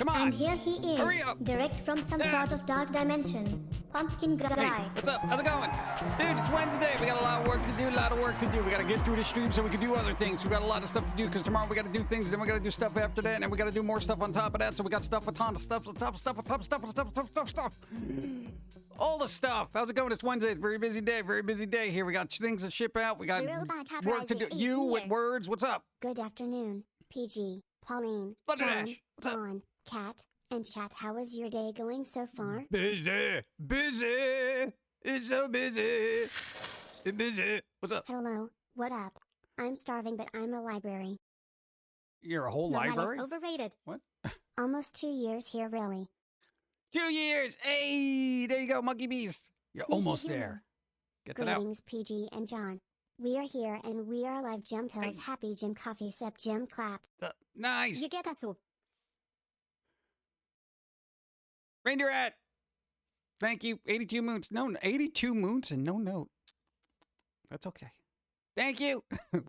Come on. And here he is. Hurry up. Direct from some sort of dark dimension. Pumpkin guy. Hey, what's up? How's it going? Dude, it's Wednesday. We got a lot of work to do, We got to get through the stream so we can do other things. We got a lot of stuff to do because tomorrow we got to do things, then we got to do stuff after that, and then we got to do more stuff on top of that. So we got stuff, a ton of stuff. All the stuff. How's it going? It's Wednesday. It's a very busy day here. We got things to ship out. We got work to do. You with words. What's up? Good afternoon, PG, Pauline, John, what's up? Dawn, Kat, and Chat. How is your day going so far? Busy. It's so busy. It's busy. What's up? Hello, what up? I'm starving, but I'm a library. You're a whole library? Is overrated. What? Almost 2 years here, really. 2 years. Hey, there you go, Monkey Beast. You're Sneaky almost human. there. Get that out. Greetings, PG and John. We are here and we are live. Jim Hills, Hey. happy Jim coffee sip, Jim clap. Nice. You get us up. Reindeer hat. Thank you. 82 moons. No, 82 moons and no note. That's okay. Thank you.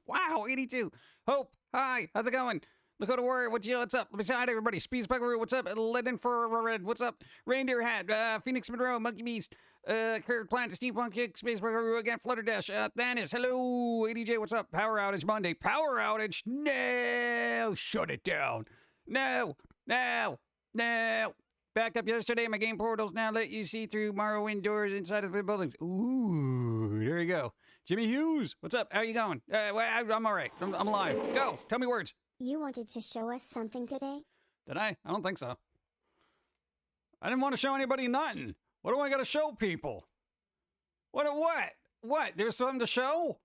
Wow, 82. Hope. Hi. How's it going? Dakota Warrior, what's up? Beside everybody. Speed Buckaroo, what's up? Leaden for Red, what's up? Reindeer Hat, Phoenix Monroe, Monkey Beast, Kurt Plant, Steampunk Kick, Space Buckaroo again, Flutterdash, Thanis, hello, ADJ, what's up? Power outage Monday. Power outage? No! Shut it down. No! Backed up yesterday, my game portals now let you see through Morrowind doors inside of the buildings. Ooh, there you go. Jimmy Hughes, what's up? How you going? I'm all right. I'm alive. Go. Tell me words. You wanted to show us something today? Did I? I don't think so. I didn't want to show anybody nothing. What do I got to show people? What? There's something to show?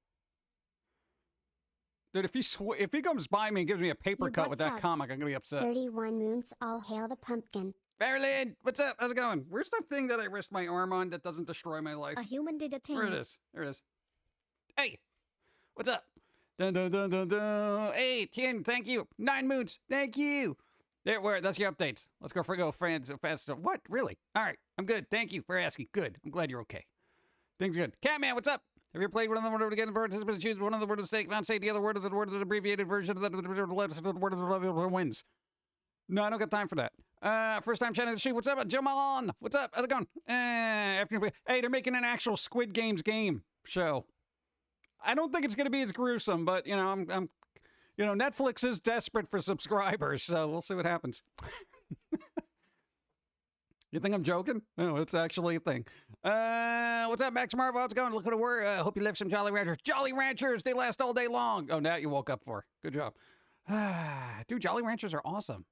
Dude, if he comes by me and gives me a paper You cut with what's that up? comic, I'm going to be upset. 31 moons, all hail the pumpkin. Marilyn, what's up? How's it going? Where's the thing that I rest my arm on that doesn't destroy my life? A human did a thing. There it is. Hey, what's up? Dun, dun, dun, dun, dun. Hey, 10, thank you. 9 moons, thank you. That's your updates. Let's go friends. Fast. What? Really? All right, I'm good. Thank you for asking. Good. I'm glad you're okay. Things good. Catman, what's up? Have you ever played one of the word again? Participants choose one of the word of the stake. Not say the other word of the word of the abbreviated version of the word of the wins. No, I don't got time for that. First time chatting the street. What's up, Jamal? What's up? How's it going? Afternoon. Hey, they're making an actual Squid Games game show. I don't think it's going to be as gruesome, but I'm Netflix is desperate for subscribers, so we'll see what happens. You think I'm joking? No, it's actually a thing. What's up, Max Marvel? How's it going? Look at the word. Hope you live some Jolly Ranchers. Jolly Ranchers, they last all day long. Oh, that you woke up for. Good job. Dude, Jolly Ranchers are awesome.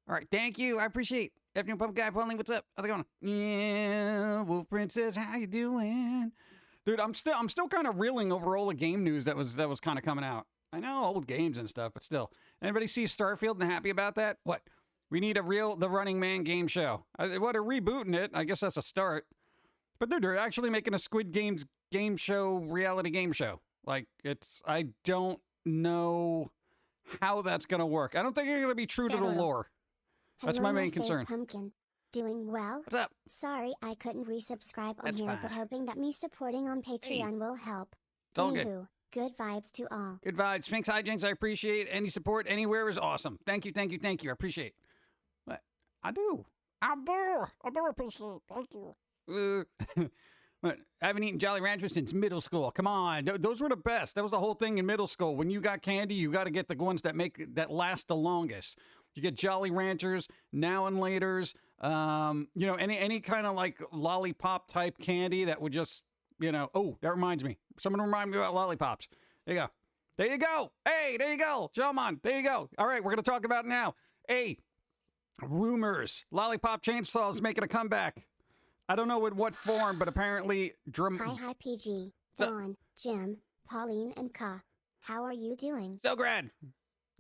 All right, thank you. I appreciate. Afternoon Pumpkin Guy, Pauline, what's up? How's it going? Yeah, Wolf Princess, how you doing? Dude, I'm still kind of reeling over all the game news that was kind of coming out. I know old games and stuff, but still. Anybody see Starfield and happy about that? What? We need the Running Man game show. They're rebooting it. I guess that's a start. But dude, they're actually making a Squid Games game show, reality game show. Like I don't know how that's gonna work. I don't think they're gonna be true to the lore. That's Hello, my main favorite concern. Pumpkin. Doing well? What's up? Sorry, I couldn't resubscribe on That's here, fine. but hoping that me supporting on Patreon will help. It's all good. Anywho, good vibes to all. Good vibes. Sphinx Hijinks, I appreciate any support anywhere is awesome. Thank you. I appreciate. What? I do appreciate. Thank you. What? I haven't eaten Jolly Ranchers since middle school. Come on, those were the best. That was the whole thing in middle school. When you got candy, you got to get the ones that last the longest. You get Jolly Ranchers, Now and Laters, any kind of like lollipop type candy that would just, oh, that reminds me. Someone remind me about lollipops. There you go. There you go. Hey, there you go. Jawmon, there you go. All right, we're going to talk about it now. Hey, rumors. Lollipop Chainsaw is making a comeback. I don't know in what form, but apparently... Hi, PG, Dawn, Jim, Pauline, and Ka. How are you doing? So grad.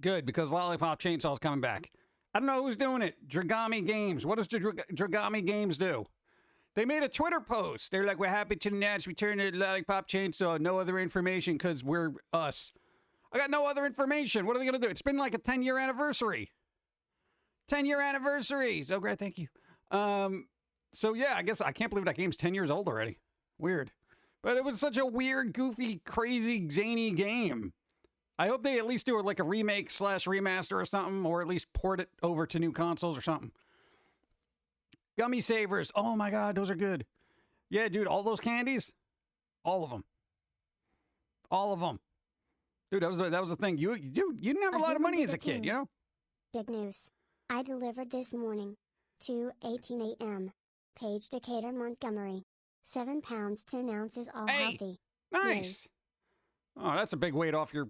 Good, because Lollipop Chainsaw is coming back. I don't know who's doing it. Dragami Games. What does Dragami Games do? They made a Twitter post. They're like, we're happy to announce return to Lollipop Chainsaw. No other information because we're us. I got no other information. What are they going to do? It's been like a 10-year anniversary. 10-year anniversary. So great, thank you. So yeah, I guess I can't believe that game's 10 years old already. Weird. But it was such a weird, goofy, crazy, zany game. I hope they at least do like a remake / remaster or something, or at least port it over to new consoles or something. Gummy Savers. Oh my God, those are good. Yeah, dude, all those candies, all of them. All of them. Dude, that was the thing. You didn't have a lot of money as a kid, you know? Big news. I delivered this morning. 2:18 a.m. Page Decatur, Montgomery. 7 pounds 10 ounces, all healthy. Nice. Yay. Oh, that's a big weight off your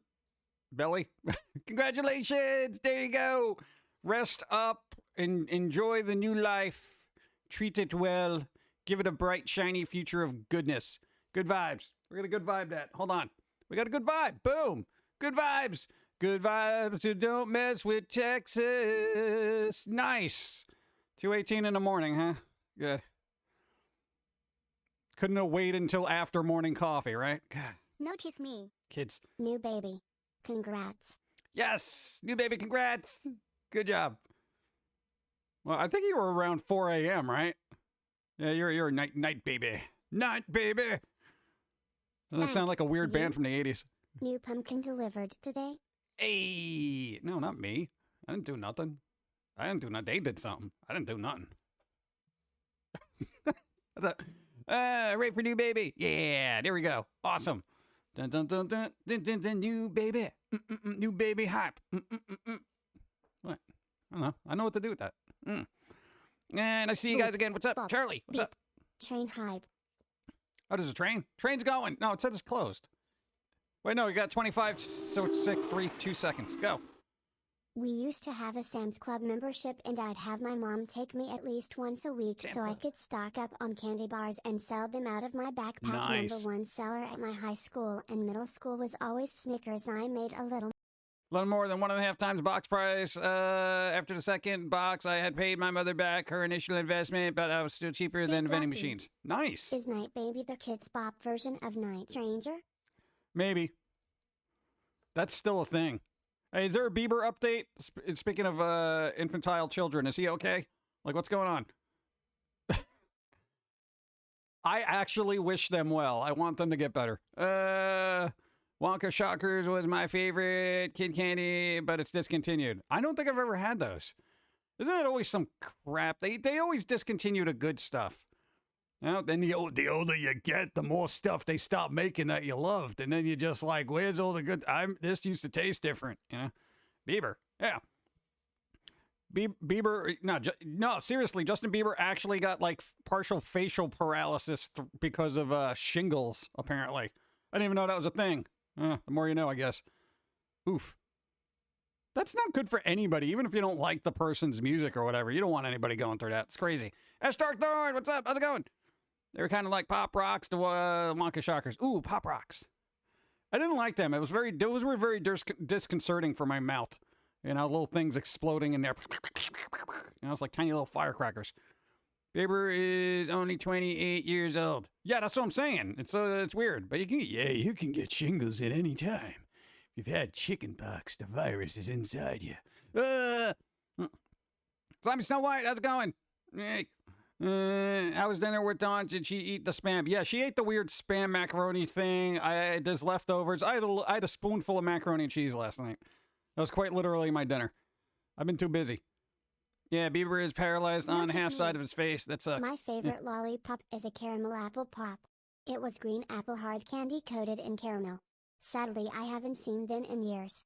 belly. Congratulations. There you go. Rest up and enjoy the new life. Treat it well. Give it a bright, shiny future of goodness. Good vibes. We're going to good vibe that. Hold on. We got a good vibe. Boom. Good vibes. Good vibes. So don't mess with Texas. Nice. 2:18 in the morning, huh? Good. Couldn't have waited until after morning coffee, right? God. Notice me. Kids. New baby. Congrats. Yes. New baby, congrats. Good job. Well, I think you were around 4 a.m., right? Yeah, you're a night baby. Night baby. Doesn't that sound like a weird band from the 80s? New pumpkin delivered today? Hey. No, not me. I didn't do nothing. They did something. I didn't do nothing. Right for new baby. Yeah, there we go. Awesome. Dun dun dun dun dun dun, dun new baby. New baby hype. What? I don't know. I know what to do with that. And I see you guys again. What's up, Charlie? What's up? Train hype. Oh, there's a train? Train's going. No, it said it's closed. Wait, no, you got 25, so it's 6, 3, 2 seconds. Go. We used to have a Sam's Club membership, and I'd have my mom take me at least once a week so I could stock up on candy bars and sell them out of my backpack. Nice. Number one seller at my high school and middle school was always Snickers. I made a little more than 1.5 times box price. After the second box, I had paid my mother back her initial investment, but I was still cheaper than vending machines. Nice. Is Night Baby the Kids Bop version of Night Ranger? Maybe. That's still a thing. Hey, is there a Bieber update? Speaking of infantile children, is he okay? Like, what's going on? I actually wish them well. I want them to get better. Wonka Shockers was my favorite kid candy, but it's discontinued. I don't think I've ever had those. Isn't it always some crap? They always discontinue the good stuff. You know, then the older you get, the more stuff they stop making that you loved. And then you're just like, where's all the good? This used to taste different, you know? Bieber, yeah. Bieber, no, seriously, Justin Bieber actually got like partial facial paralysis because of shingles, apparently. I didn't even know that was a thing. The more you know, I guess. Oof. That's not good for anybody, even if you don't like the person's music or whatever. You don't want anybody going through that. It's crazy. Stark Thorn, what's up? How's it going? They were kind of like Pop Rocks to Wonka Shockers. Ooh, Pop Rocks. I didn't like them. Those were very disconcerting for my mouth. You know, little things exploding in there. You know, it's like tiny little firecrackers. Bieber is only 28 years old. Yeah, that's what I'm saying. It's weird, but you can get shingles at any time. If you've had chickenpox, the virus is inside you. Slimy Snow White, how's it going? Hey. How was dinner with Dawn? Did she eat the spam? Yeah, she ate the weird spam macaroni thing. There's leftovers. I had a spoonful of macaroni and cheese last night. That was quite literally my dinner. I've been too busy. Yeah, Bieber is paralyzed on half side of his face. That sucks. My favorite lollipop is a caramel apple pop. It was green apple hard candy coated in caramel. Sadly, I haven't seen them in years.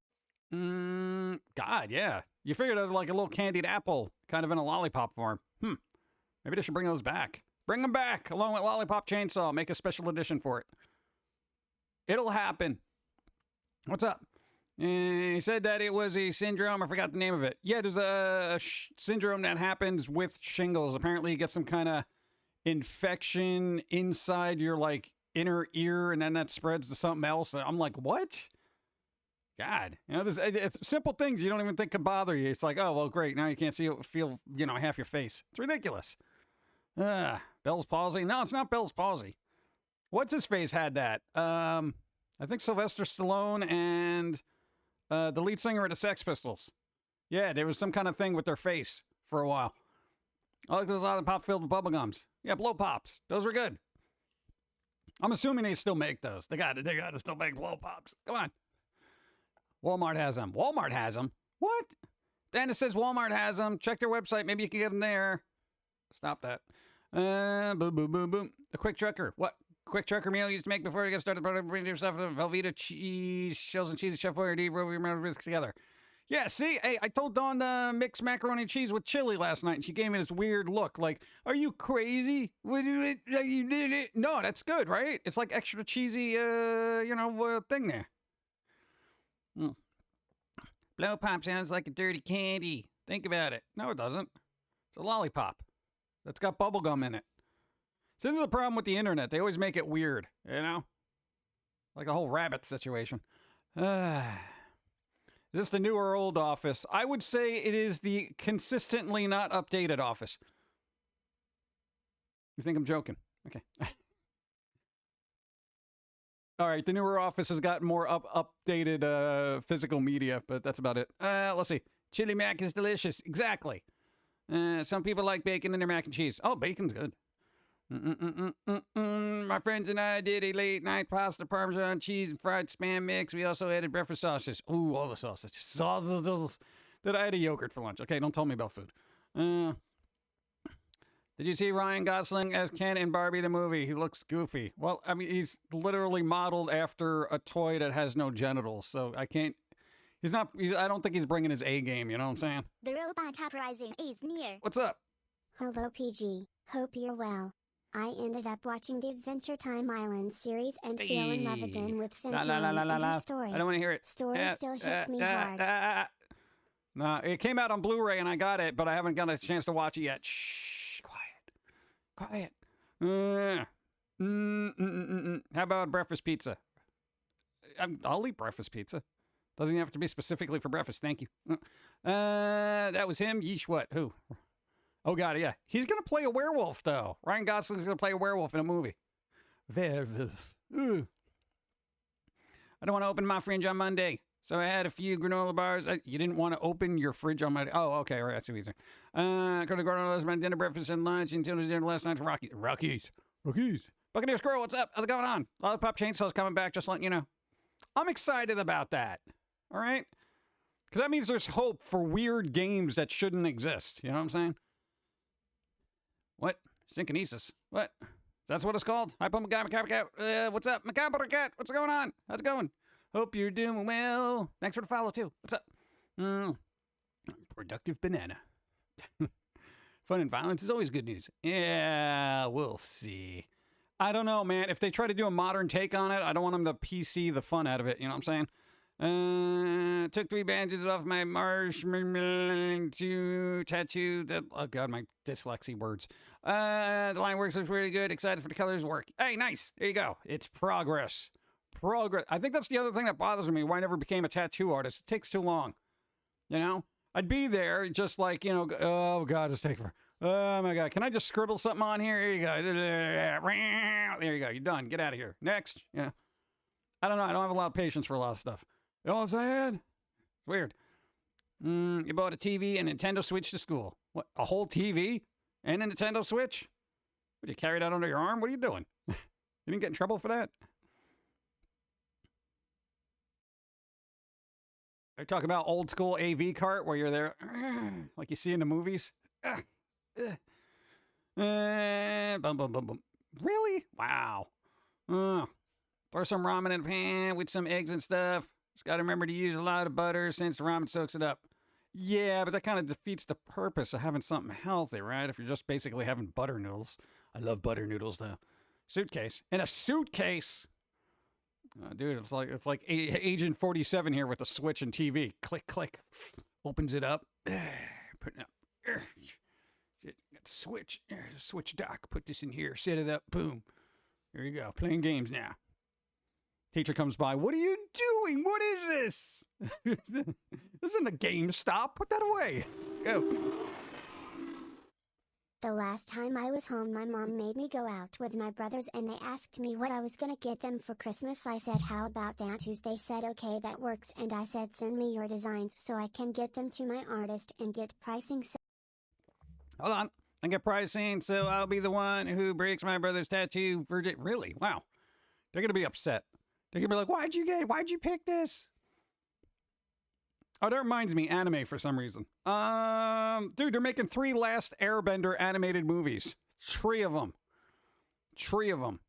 God, yeah. You figured out like a little candied apple, kind of in a lollipop form. Maybe they should bring those back. Bring them back, along with Lollipop Chainsaw. Make a special edition for it. It'll happen. What's up? He said that it was a syndrome. I forgot the name of it. Yeah, there's a syndrome that happens with shingles. Apparently, you get some kind of infection inside your, like, inner ear, and then that spreads to something else. And I'm like, what? God. You know, it's simple things you don't even think could bother you. It's like, oh, well, great. Now you can't feel, half your face. It's ridiculous. Bell's palsy? No, it's not Bell's palsy. What's his face had that? I think Sylvester Stallone and the lead singer of the Sex Pistols. Yeah, there was some kind of thing with their face for a while. I like those lollipop filled with bubblegums. Yeah, blow pops. Those were good. I'm assuming they still make those. They got to still make blow pops. Come on. Walmart has them. Walmart has them? What? Dennis says Walmart has them. Check their website. Maybe you can get them there. Stop that. Boom, boom, boom, boom. The quick trucker. What? Quick trucker meal you used to make before you get started. Bring your stuff. Velveeta cheese, shells and cheese, and Chef Boyardee. Roll your risks together. Yeah, see, hey, I told Dawn to mix macaroni and cheese with chili last night, and she gave me this weird look, like, "Are you crazy? What do it? You did it?" No, that's good, right? It's like extra cheesy, thing there. Blow pop sounds like a dirty candy. Think about it. No, it doesn't. It's a lollipop that's got bubble gum in it. So this is the problem with the internet. They always make it weird, you know? Like the whole rabbit situation. Is this the new or old Office? I would say it is the consistently not updated Office. You think I'm joking? Okay. All right, the newer Office has got more updated physical media, but that's about it. Let's see. Chili mac is delicious. Exactly. Some people like bacon in their mac and cheese. Oh, bacon's good. My friends and I did a late night pasta, parmesan cheese, and fried spam mix. We also added breakfast sausages. Ooh, all the sausages. Sausages. That I had a yogurt for lunch. Okay, don't tell me about food. Did you see Ryan Gosling as Ken in Barbie the movie? He looks goofy. Well, I mean, he's literally modeled after a toy that has no genitals, so I can't. I don't think he's bringing his A game, you know what I'm saying? The robot uprising is near. What's up? Hello, PG. Hope you're well. I ended up watching the Adventure Time Island series and fell in love again with Finn's and her story. I don't want to hear it. Story still hits me hard. No, it came out on Blu-ray and I got it, but I haven't got a chance to watch it yet. Shh, quiet. How about breakfast pizza? I'll eat breakfast pizza. Doesn't even have to be specifically for breakfast. Thank you. That was him. Yeesh, what? Who? Oh, God, yeah. He's going to play a werewolf, though. Ryan Gosling's going to play a werewolf in a movie. Werewolf. I don't want to open my fridge on Monday, so I had a few granola bars. You didn't want to open your fridge on Monday? Oh, okay. All right. I see what you're saying. Go to granola my dinner, breakfast, and lunch until dinner last night for Rockies. Buccaneer Squirrel, what's up? How's it going on? Lollipop Chainsaw's coming back, just letting you know. I'm excited about that. All right? Because that means there's hope for weird games that shouldn't exist. You know what I'm saying? What? Synchronesis. What? That's what it's called? Hi, Pum'Kin, Macabre Cat. What's up, Macabre Cat? What's going on? How's it going? Hope you're doing well. Thanks for the follow, too. What's up? Productive banana. Fun and violence is always good news. Yeah, we'll see. I don't know, man. If they try to do a modern take on it, I don't want them to PC the fun out of it. You know what I'm saying? Took 3 bandages off my marshmallow tattoo. Oh, God, my dyslexia words. The line works looks really good. Excited for the colors to work. Hey, nice. There you go. It's progress. I think that's the other thing that bothers me. Why I never became a tattoo artist. It takes too long. You know? I'd be there just like, oh, God, it's taking forever. Oh, my God. Can I just scribble something on here? Here you go. There you go. You're done. Get out of here. Next. Yeah. I don't know. I don't have a lot of patience for a lot of stuff. You know what I'm saying? It's weird. You bought a TV and Nintendo Switch to school. What? A whole TV and a Nintendo Switch? Would you carry that under your arm? What are you doing? You didn't get in trouble for that? Are you talking about old school AV cart where you're there, like you see in the movies? Bum, bum, bum, bum. Really? Wow. Throw some ramen in a pan with some eggs and stuff. Just got to remember to use a lot of butter since the ramen soaks it up. Yeah, but that kind of defeats the purpose of having something healthy, right? If you're just basically having butter noodles. I love butter noodles, though. Suitcase. In a suitcase! Dude, it's like Agent 47 here with the Switch and TV. Click, click. Opens it up. Put it up. Got the Switch. Switch dock. Put this in here. Set it up. Boom. There you go. Playing games now. Teacher comes by. What are you doing? What is this? This isn't a GameStop. Put that away. Go. The last time I was home, my mom made me go out with my brothers and they asked me what I was gonna get them for Christmas. I said, how about tattoos? They said, okay, that works. And I said, send me your designs so I can get them to my artist and get pricing. Hold on. I get pricing, so I'll be the one who breaks my brother's tattoo. Really? Wow. They're gonna be upset. They're gonna be like, why'd you pick this? Oh, that reminds me, anime for some reason. Dude, they're making 3 Last Airbender animated movies. 3 of them. 3 of them.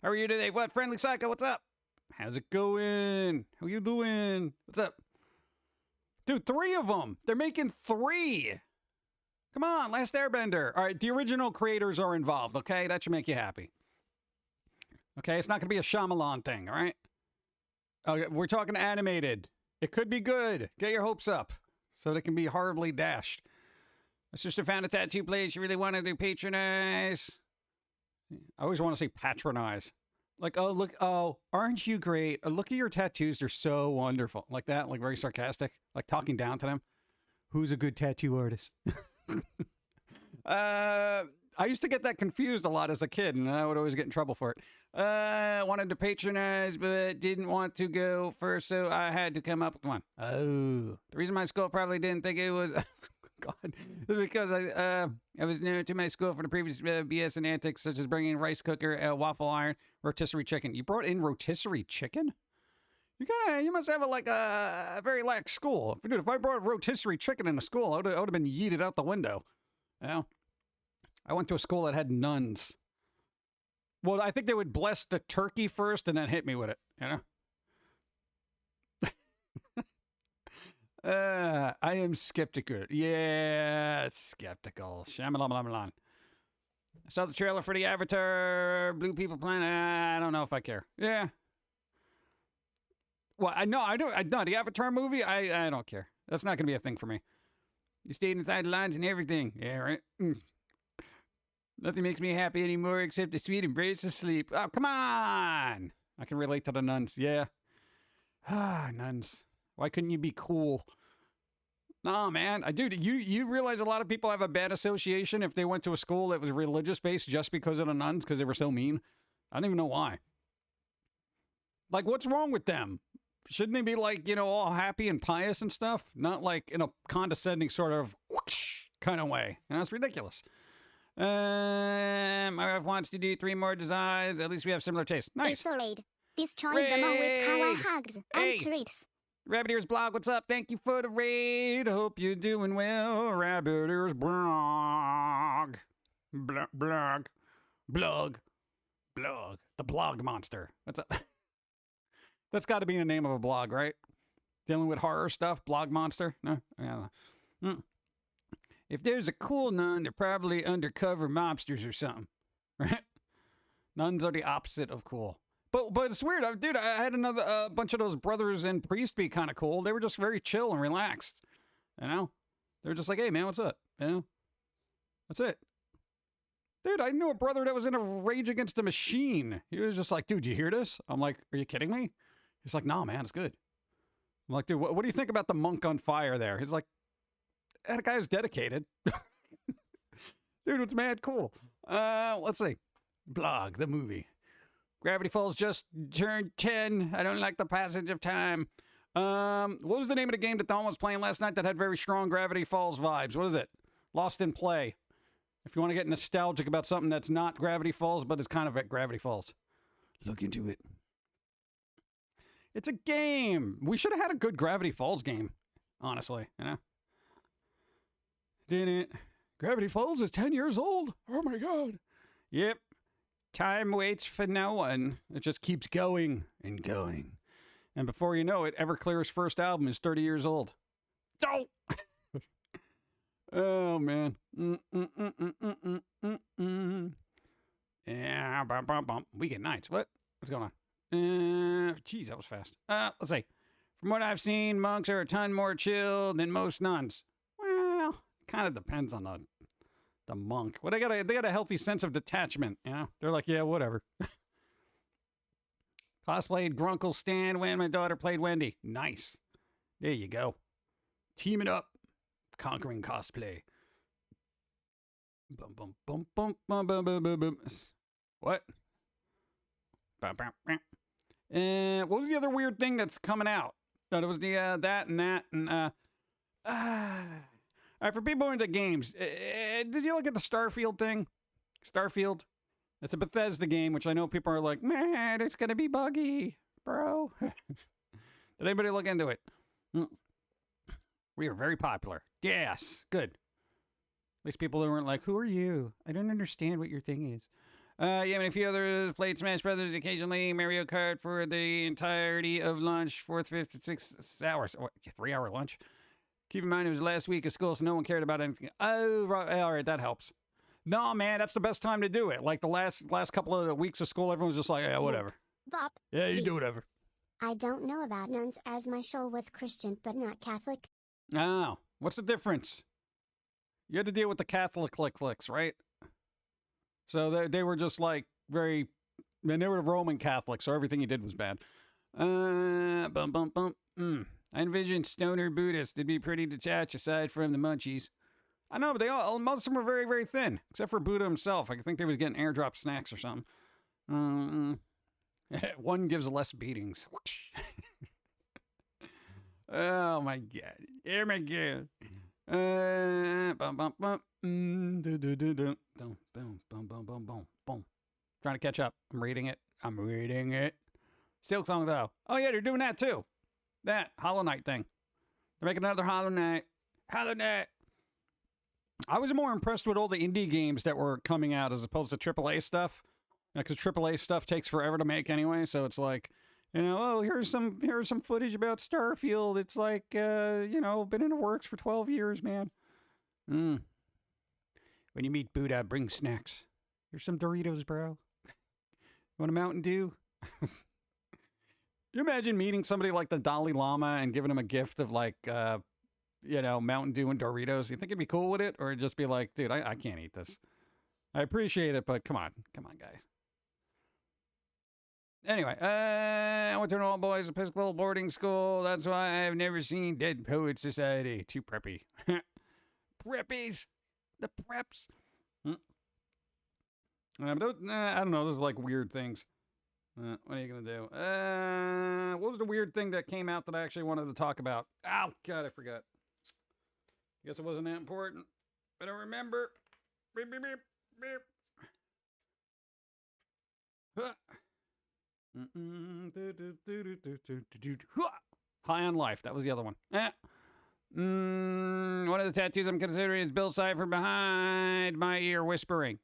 How are you today? What? Friendly Psycho, what's up? How's it going? How you doing? What's up? Dude, 3 of them. They're making 3. Come on, Last Airbender. All right, the original creators are involved, okay? That should make you happy. Okay, it's not going to be a Shyamalan thing, all right? Okay, we're talking animated. It could be good. Get your hopes up so they can be horribly dashed. My sister found a tattoo place she really wanted to patronize. I always want to say patronize. Like, oh, look, oh, aren't you great? Oh, look at your tattoos. They're so wonderful. Like that, like very sarcastic, like talking down to them. Who's a good tattoo artist? I used to get that confused a lot as a kid, and I would always get in trouble for it. Wanted to patronize, but didn't want to go first, so I had to come up with one. Oh, the reason my school probably didn't think it was... God, is because I was new to my school for the previous BS and antics, such as bringing rice cooker, waffle iron, rotisserie chicken. You brought in rotisserie chicken? You must have a very lax school. Dude, if I brought rotisserie chicken into school, I would have been yeeted out the window. You know? I went to a school that had nuns. Well, I think they would bless the turkey first and then hit me with it, you know? I am skeptical. Yeah, skeptical. Shamalamalan. I saw the trailer for the Avatar Blue People Planet. I don't know if I care. Yeah. Well, I know. The Avatar movie, I don't care. That's not going to be a thing for me. You stayed inside the lines and everything. Yeah, right? Nothing makes me happy anymore except the sweet embrace of sleep. Oh, come on! I can relate to the nuns. Yeah. Ah, nuns. Why couldn't you be cool? Nah, man. Dude, you realize a lot of people have a bad association if they went to a school that was religious-based just because of the nuns, because they were so mean? I don't even know why. Like, what's wrong with them? Shouldn't they be, like, all happy and pious and stuff? Not, like, in a condescending sort of whoosh kind of way. It's ridiculous. My wife wants to do 3 more designs. At least we have similar tastes. Nice. It's a raid. Destroy them all with kawaii hugs and treats. Rabbit Ears Blog, what's up? Thank you for the raid. Hope you're doing well. Rabbit Ears Blog. Blog. The blog monster. What's up? That's got to be the name of a blog, right? Dealing with horror stuff? Blog monster? No? Yeah. If there's a cool nun, they're probably undercover mobsters or something. Right? Nuns are the opposite of cool. But it's weird. Dude, I had another bunch of those brothers and priests be kind of cool. They were just very chill and relaxed. You know? They were just like, hey, man, what's up? You know? That's it. Dude, I knew a brother that was in a Rage Against the Machine. He was just like, dude, you hear this? I'm like, are you kidding me? He's like, nah, man, it's good. I'm like, dude, what do you think about the monk on fire there? He's like, that guy is dedicated. Dude, it's mad cool. Let's see. Blog, the movie. Gravity Falls just turned 10. I don't like the passage of time. What was the name of the game that Dawn was playing last night that had very strong Gravity Falls vibes? What is it? Lost in Play. If you want to get nostalgic about something that's not Gravity Falls, but is kind of at Gravity Falls, look into it. It's a game. We should have had a good Gravity Falls game, honestly, you know? Didn't it? Gravity Falls is 10 years old. Oh my God. Yep. Time waits for no one. It just keeps going and going. And before you know it, Everclear's first album is 30 years old. Oh! Oh, man. Yeah, Weekend Nights. What? What's going on? Jeez, that was fast. Let's see. From what I've seen, monks are a ton more chill than most nuns. Well, kind of depends on the monk. Well, they got a healthy sense of detachment, you know? They're like, yeah, whatever. Cosplayed Grunkle Stan when my daughter played Wendy. Nice. There you go. Teaming up. Conquering cosplay. Bum, bum, bum, bum, bum, bum, bum, bum, bum. What? What was the other weird thing that's coming out? No, there was the that and that and all right, for people into games, did you look at the Starfield thing? Starfield? It's a Bethesda game, which I know people are like, man, it's gonna be buggy, bro. Did anybody look into it? We were very popular. Yes. Good. At least people who weren't like, who are you? I don't understand what your thing is. Yeah, and a few others played Smash Brothers occasionally, Mario Kart for the entirety of lunch, 4th, 5th, and 6 hours. What, 3-hour lunch? Keep in mind, it was the last week of school, so no one cared about anything. Oh, right. All right, that helps. No, man, that's the best time to do it. Like the last couple of weeks of school, everyone's just like, yeah, whatever. Bop. Yeah, you do whatever. I don't know about nuns as my show was Christian but not Catholic. Oh, what's the difference? You had to deal with the Catholic clicks, right? So they were just like they were Roman Catholics, so everything you did was bad. I envisioned stoner Buddhists. They'd be pretty detached aside from the munchies. I know, but most of them were very, very thin, except for Buddha himself. I think they was getting airdrop snacks or something. One gives less beatings. Oh my god! Oh my god! Trying to catch up. I'm reading it. Silk Song though. Oh yeah, they're doing that too. That Hollow Knight thing. They're making another Hollow Knight. I was more impressed with all the indie games that were coming out as opposed to AAA stuff. Because AAA stuff takes forever to make anyway, so it's like, here's some footage about Starfield. It's like, been in the works for 12 years, man. When you meet Buddha, bring snacks. Here's some Doritos, bro. Want a Mountain Dew? You imagine meeting somebody like the Dalai Lama and giving him a gift of like, Mountain Dew and Doritos? You think he'd be cool with it? Or it'd just be like, dude, I can't eat this. I appreciate it, but come on, guys. Anyway, I went to an all-boys Episcopal boarding school. That's why I've never seen Dead Poet Society. Too preppy. Preppies. The preps. I don't know. Those are like weird things. What are you going to do? What was the weird thing that came out that I actually wanted to talk about? Oh, God, I forgot. Guess it wasn't that important. I don't remember. Beep, beep, beep, beep. Huh. High on Life. That was the other one. One of the tattoos I'm considering is Bill Cipher behind my ear whispering.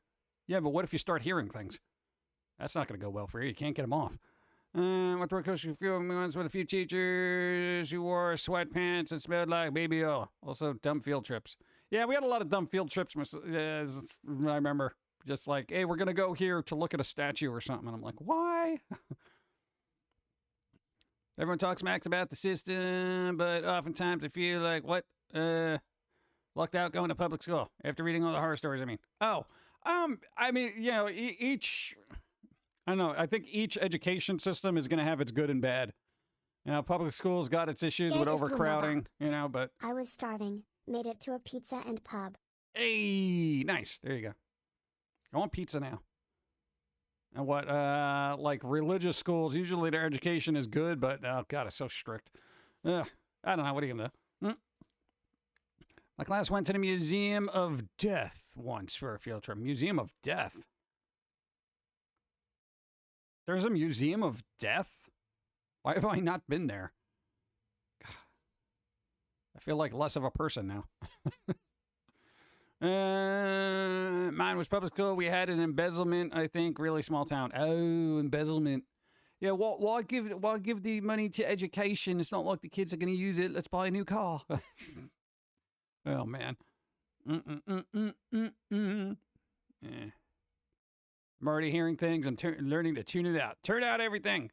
Yeah, but what if you start hearing things? That's not going to go well for you. You can't get them off. Went to a few months with a few teachers who wore sweatpants and smelled like baby oil. Also, dumb field trips. Yeah, we had a lot of dumb field trips. I remember. Just like, hey, we're going to go here to look at a statue or something. And I'm like, why? Everyone talks smack about the system, but oftentimes I feel like, what? Lucked out going to public school after reading all the horror stories, each, I don't know, I think each education system is going to have its good and bad. Public schools got its issues with overcrowding, but... I was starving, made it to a pizza and pub. Hey, nice. There you go. I want pizza now. And what, like religious schools, usually their education is good, but, oh, God, it's so strict. I don't know. What are you going to do? My class went to the Museum of Death once for a field trip. Museum of Death? There's a Museum of Death? Why have I not been there? I feel like less of a person now. Mine was public school. We had an embezzlement, I think, really small town. Oh, embezzlement. Yeah, why give the money to education? It's not like the kids are going to use it. Let's buy a new car. Oh, man. Yeah. I'm already hearing things. I'm learning to tune it out. Turn out everything.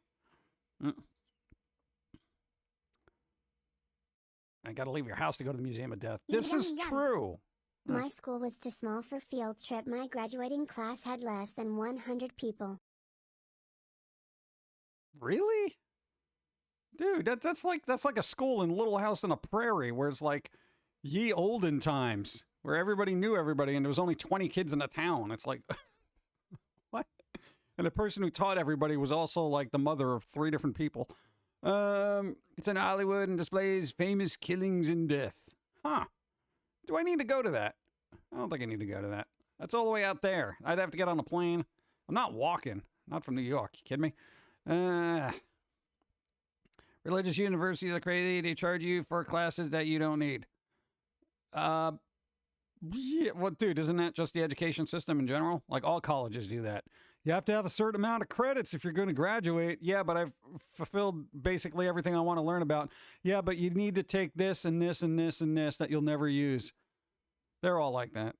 I got to leave your house to go to the Museum of Death. This is true. My school was too small for field trip. My graduating class had less than 100 people. Really? Dude, that's like a school in Little House on the Prairie where it's like ye olden times where everybody knew everybody and there was only 20 kids in the town. It's like, what? And the person who taught everybody was also like the mother of 3 different people. It's in Hollywood and displays famous killings and death. Huh. Do I need to go to that? I don't think I need to go to that. That's all the way out there. I'd have to get on a plane. I'm not walking. Not from New York. You kidding me? Religious universities are crazy. They charge you for classes that you don't need. Yeah, well, dude, isn't that just the education system in general? Like, all colleges do that. You have to have a certain amount of credits if you're going to graduate. Yeah, but I've fulfilled basically everything I want to learn about. Yeah, but you need to take this and this and this and this that you'll never use. They're all like that.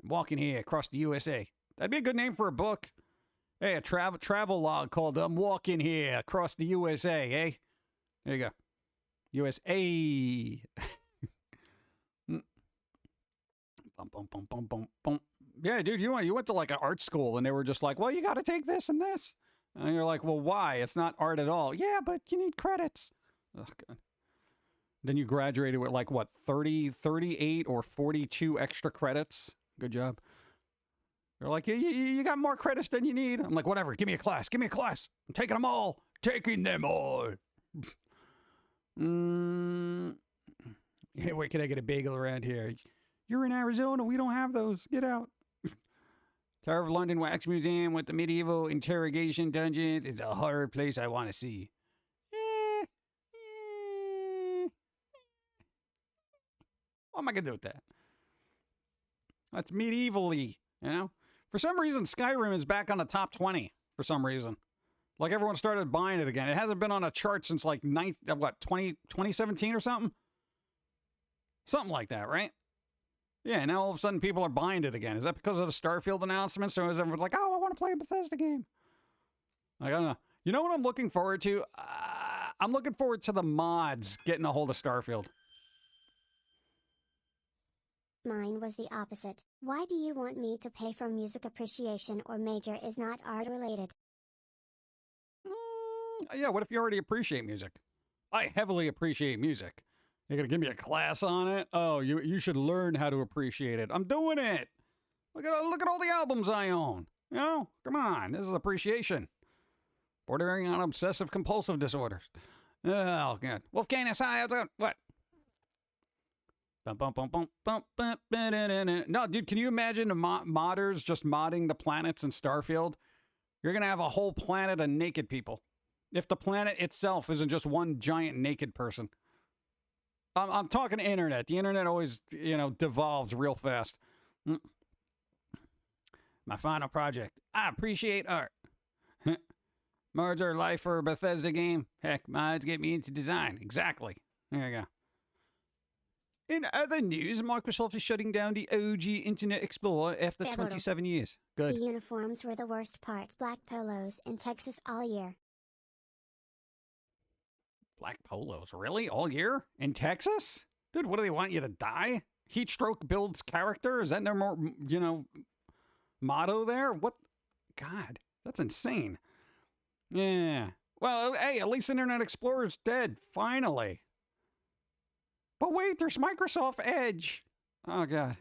Walking here across the USA. That'd be a good name for a book. Hey, a travel log called I'm Walking Here Across the USA, eh? There you go. USA. Bum, bum, bum, bum, bum, bum. Yeah, dude, you went to like an art school and they were just like, well, you got to take this and this. And you're like, well, why? It's not art at all. Yeah, but you need credits. Oh, God. Then you graduated with like, what, 38 or 42 extra credits? Good job. They're like, you got more credits than you need. I'm like, whatever, give me a class. Give me a class. I'm taking them all. Taking them all. Yeah, where can I get a bagel around here? You're in Arizona. We don't have those. Get out. Tower of London Wax Museum with the medieval interrogation dungeons. It's a horror place I want to see. What am I going to do with that? That's medievally, you know? For some reason, Skyrim is back on the top 20 for some reason. Like everyone started buying it again. It hasn't been on a chart since like 2017 or something? Something like that, right? Yeah, now all of a sudden people are buying it again. Is that because of the Starfield announcements? Or is everyone like, oh, I want to play a Bethesda game? Like, I don't know. You know what I'm looking forward to? I'm looking forward to the mods getting a hold of Starfield. Mine was the opposite. Why do you want me to pay for music appreciation or major is not art related? Yeah, what if you already appreciate music? I heavily appreciate music. You're going to give me a class on it? Oh, you should learn how to appreciate it. I'm doing it. Look at all the albums I own. You know? Come on. This is appreciation. Bordering on obsessive compulsive disorders. Oh, God. Wolfgang SI, how's it? What? No, dude, can you imagine the modders just modding the planets in Starfield? You're going to have a whole planet of naked people. If the planet itself isn't just one giant naked person. I'm talking internet. The internet always, devolves real fast. My final project. I appreciate art. Mods are life for a Bethesda game. Heck, mods get me into design. Exactly. There you go. In other news, Microsoft is shutting down the OG Internet Explorer after 27 years. Good. The uniforms were the worst part. Black polos in Texas all year. Black polos, really? All year? In Texas? Dude, what do they want you to die? Heatstroke builds character? Is that their more, motto there? What? God, that's insane. Yeah. Well, hey, at least Internet Explorer's dead. Finally. But wait, there's Microsoft Edge. Oh, God.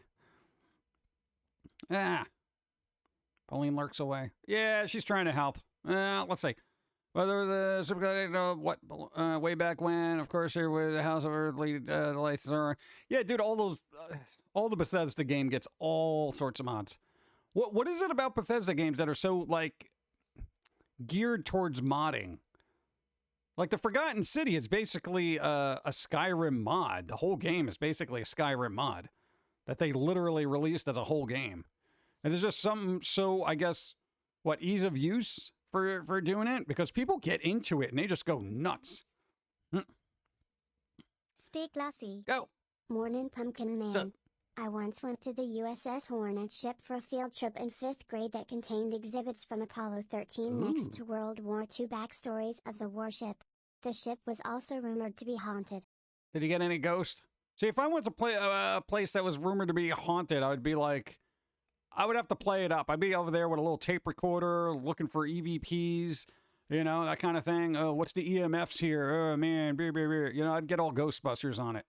Pauline lurks away. Yeah, she's trying to help. Let's see. Well, there was a, way back when, of course, there was the House of Earthly Lights are. Yeah, dude, all the Bethesda game gets all sorts of mods. What is it about Bethesda games that are so, like, geared towards modding? Like, the Forgotten City is basically a Skyrim mod. The whole game is basically a Skyrim mod that they literally released as a whole game. And there's just something so, I guess, ease of use for doing it? Because people get into it and they just go nuts. Stay classy. Go. Morning, Pumpkin Man. So, I once went to the USS Hornet ship for a field trip in 5th grade that contained exhibits from Apollo 13 next to World War II backstories of the warship. The ship was also rumored to be haunted. Did you get any ghost? See, if I went to play a place that was rumored to be haunted, I would be like, I would have to play it up. I'd be over there with a little tape recorder, looking for EVPs, that kind of thing. Oh, what's the EMFs here? Oh, man, beer, beer, beer. I'd get all Ghostbusters on it.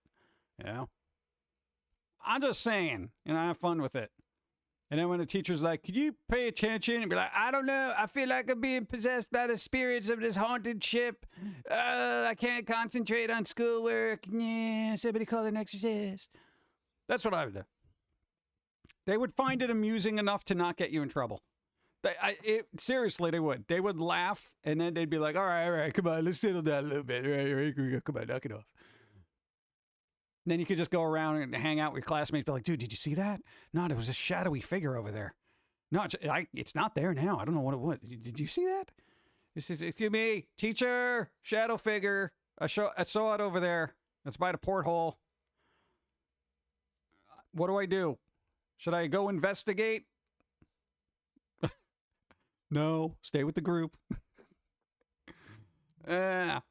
I'm just saying, have fun with it. And then when the teacher's like, could you pay attention? And be like, I don't know. I feel like I'm being possessed by the spirits of this haunted ship. I can't concentrate on schoolwork. Yeah, somebody call an exorcist. That's what I would do. They would find it amusing enough to not get you in trouble. Seriously, they would. They would laugh, and then they'd be like, all right, come on, let's settle down a little bit. All right, come on, knock it off. And then you could just go around and hang out with your classmates, be like, dude, did you see that? No, there was a shadowy figure over there. No, it's not there now. I don't know what it was. Did you see that? This is, excuse me, teacher, shadow figure. I saw it over there. It's by the porthole. What do I do? Should I go investigate? No, stay with the group. Lost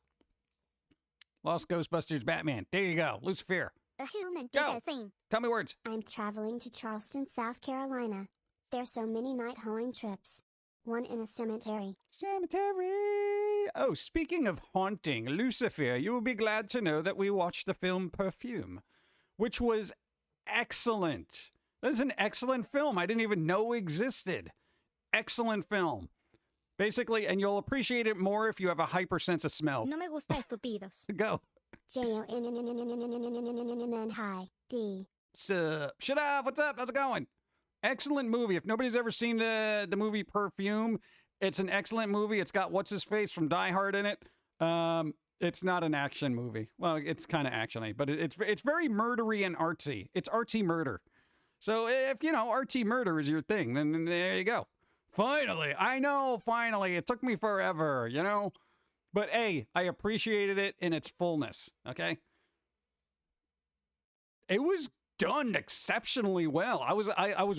Ghostbusters Batman. There you go. Lucifer. A human Go. thing. Tell me words. I'm traveling to Charleston, South Carolina. There's so many night hauling trips. One in a cemetery. Cemetery. Oh, speaking of haunting, Lucifer, you will be glad to know that we watched the film Perfume, which was excellent. That is an excellent film. I didn't even know existed. Excellent film. Basically, and you'll appreciate it more if you have a hyper sense of smell. No me gusta estúpidos. Go. J-O-N-N-N-N-N-N-N hi. D. Sup? Shut up. What's up? How's it going? Excellent movie. If nobody's ever seen the movie Perfume, it's an excellent movie. It's got what's-his-face from Die Hard in it. It's not an action movie. Well, it's kind of actiony, but it's very murdery and artsy. It's artsy murder. So if, artsy murder is your thing, then there you go. Finally. I know, finally. It took me forever, But, hey, I appreciated it in its fullness, okay? It was done exceptionally well. I was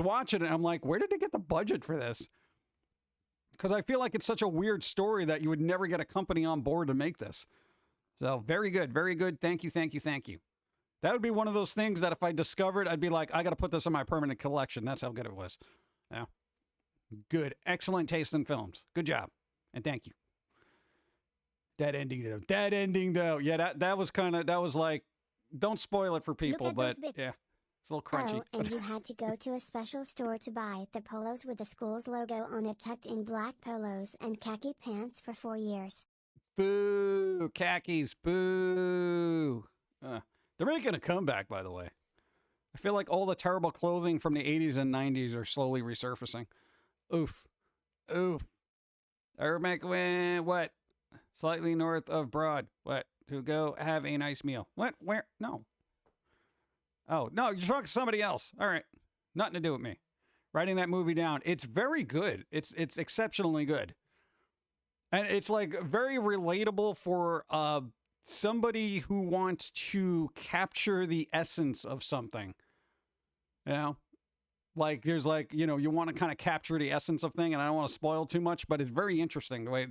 watching it, and I'm like, where did they get the budget for this? Because I feel like it's such a weird story that you would never get a company on board to make this. So, very good, very good. Thank you, thank you, thank you. That would be one of those things that if I discovered, I'd be like, I got to put this in my permanent collection. That's how good it was. Yeah. Good. Excellent taste in films. Good job. And thank you. That ending though. Yeah, that was like, don't spoil it for people, but yeah. It's a little crunchy. Oh, and you had to go to a special store to buy the polos with the school's logo on it, tucked in black polos and khaki pants for 4 years. Boo! Khakis, boo! They're making a comeback, by the way. I feel like all the terrible clothing from the 80s and 90s are slowly resurfacing. Oof. Oof. What? Slightly north of Broad. What? To go have a nice meal. What? Where? No. Oh, no, you're talking to somebody else. All right. Nothing to do with me. Writing that movie down. It's very good. It's exceptionally good. And it's like very relatable for somebody who wants to capture the essence of something. Like there's like, you want to kind of capture the essence of thing, and I don't want to spoil too much, but it's very interesting the way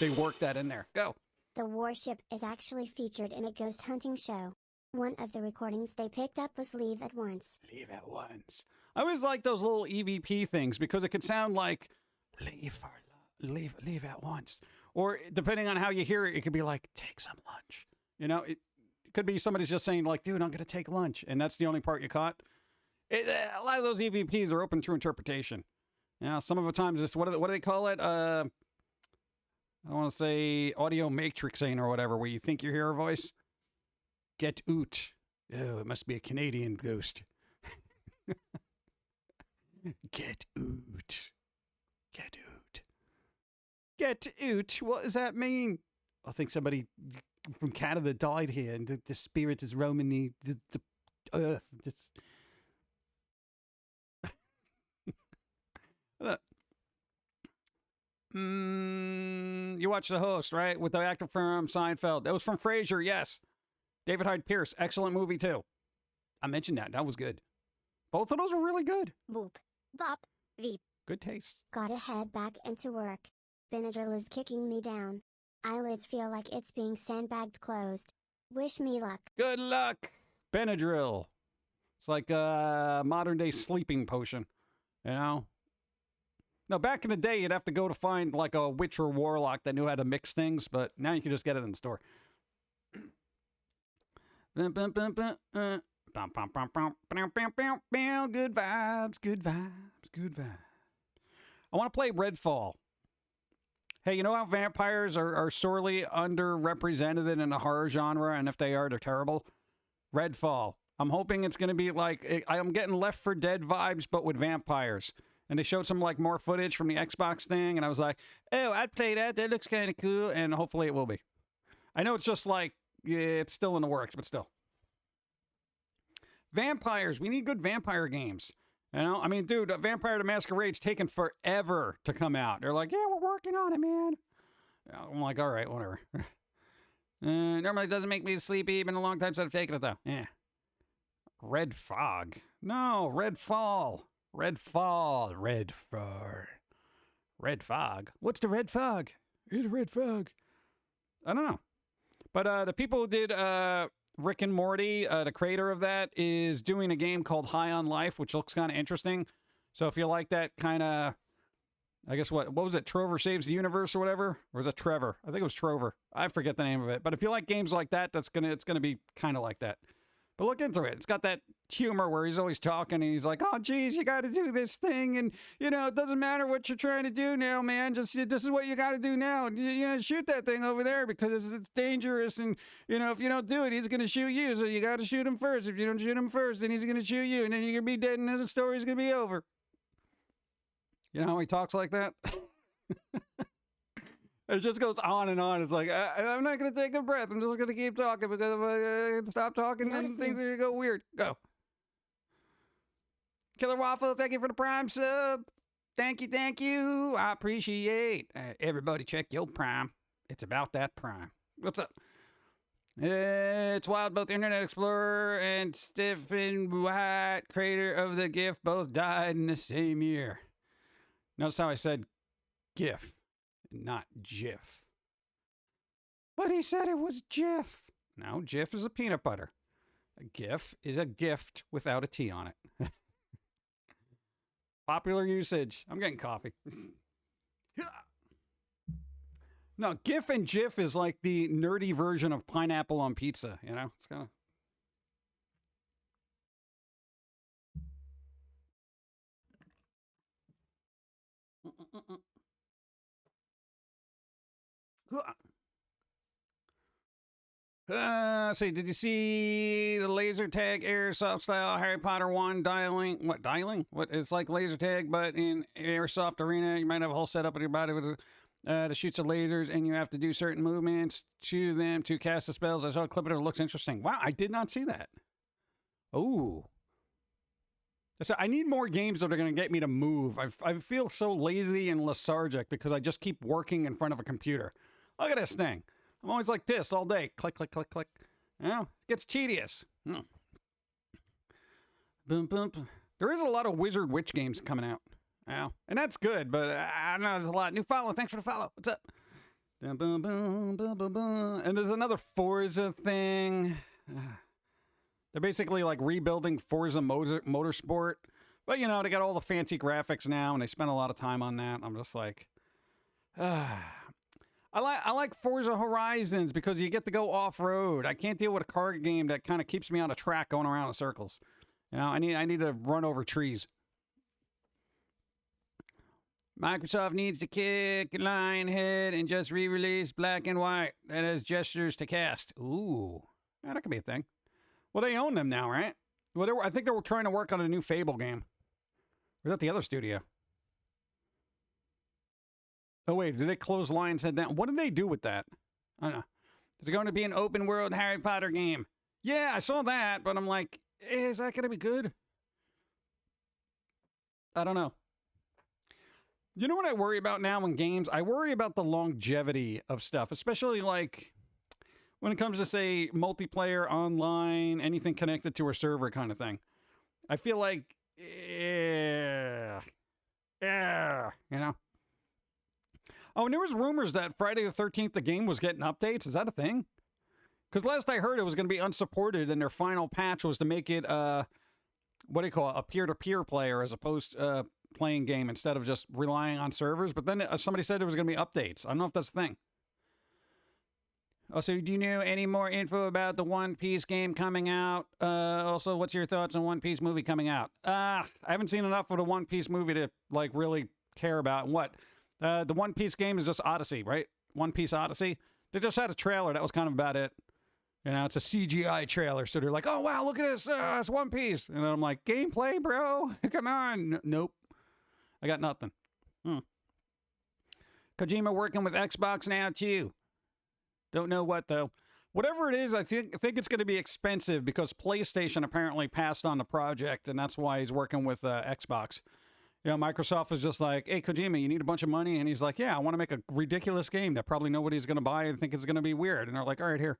they work that in there. Go. The warship is actually featured in a ghost hunting show. One of the recordings they picked up was Leave at Once. Leave at once. I always like those little EVP things because it could sound like leave at once. Or depending on how you hear it, it could be like, take some lunch. It could be somebody's just saying like, dude, I'm going to take lunch. And that's the only part you caught. A lot of those EVPs are open to interpretation. Some of the times it's, what do they call it? I want to say audio matrixing or whatever, where you think you hear a voice. Get oot. Oh, it must be a Canadian ghost. Get oot. Get oot. Get oot. What does that mean? I think somebody from Canada died here, and the spirit is roaming the earth. You watched The Host, right? With the actor from Seinfeld. That was from Frasier, yes. David Hyde Pierce, excellent movie too. I mentioned that. That was good. Both of those were really good. Boop. Bop. Veep. Good taste. Gotta head back into work. Benadryl is kicking me down. Eyelids feel like it's being sandbagged closed. Wish me luck. Good luck. Benadryl. It's like a modern day sleeping potion. Now, back in the day, you'd have to go to find like a witch or warlock that knew how to mix things, but now you can just get it in the store. Good vibes, good vibes, good vibes. I want to play Redfall. Hey, you know how vampires are sorely underrepresented in the horror genre, and if they are, they're terrible? Redfall. I'm hoping it's going to be like, I'm getting Left 4 Dead vibes, but with vampires. And they showed some like more footage from the Xbox thing, and I was like, oh, I'd play that. That looks kind of cool, and hopefully it will be. I know it's just like, yeah, it's still in the works, but still. Vampires. We need good vampire games. You know, I mean, dude, Vampire the Masquerade's taken forever to come out. They're like, yeah, we're working on it, man. I'm like, all right, whatever. Normally it doesn't make me sleepy. Been a long time since I've taken it, though. Yeah. Red Fog. No, Red Fall. Red Fall. Red Fog. Red Fog. What's the Red Fog? It's a Red Fog. I don't know. But the people who did Rick and Morty, the creator of that, is doing a game called High on Life, which looks kind of interesting. So if you like that kind of, I guess what was it? Trover Saves the Universe or whatever? Or was it Trevor? I think it was Trover. I forget the name of it. But if you like games like that, it's gonna be kind of like that. But look into it. It's got that humor where he's always talking and he's like, oh, geez, you got to do this thing. And, you know, it doesn't matter what you're trying to do now, man. Just this is what you got to do now. You know, shoot that thing over there because it's dangerous. And, you know, if you don't do it, he's going to shoot you. So you got to shoot him first. If you don't shoot him first, then he's going to shoot you. And then you're going to be dead and the story's going to be over. You know how he talks like that? It just goes on and on. It's like, I'm not going to take a breath. I'm just going to keep talking because if I stop talking, then things are going to go weird. Go. Killer Waffle, thank you for the Prime sub. Thank you, thank you. I appreciate. Everybody check your Prime. It's about that Prime. What's up? It's wild. Both Internet Explorer and Stephen White, creator of the GIF, both died in the same year. Notice how I said GIF. Not Jif. But he said it was Jif. No, Jif is a peanut butter. A GIF is a gift without a T on it. Popular usage. I'm getting coffee. No, GIF and Jif is like the nerdy version of pineapple on pizza, you know? It's kind of... See, did you see the laser tag airsoft style Harry Potter 1 dialing? What, dialing? What, it's like laser tag, but in airsoft arena, you might have a whole setup of your body with the shoots of lasers, and you have to do certain movements to them to cast the spells. I saw a clip of it. It looks interesting. Wow, I did not see that. Oh. So I need more games that are going to get me to move. I feel so lazy and lethargic because I just keep working in front of a computer. Look at this thing. I'm always like this all day. Click, click, click, click. You know, it gets tedious. Boom, boom. There is a lot of Wizard Witch games coming out. You know, and that's good, but I don't know, there's a lot. New follow. Thanks for the follow. What's up? Boom, boom, boom, boom, boom, boom. And there's another Forza thing. They're basically like rebuilding Forza Motorsport. But, you know, they got all the fancy graphics now, and they spent a lot of time on that. I'm just like... I like Forza Horizons because you get to go off-road. I can't deal with a car game that kind of keeps me on a track going around in circles. You know, I need to run over trees. Microsoft needs to kick Lionhead and just re-release Black and White that has gestures to cast. Ooh, yeah, that could be a thing. Well, they own them now, right? Well, I think they were trying to work on a new Fable game. Or is that the other studio? Oh, wait, did they close Lionhead down? What did they do with that? I don't know. Is it going to be an open world Harry Potter game? Yeah, I saw that, but I'm like, is that going to be good? I don't know. You know what I worry about now in games? I worry about the longevity of stuff, especially like when it comes to, say, multiplayer, online, anything connected to a server kind of thing. I feel like, you know? Oh, and there was rumors that Friday the 13th, the game was getting updates. Is that a thing? Because last I heard, it was going to be unsupported, and their final patch was to make it, what do you call it, a peer-to-peer player as opposed to playing game instead of just relying on servers. But then somebody said there was going to be updates. I don't know if that's the thing. Also, do you know any more info about the One Piece game coming out? Also, what's your thoughts on One Piece movie coming out? I haven't seen enough of the One Piece movie to, like, really care about. What? The One Piece game is just Odyssey, right? One Piece Odyssey. They just had a trailer. That was kind of about it. You know, it's a CGI trailer. So they're like, oh, wow, look at this. It's One Piece. And I'm like, gameplay, bro? Come on. Nope. I got nothing. Kojima working with Xbox now, too. Don't know what, though. Whatever it is, I think it's going to be expensive because PlayStation apparently passed on the project, and that's why he's working with Xbox. You know, Microsoft was just like, hey, Kojima, you need a bunch of money? And he's like, yeah, I want to make a ridiculous game that probably nobody's going to buy and think it's going to be weird. And they're like, all right, here.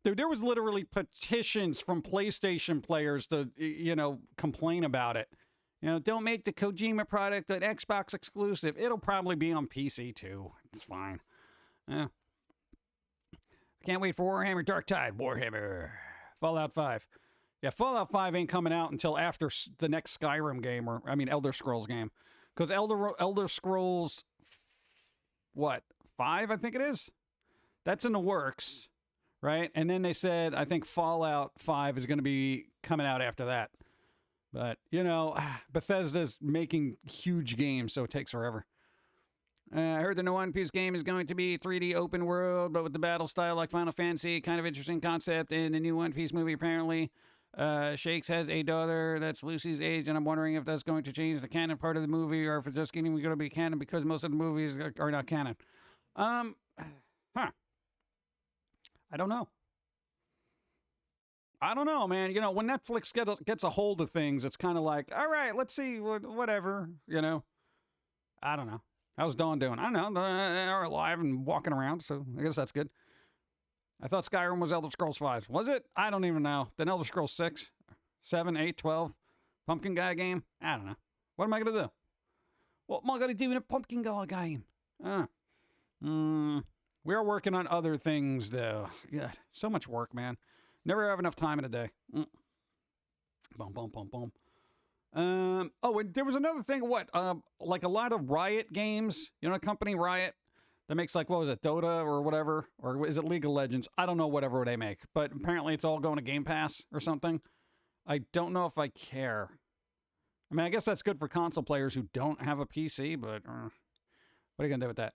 Dude, there was literally petitions from PlayStation players to, you know, complain about it. You know, don't make the Kojima product an Xbox exclusive. It'll probably be on PC, too. It's fine. Yeah. Can't wait for Warhammer Dark Tide. Warhammer. Fallout 5. Yeah, Fallout 5 ain't coming out until after the next Skyrim game, or, I mean, Elder Scrolls game. Because Elder Scrolls, what, 5, I think it is? That's in the works, right? And then they said, I think Fallout 5 is going to be coming out after that. But, you know, Bethesda's making huge games, so it takes forever. I heard the new One Piece game is going to be 3D open world, but with the battle style like Final Fantasy. Kind of interesting concept. In the new One Piece movie, apparently, Shakes has a daughter that's Lucy's age, and I'm wondering if that's going to change the canon part of the movie, or if it's just going to be canon because most of the movies are not canon. I don't know. I don't know, man. You know, when Netflix gets a hold of things, it's kind of like, all right, let's see, whatever, you know. I don't know. How's Dawn doing? I don't know. They're alive and walking around, so I guess that's good. I thought Skyrim was Elder Scrolls 5. Was it? I don't even know. Then Elder Scrolls 6, 7, 8, 12. Pumpkin Guy game? I don't know. What am I going to do? What am I going to do in a Pumpkin Guy game? We are working on other things, though. God, so much work, man. Never have enough time in a day. Boom, boom, boom, boom. Oh, and there was another thing. What? Like a lot of Riot games. You know, a company Riot that makes like, what was it, Dota or whatever, or is it League of Legends? I don't know, whatever they make. But apparently, it's all going to Game Pass or something. I don't know if I care. I mean, I guess that's good for console players who don't have a PC. But what are you gonna do with that?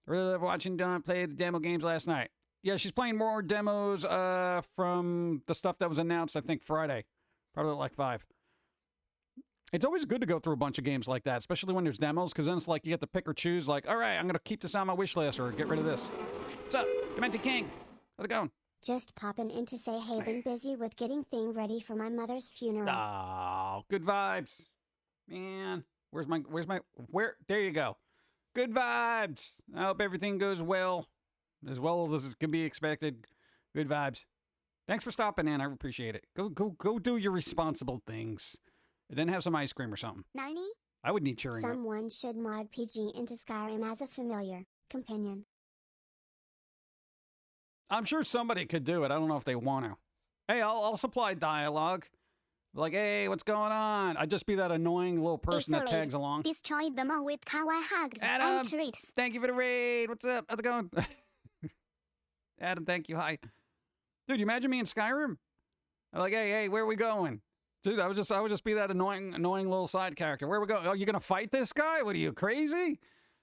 I really love watching Dawn play the demo games last night. Yeah, she's playing more demos from the stuff that was announced, I think, Friday. Probably like 5. It's always good to go through a bunch of games like that, especially when there's demos, because then it's like you get to pick or choose, like, all right, I'm going to keep this on my wish list or get rid of this. What's up? Demented King. How's it going? Just popping in to say, hey, been busy with getting thing ready for my mother's funeral. Oh, good vibes. Man, there you go. Good vibes. I hope everything goes well as it can be expected. Good vibes. Thanks for stopping in. I appreciate it. Go do your responsible things. And then have some ice cream or something. Narnie? I would need cheering up. Someone should mod PG into Skyrim as a familiar companion. I'm sure somebody could do it. I don't know if they want to. Hey, I'll supply dialogue. Like, hey, what's going on? I'd just be that annoying little person that tags along. Destroyed them all with kawaii hugs Adam, and treats. Thank you for the raid. What's up? How's it going? Adam, thank you. Hi. Dude, you imagine me in Skyrim? I'm like, hey, where are we going? Dude, I would just be that annoying little side character. Where are we going? Oh, you gonna fight this guy? What are you, crazy?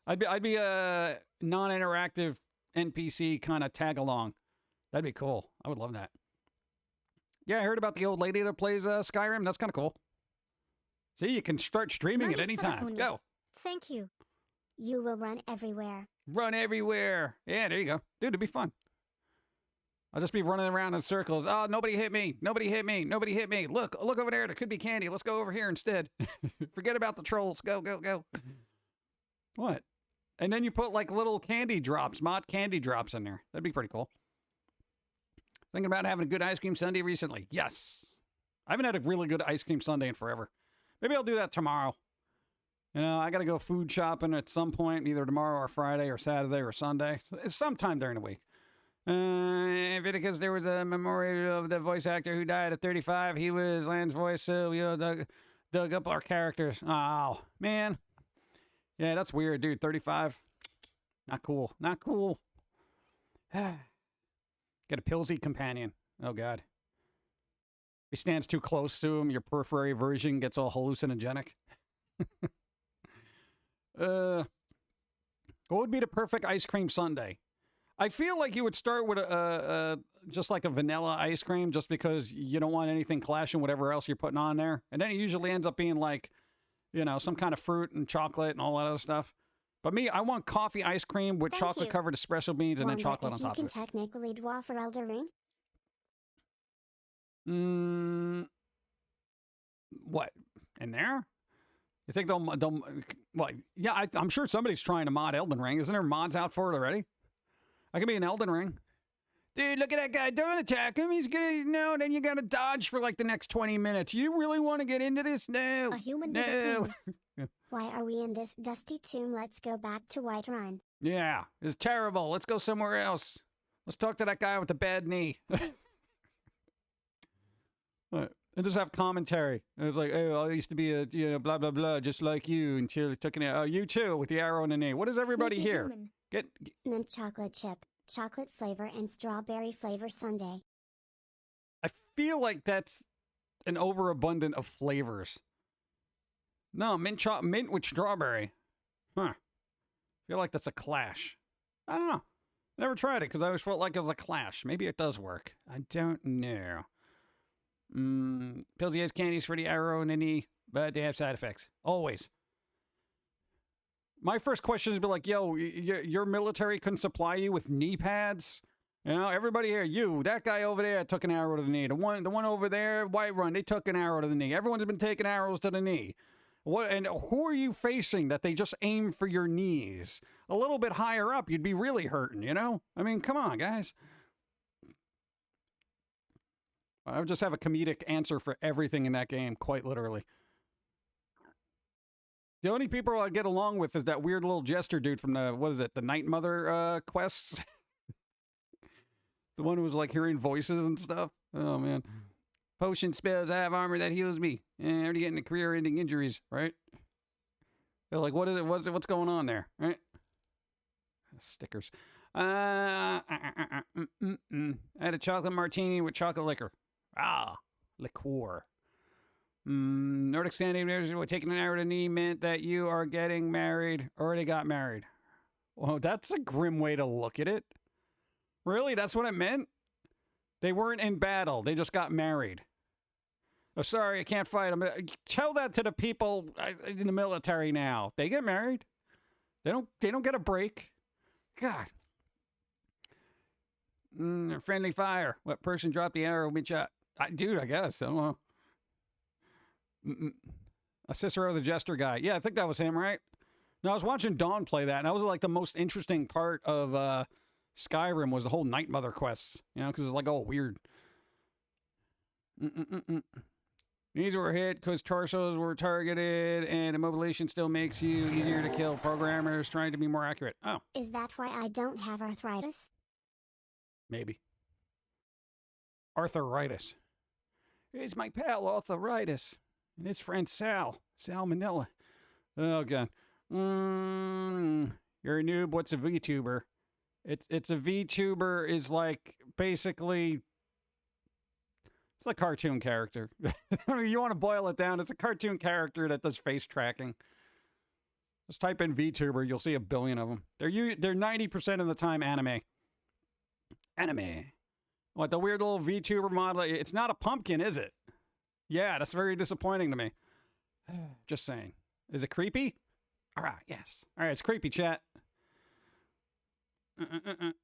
I'd be a non-interactive NPC kind of tag along. That'd be cool. I would love that. Yeah, I heard about the old lady that plays Skyrim. That's kind of cool. See, you can start streaming at any time. Go. Thank you. You will run everywhere. Run everywhere. Yeah, there you go. Dude, it'd be fun. I'll just be running around in circles. Oh, nobody hit me. Nobody hit me. Nobody hit me. Look over there. There could be candy. Let's go over here instead. Forget about the trolls. Go. What? And then you put like little candy drops, mod candy drops in there. That'd be pretty cool. Thinking about having a good ice cream sundae recently. Yes. I haven't had a really good ice cream sundae in forever. Maybe I'll do that tomorrow. You know, I got to go food shopping at some point, either tomorrow or Friday or Saturday or Sunday. It's sometime during the week. Because there was a memorial of the voice actor who died at 35. He was Land's voice, so we dug up our characters. Oh, man. Yeah, that's weird, dude. 35. Not cool. Not cool. Get a Pillsy companion. Oh, God. If he stands too close to him, your periphery version gets all hallucinogenic. What would be the perfect ice cream sundae? I feel like you would start with just like a vanilla ice cream, just because you don't want anything clashing whatever else you're putting on there. And then it usually ends up being like, You know, some kind of fruit and chocolate and all that other stuff. But me, I want coffee ice cream with Thank chocolate you. covered espresso beans and then Wonder chocolate on if you top can of it. technically dwarf for Elder Ring? What? In there? You think they'll like, yeah, I'm sure somebody's trying to mod Elden Ring. Isn't there mods out for it already? I could be an Elden Ring. Dude, look at that guy. Don't attack him. He's gonna, no, then you gotta dodge for like the next 20 minutes. You really want to get into this? No. A human did a No. thing. Why are we in this dusty tomb? Let's go back to Whiterun. Yeah, it's terrible. Let's go somewhere else. Let's talk to that guy with the bad knee. What? And just have commentary. It was like, oh, I used to be a, you know, blah, blah, blah, just like you until it took an arrow. Oh, you too, with the arrow in the knee. What is everybody Sneaky here? human. Get Mint chocolate chip, chocolate flavor, and strawberry flavor sundae. I feel like that's an overabundance of flavors. No, mint with strawberry. Huh. Feel like that's a clash. I don't know. Never tried it because I always felt like it was a clash. Maybe it does work. I don't know. Pilsy has candies for the arrow and the knee, but they have side effects. Always. My first question is be like, yo, your military couldn't supply you with knee pads? You know, everybody here, you, that guy over there took an arrow to the knee. The one over there, Whiterun, they took an arrow to the knee. Everyone's been taking arrows to the knee. What, and who are you facing that they just aim for your knees? A little bit higher up, you'd be really hurting, you know? I mean, come on, guys. I would just have a comedic answer for everything in that game, quite literally. The only people I get along with is that weird little jester dude from the, what is it, the Night Mother quests? The one who was like hearing voices and stuff. Oh, man. Potion spells, I have armor that heals me. And already getting the career-ending injuries, right? They're like, what is it? What's going on there, right? Stickers. I had a chocolate martini with chocolate liquor. Ah, liqueur. Nordic standards were taking an arrow to the knee meant that you are getting married. Already got married. Well, that's a grim way to look at it. Really? That's what it meant? They weren't in battle. They just got married. Oh, sorry, I can't fight them. Tell that to the people in the military now. They get married. They don't get a break. God. Friendly fire. What person dropped the arrow mid-shot? Dude, I guess. I don't know. A Cicero the Jester guy. Yeah, I think that was him, right? No, I was watching Dawn play that, and that was like the most interesting part of Skyrim was the whole Night Mother quests. You know, because it's like all weird. Knees were hit because torsos were targeted, and immobilization still makes you easier to kill. Programmers trying to be more accurate. Oh. Is that why I don't have arthritis? Maybe. Arthritis. It's my pal, Arthritis. And his friend Sal. Salmonella. Oh, God. You're a noob. What's a VTuber? It's a VTuber is like basically... It's a cartoon character. You want to boil it down, it's a cartoon character that does face tracking. Just type in VTuber, you'll see a billion of them. They're 90% of the time anime. Anime. What, the weird little VTuber model? It's not a pumpkin, is it? Yeah, that's very disappointing to me. Just saying. Is it creepy? All right, yes. All right, it's creepy, chat. Bum,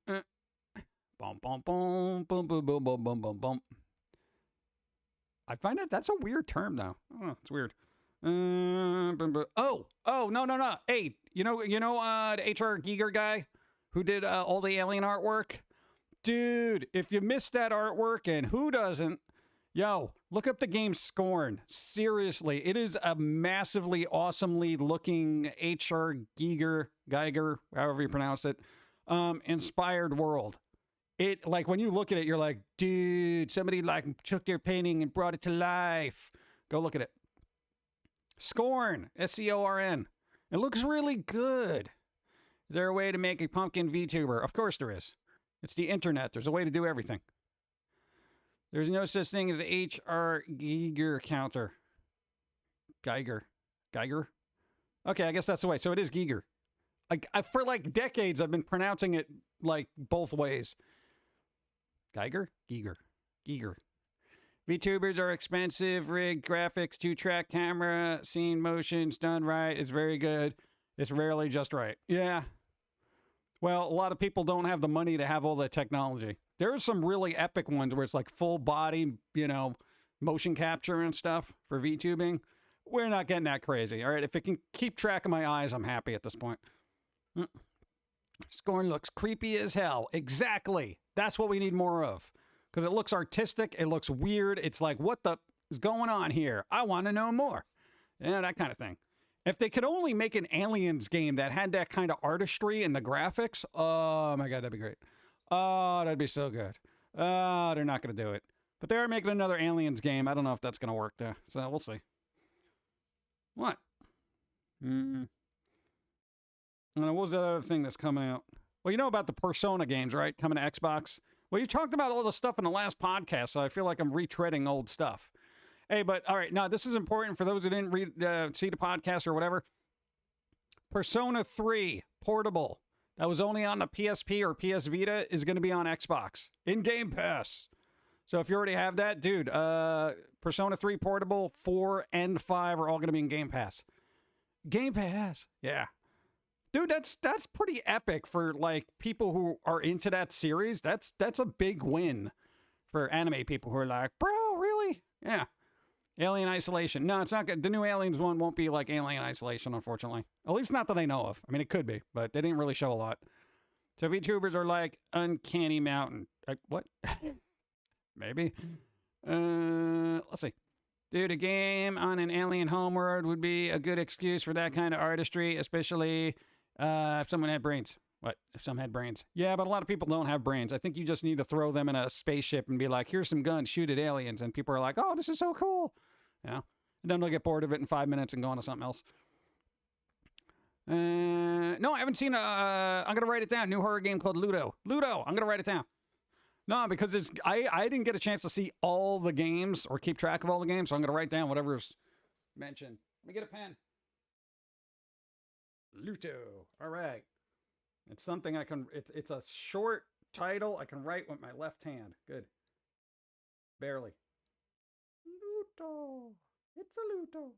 bum, bum, bum, bum, bum, bum, bum, bum, bum. I find that's a weird term, though. Oh, it's weird. Oh, no. Hey, you know, the H.R. Giger guy who did all the alien artwork? Dude, if you missed that artwork, and who doesn't, yo, look up the game Scorn. Seriously, it is a massively, awesomely looking H.R. Geiger, however you pronounce it, inspired world. It, like, when you look at it, you're like, dude, somebody, like, took their painting and brought it to life. Go look at it. Scorn, S-C-O-R-N. It looks really good. Is there a way to make a pumpkin VTuber? Of course there is. It's the internet. There's a way to do everything. There's no such thing as the H.R. Giger counter. Geiger? Okay, I guess that's the way. So it is Giger. Like, for like decades, I've been pronouncing it like both ways. Giger? Giger. VTubers are expensive, rigged graphics, 2-track camera, scene motions done right. It's very good. It's rarely just right. Yeah. Well, a lot of people don't have the money to have all that technology. There's some really epic ones where it's like full body, motion capture and stuff for VTubing. We're not getting that crazy. All right. If it can keep track of my eyes, I'm happy at this point. Scorn looks creepy as hell. Exactly. That's what we need more of. Because it looks artistic. It looks weird. It's like, what the is going on here? I want to know more. That kind of thing. If they could only make an Aliens game that had that kind of artistry in the graphics, oh my God, that'd be great. Oh, that'd be so good. Oh, they're not going to do it. But they are making another Aliens game. I don't know if that's going to work there. So we'll see. What? What was the other thing that's coming out? Well, you know about the Persona games, right? Coming to Xbox. Well, you talked about all the stuff in the last podcast, so I feel like I'm retreading old stuff. Hey, but all right, now this is important for those who didn't see the podcast or whatever. Persona 3 Portable, that was only on the PSP or PS Vita, is going to be on Xbox in Game Pass. So if you already have that, dude, Persona 3 Portable 4 and 5 are all going to be in Game Pass. Game Pass, yeah. Dude, that's pretty epic for like people who are into that series. That's a big win for anime people who are like, bro, really? Yeah. Alien Isolation. No, it's not good. The new Aliens one won't be like Alien Isolation, unfortunately. At least not that I know of. I mean, it could be, but they didn't really show a lot. So VTubers are like Uncanny Mountain. What? Maybe. Let's see. Dude, a game on an alien homeworld would be a good excuse for that kind of artistry, especially if someone had brains. What? If some had brains. Yeah, but a lot of people don't have brains. I think you just need to throw them in a spaceship and be like, here's some guns, shoot at aliens. And people are like, oh, this is so cool. Yeah. And then they'll get bored of it in 5 minutes and go on to something else. No, I haven't seen I'm going to write it down. New horror game called Ludo. Ludo, I'm going to write it down. No, because I didn't get a chance to see all the games or keep track of all the games, so I'm going to write down whatever's mentioned. Let me get a pen. Ludo. All right. It's something I can, it's a short title I can write with my left hand. Good. Barely. Ludo. It's a Ludo.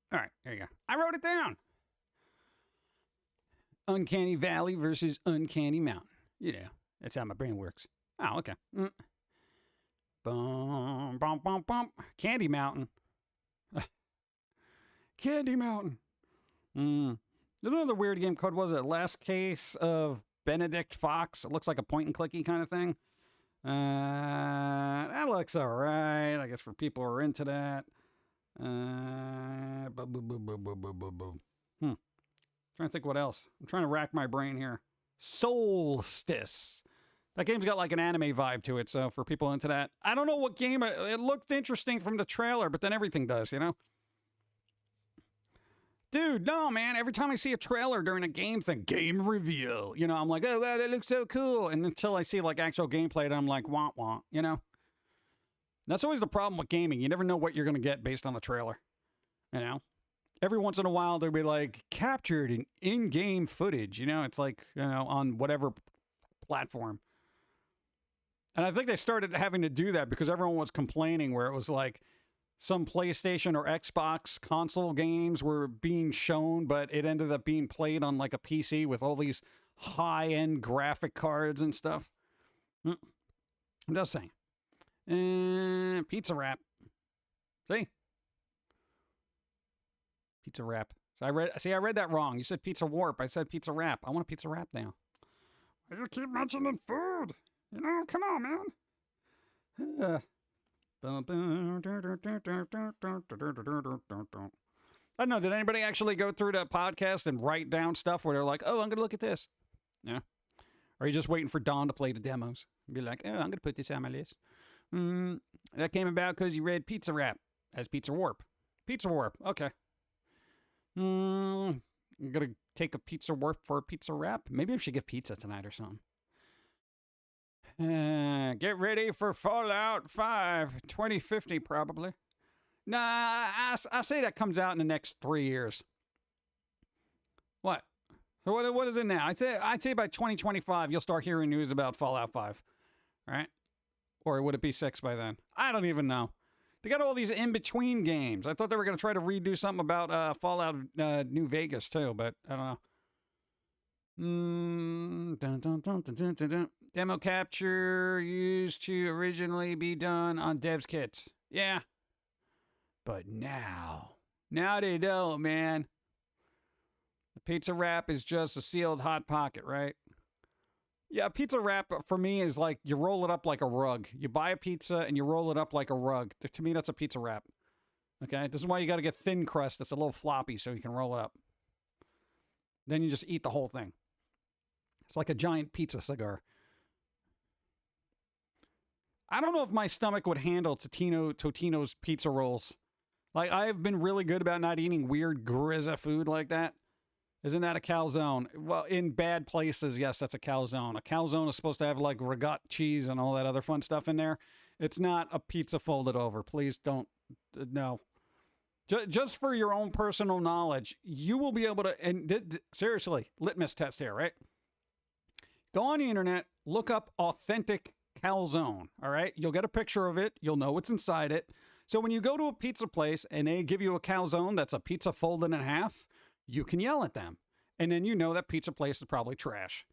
All right, there you go. I wrote it down. Uncanny Valley versus Uncanny Mountain. You know, that's how my brain works. Oh, okay. Bum, bum, bum, bum. Candy Mountain. Candy Mountain. There's another weird game called, was it Last Case of Benedict Fox? It looks like a point-and-clicky kind of thing. That looks all right, I guess, for people who are into that. Trying to think what else. I'm trying to rack my brain here. Solstice. That game's got like an anime vibe to it, so for people into that. I don't know what game, it looked interesting from the trailer, but then everything does, you know? Dude, no, man, every time I see a trailer during a game thing, game reveal, you know, I'm like, oh, wow, that looks so cool. And until I see like actual gameplay, and I'm like, wah, wah, you know? That's always the problem with gaming. You never know what you're going to get based on the trailer, you know? Every once in a while, they'll be like, captured in in-game footage, you know? It's like, you know, on whatever platform. And I think they started having to do that because everyone was complaining where it was like some PlayStation or Xbox console games were being shown, but it ended up being played on like a PC with all these high-end graphic cards and stuff. I'm just saying. Pizza wrap. See? Pizza wrap. So I read that wrong. You said pizza warp. I said pizza wrap. I want a pizza wrap now. Why do you keep mentioning food? You know, come on, man. I don't know. Did anybody actually go through the podcast and write down stuff where they're like, oh, I'm going to look at this? Yeah. Or are you just waiting for Dawn to play the demos? And be like, oh, I'm going to put this on my list. That came about because you read Pizza Wrap as Pizza Warp. Pizza Warp. Okay. I'm going to take a Pizza Warp for a Pizza Wrap. Maybe I should get pizza tonight or something. Get ready for Fallout 5 2050 probably. Nah, I say that comes out in the next 3 years. What? So what is it now? I'd say by 2025 you'll start hearing news about Fallout 5, right? Or would it be 6 by then? I don't even know. They got all these in-between games. I thought they were going to try to redo something about Fallout New Vegas, too, but I don't know. Demo capture used to originally be done on devs kits. Yeah. But now they don't, man. The pizza wrap is just a sealed Hot Pocket, right? Yeah, pizza wrap for me is like you roll it up like a rug. You buy a pizza and you roll it up like a rug. To me, that's a pizza wrap. Okay? This is why you got to get thin crust that's a little floppy so you can roll it up. Then you just eat the whole thing. It's like a giant pizza cigar. I don't know if my stomach would handle Totino's pizza rolls. Like, I've been really good about not eating weird grizza food like that. Isn't that a calzone? Well, in bad places, yes, that's a calzone. A calzone is supposed to have, like, regat cheese and all that other fun stuff in there. It's not a pizza folded over. Please don't. No. Just for your own personal knowledge, you will be able to, and seriously, litmus test here, right? Go on the internet, look up authentic calzone, all right? You'll get a picture of it. You'll know what's inside it. So when you go to a pizza place and they give you a calzone that's a pizza folded in half, you can yell at them. And then you know that pizza place is probably trash,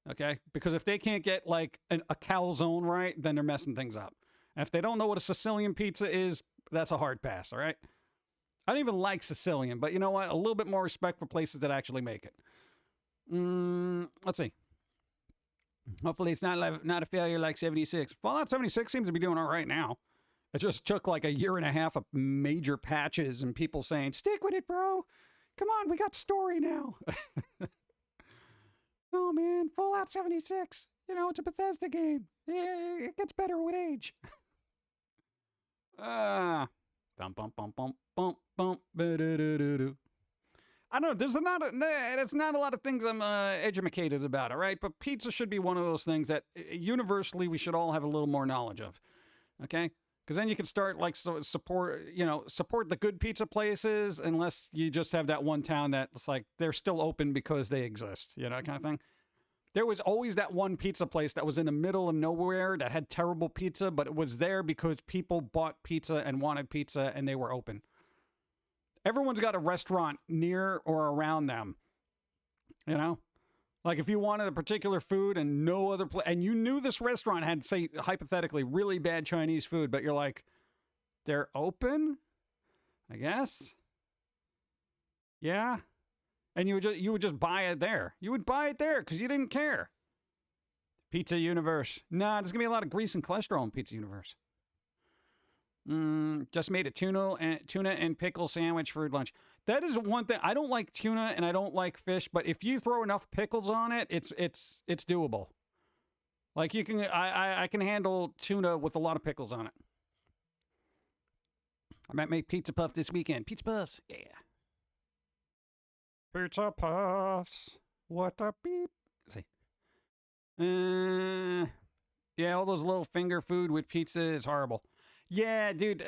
okay? Because if they can't get, like, a calzone right, then they're messing things up. And if they don't know what a Sicilian pizza is, that's a hard pass, all right? I don't even like Sicilian, but you know what? A little bit more respect for places that actually make it. Let's see. Hopefully it's not a failure like 76. Fallout 76 seems to be doing all right now. It just took like a year and a half of major patches and people saying, stick with it, bro. Come on, we got story now. Oh, man, Fallout 76. You know, it's a Bethesda game. It gets better with age. Bum, bum, bum, bum, bum, bum, ba-do-do-do-do. I don't know, there's not a lot of things I'm educated about, all right? But pizza should be one of those things that universally we should all have a little more knowledge of, okay? Because then you can start, like, support the good pizza places, unless you just have that one town that's like, they're still open because they exist, you know, kind of thing. There was always that one pizza place that was in the middle of nowhere that had terrible pizza, but it was there because people bought pizza and wanted pizza and they were open. Everyone's got a restaurant near or around them, you know? Like if you wanted a particular food and no other place, and you knew this restaurant had, say, hypothetically, really bad Chinese food, but you're like, they're open? I guess? Yeah? And you would just buy it there. You would buy it there because you didn't care. Pizza Universe. Nah, there's going to be a lot of grease and cholesterol in Pizza Universe. Just made a tuna and pickle sandwich for lunch. That is one thing. I don't like tuna and I don't like fish, but if you throw enough pickles on it, it's doable. Like you can, I can handle tuna with a lot of pickles on it. I might make pizza puff this weekend. Pizza puffs, yeah. Pizza puffs. What a beep. Let's see. Yeah, all those little finger food with pizza is horrible. Yeah, dude.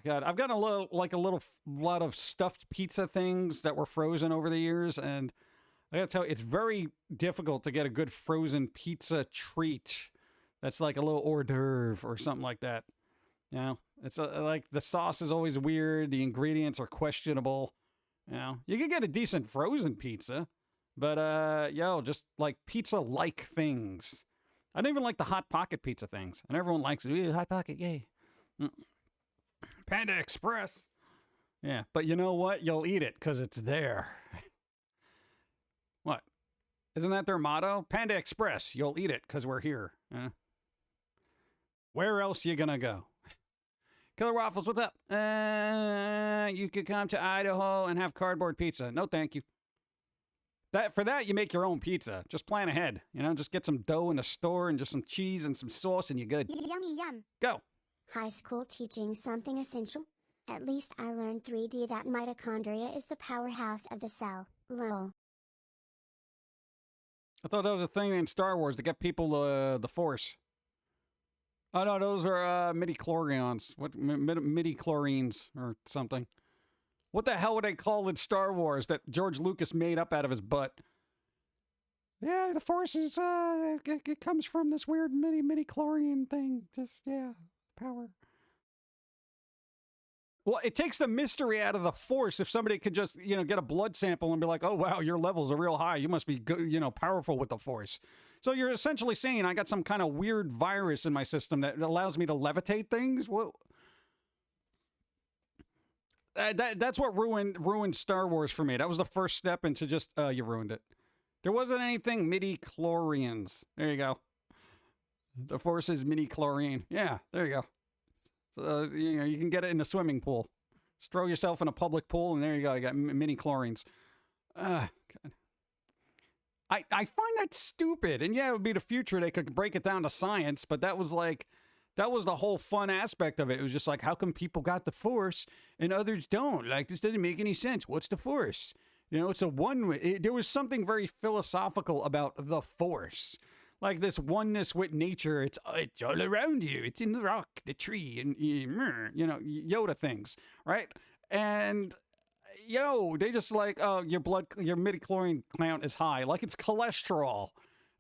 God, I've gotten a lot of stuffed pizza things that were frozen over the years, and I gotta tell you, it's very difficult to get a good frozen pizza treat. That's like a little hors d'oeuvre or something like that. You know, it's like the sauce is always weird. The ingredients are questionable. You know, you can get a decent frozen pizza, but just like pizza-like things. I don't even like the Hot Pocket pizza things, and everyone likes it. Ooh, Hot Pocket, yay. Panda Express. Yeah, but you know what? You'll eat it because it's there. What? Isn't that their motto? Panda Express. You'll eat it because we're here. Where else you gonna go? Killer Waffles, what's up? You could come to Idaho and have cardboard pizza. No, thank you. For that, you make your own pizza. Just plan ahead. You know, just get some dough in the store and just some cheese and some sauce and you're good. Yummy yum. Go. High school teaching something essential? At least I learned 3D that mitochondria is the powerhouse of the cell. Lol. I thought that was a thing in Star Wars to get people the Force. Oh, no, those are midi-chlorians. What, midi-chlorines or something. What the hell would they call it in Star Wars that George Lucas made up out of his butt? Yeah, the Force is, it comes from this weird midi-chlorian thing. Just, yeah, power. Well, it takes the mystery out of the Force if somebody could just, get a blood sample and be like, oh, wow, your levels are real high. You must be, good, powerful with the Force. So you're essentially saying I got some kind of weird virus in my system that allows me to levitate things? Well, that's what ruined Star Wars for me. That was the first step into just, you ruined it. There wasn't anything midi-chlorians. There you go. The Force is midi-chlorian. Yeah, there you go. So, you can get it in the swimming pool. Just throw yourself in a public pool, and there you go. You got midi-chlorians. God. I find that stupid. And yeah, it would be the future. They could break it down to science, but that was the whole fun aspect of it. It was just like, how come people got the Force and others don't? Like, this doesn't make any sense. What's the Force? It's a one-way. There was something very philosophical about the Force. Like this oneness with nature. It's all around you. It's in the rock, the tree, and, Yoda things, right? And, they just like, oh, your midi-chlorian count is high. Like it's cholesterol.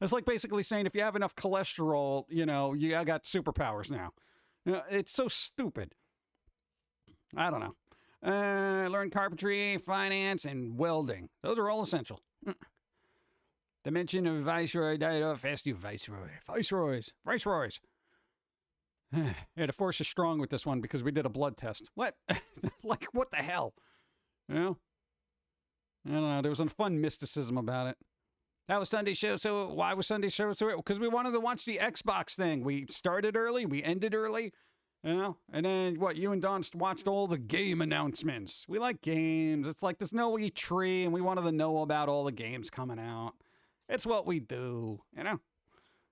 It's like basically saying if you have enough cholesterol, I got superpowers now. It's so stupid. I don't know. Learn carpentry, finance, and welding. Those are all essential. The mention of Viceroy died off. Ask you, Viceroys. Yeah, the Force is strong with this one because we did a blood test. What? Like, what the hell? I don't know. There was a fun mysticism about it. That was Sunday's show. So why was Sunday's show so? Because we wanted to watch the Xbox thing. We started early. We ended early. And then what? You and Don watched all the game announcements. We like games. It's like there's no E3, and we wanted to know about all the games coming out. It's what we do, Yeah,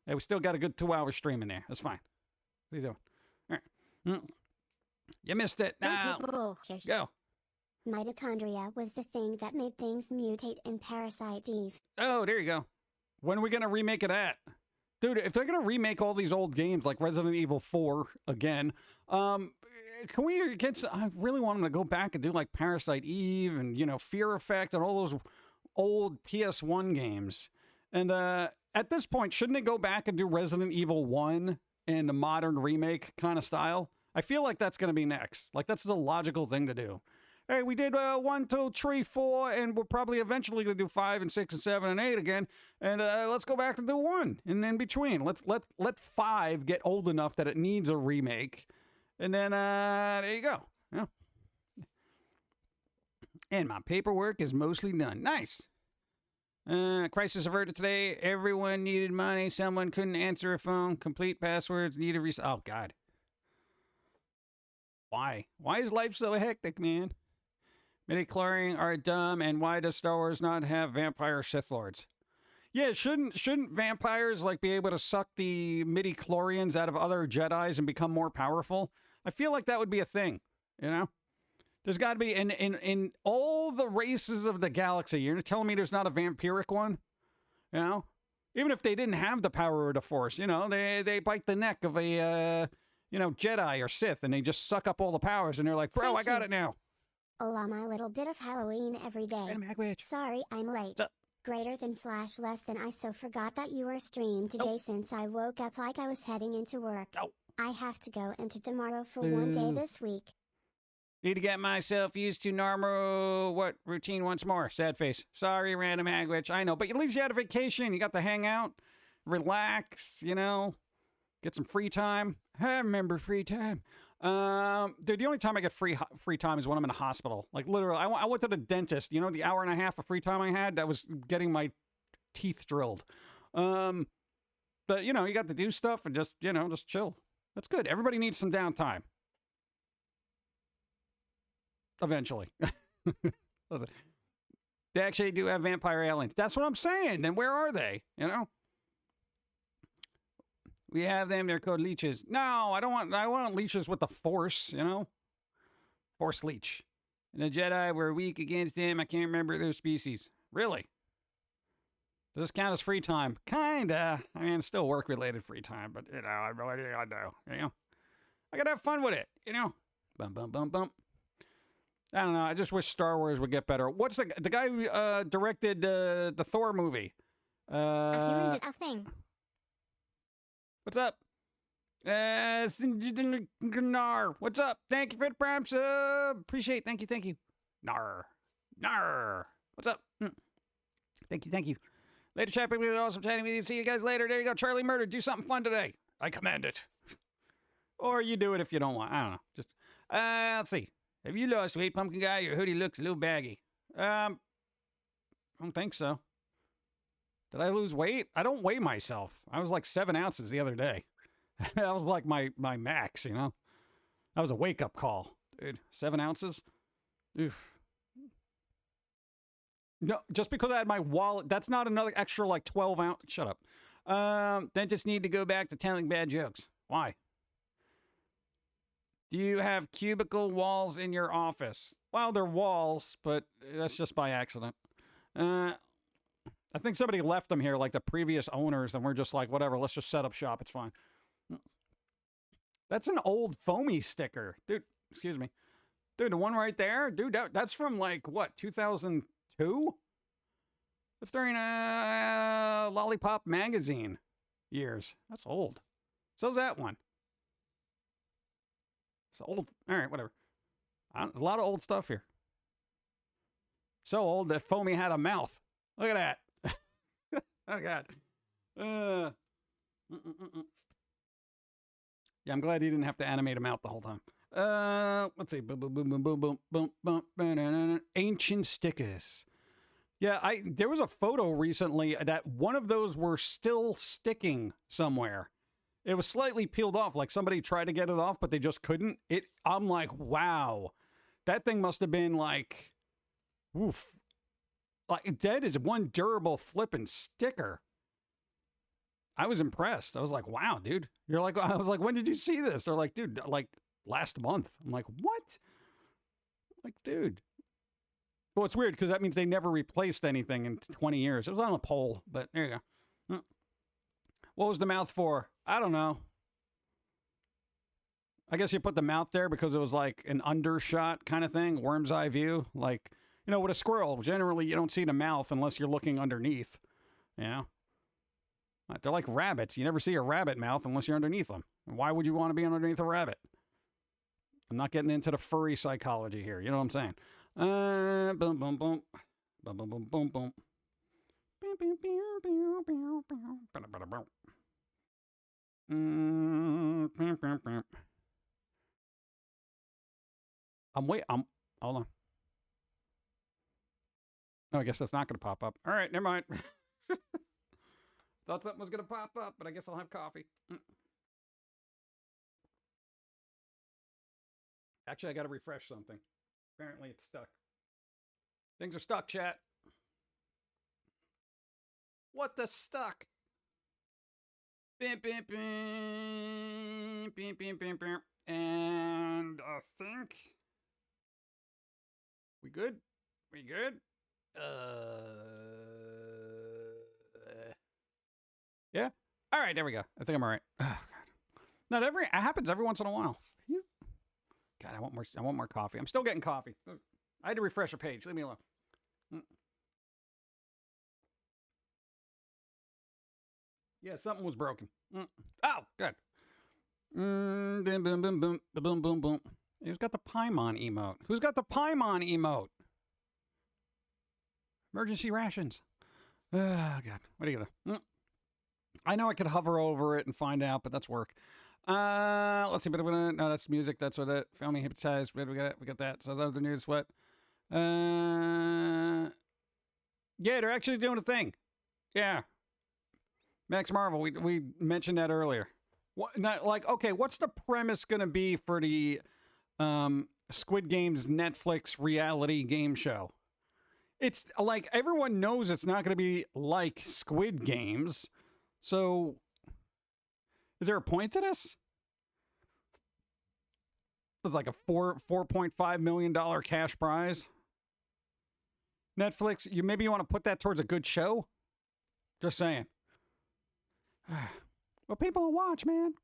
we still got a good 2-hour stream in there. That's fine. What are you doing? All right. You missed it. Now, go. Mitochondria was the thing that made things mutate in Parasite Eve. Oh, there you go. When are we going to remake it at? Dude, if they're going to remake all these old games like Resident Evil 4 again, can we get... I really want them to go back and do like Parasite Eve and, Fear Effect and all those old PS1 games. And at this point, shouldn't they go back and do Resident Evil 1 in the modern remake kind of style? I feel like that's going to be next. Like, that's the logical thing to do. Hey, we did 1, 2, 3, 4, and we're probably eventually going to do 5 and 6 and 7 and 8 again. And let's go back to do 1 and in between. Let 5 get old enough that it needs a remake. And then there you go. Yeah. And my paperwork is mostly done. Nice. Crisis averted today. Everyone needed money. Someone couldn't answer a phone. Complete passwords. Needed oh, God. Why? Why is life so hectic, man? Midi-chlorian are dumb, and why does Star Wars not have vampire Sith Lords? Yeah, shouldn't vampires like be able to suck the midi-chlorians out of other Jedis and become more powerful? I feel like that would be a thing, There's got to be in all the races of the galaxy. You're telling me there's not a vampiric one? Even if they didn't have the power of the Force, they bite the neck of a Jedi or Sith, and they just suck up all the powers, and they're like, bro, I got it now. Hola, my little bit of Halloween every day. Sorry, I'm late. Greater than / less than I so forgot that you were streamed today since I woke up like I was heading into work. I have to go into tomorrow for one day this week. Need to get myself used to normal, routine once more. Sad face. Sorry, random hagwitch. I know, but at least you had a vacation. You got to hang out, relax, get some free time. I remember free time. Dude, the only time I get free time is when I'm in a hospital. Like, literally, I went to the dentist. The hour and a half of free time I had, that was getting my teeth drilled. But, you got to do stuff and just chill. That's good. Everybody needs some downtime. Eventually. They actually do have vampire aliens. That's what I'm saying. And where are they? We have them. They're called leeches. No, I want leeches with the Force, Force leech. And the Jedi were weak against them. I can't remember their species. Really? Does this count as free time? Kinda. I mean, it's still work-related free time, but, I really gotta do, I gotta have fun with it, Bum, bum, bum, bum. I don't know. I just wish Star Wars would get better. What's the guy who directed the Thor movie? A human Uh, did a thing. what's up? Nar. What's up? Thank you for the prime sub. Appreciate. Thank you. Nar. What's up? Thank you. Later, chat. People are awesome chatting with you. See you guys later. There you go. Charlie Murder. Do something fun today. I command it. Or you do it if you don't want. I don't know. Just let's see. Have you lost weight, Pumpkin Guy? Your hoodie looks a little baggy. I don't think so. Did I lose weight? I don't weigh myself. I was like 7 ounces the other day. That was like my max, you know? That was a wake-up call. Dude, 7 ounces? Oof. No, just because I had my wallet, that's not another extra like 12 ounce. Shut up. Then just need to go back to telling bad jokes. Why? Do you have cubicle walls in your office? Well, they're walls, but that's just by accident. I think somebody left them here, like the previous owners, and we're just like, whatever, let's just set up shop. It's fine. That's an old Foamy sticker. Dude, excuse me. Dude, the one right there? Dude, that's from like, what, 2002? That's during Lollipop magazine years. That's old. So's that one. It's old. All right, whatever. There's a lot of old stuff here. So old that Foamy had a mouth. Look at that. Oh, God. Yeah, I'm glad he didn't have to animate him out the whole time. Let's see. Boom, boom, boom, boom, boom, boom, boom, boom, boom. Ancient stickers. Yeah, there was a photo recently that one of those were still sticking somewhere. It was slightly peeled off, like somebody tried to get it off, but they just couldn't. I'm like, wow. That thing must have been like, oof. Like, that is one durable flipping sticker. I was impressed. I was like, wow, dude. I was like, when did you see this? They're like, dude, like last month. I'm like, what? Like, dude. Well, it's weird because that means they never replaced anything in 20 years. It was on a pole, but there you go. What was the mouth for? I don't know. I guess you put the mouth there because it was like an undershot kind of thing, worm's eye view. Like, you know, with a squirrel, generally you don't see the mouth unless you're looking underneath. You know? They're like rabbits. You never see a rabbit mouth unless you're underneath them. Why would you want to be underneath a rabbit? I'm not getting into the furry psychology here. You know what I'm saying? Boom, boom, boom. Boom, boom, boom, boom, boom. Hold on. Oh, I guess that's not going to pop up. All right, never mind. Thought something was going to pop up, but I guess I'll have coffee. Actually, I got to refresh something. Apparently, it's stuck. Things are stuck, chat. What the stuck? Bim, bim, bim, bim, bim, bim, bim. And I think we good? We good? Yeah. All right, there we go. I think I'm all right. Oh, God. It happens every once in a while. God, I want more coffee. I'm still getting coffee. I had to refresh a page. Leave me alone. Yeah, something was broken. Oh, good. Boom, boom, boom, boom, boom, boom, boom. Who's got the Paimon emote? Who's got the Paimon emote? Emergency rations. Oh, God. What are you gonna? I know I could hover over it and find out, but that's work. Let's see. No, that's music. That's what it. Foamy hypnotized. We got it. We got that. So those are the news. What? Yeah, they're actually doing a thing. Yeah. Max Marvel. We mentioned that earlier. Okay, what's the premise going to be for the Squid Game's Netflix reality game show? It's like everyone knows it's not going to be like Squid Games. So, is there a point to this? It's like a $4.5 million cash prize. Netflix, maybe you want to put that towards a good show? Just saying. Well, people will watch, man.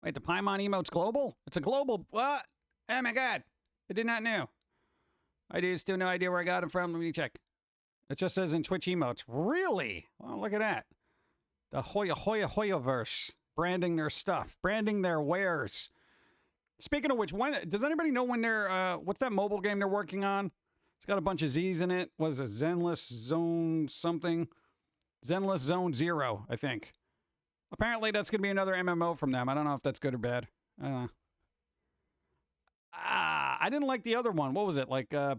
Wait, the Paimon emote's global? It's a global... What? Oh, my God. I did not know. I do still no idea where I got them from. Let me check. It just says in Twitch emotes. Really? Well, look at that. The Hoya-verse. Branding their stuff. Branding their wares. Speaking of which, does anybody know when they're, what's that mobile game they're working on? It's got a bunch of Z's in it. What is it? Zenless Zone something? Zenless Zone Zero, I think. Apparently that's going to be another MMO from them. I don't know if that's good or bad. I don't know. I didn't like the other one. What was it? Like, I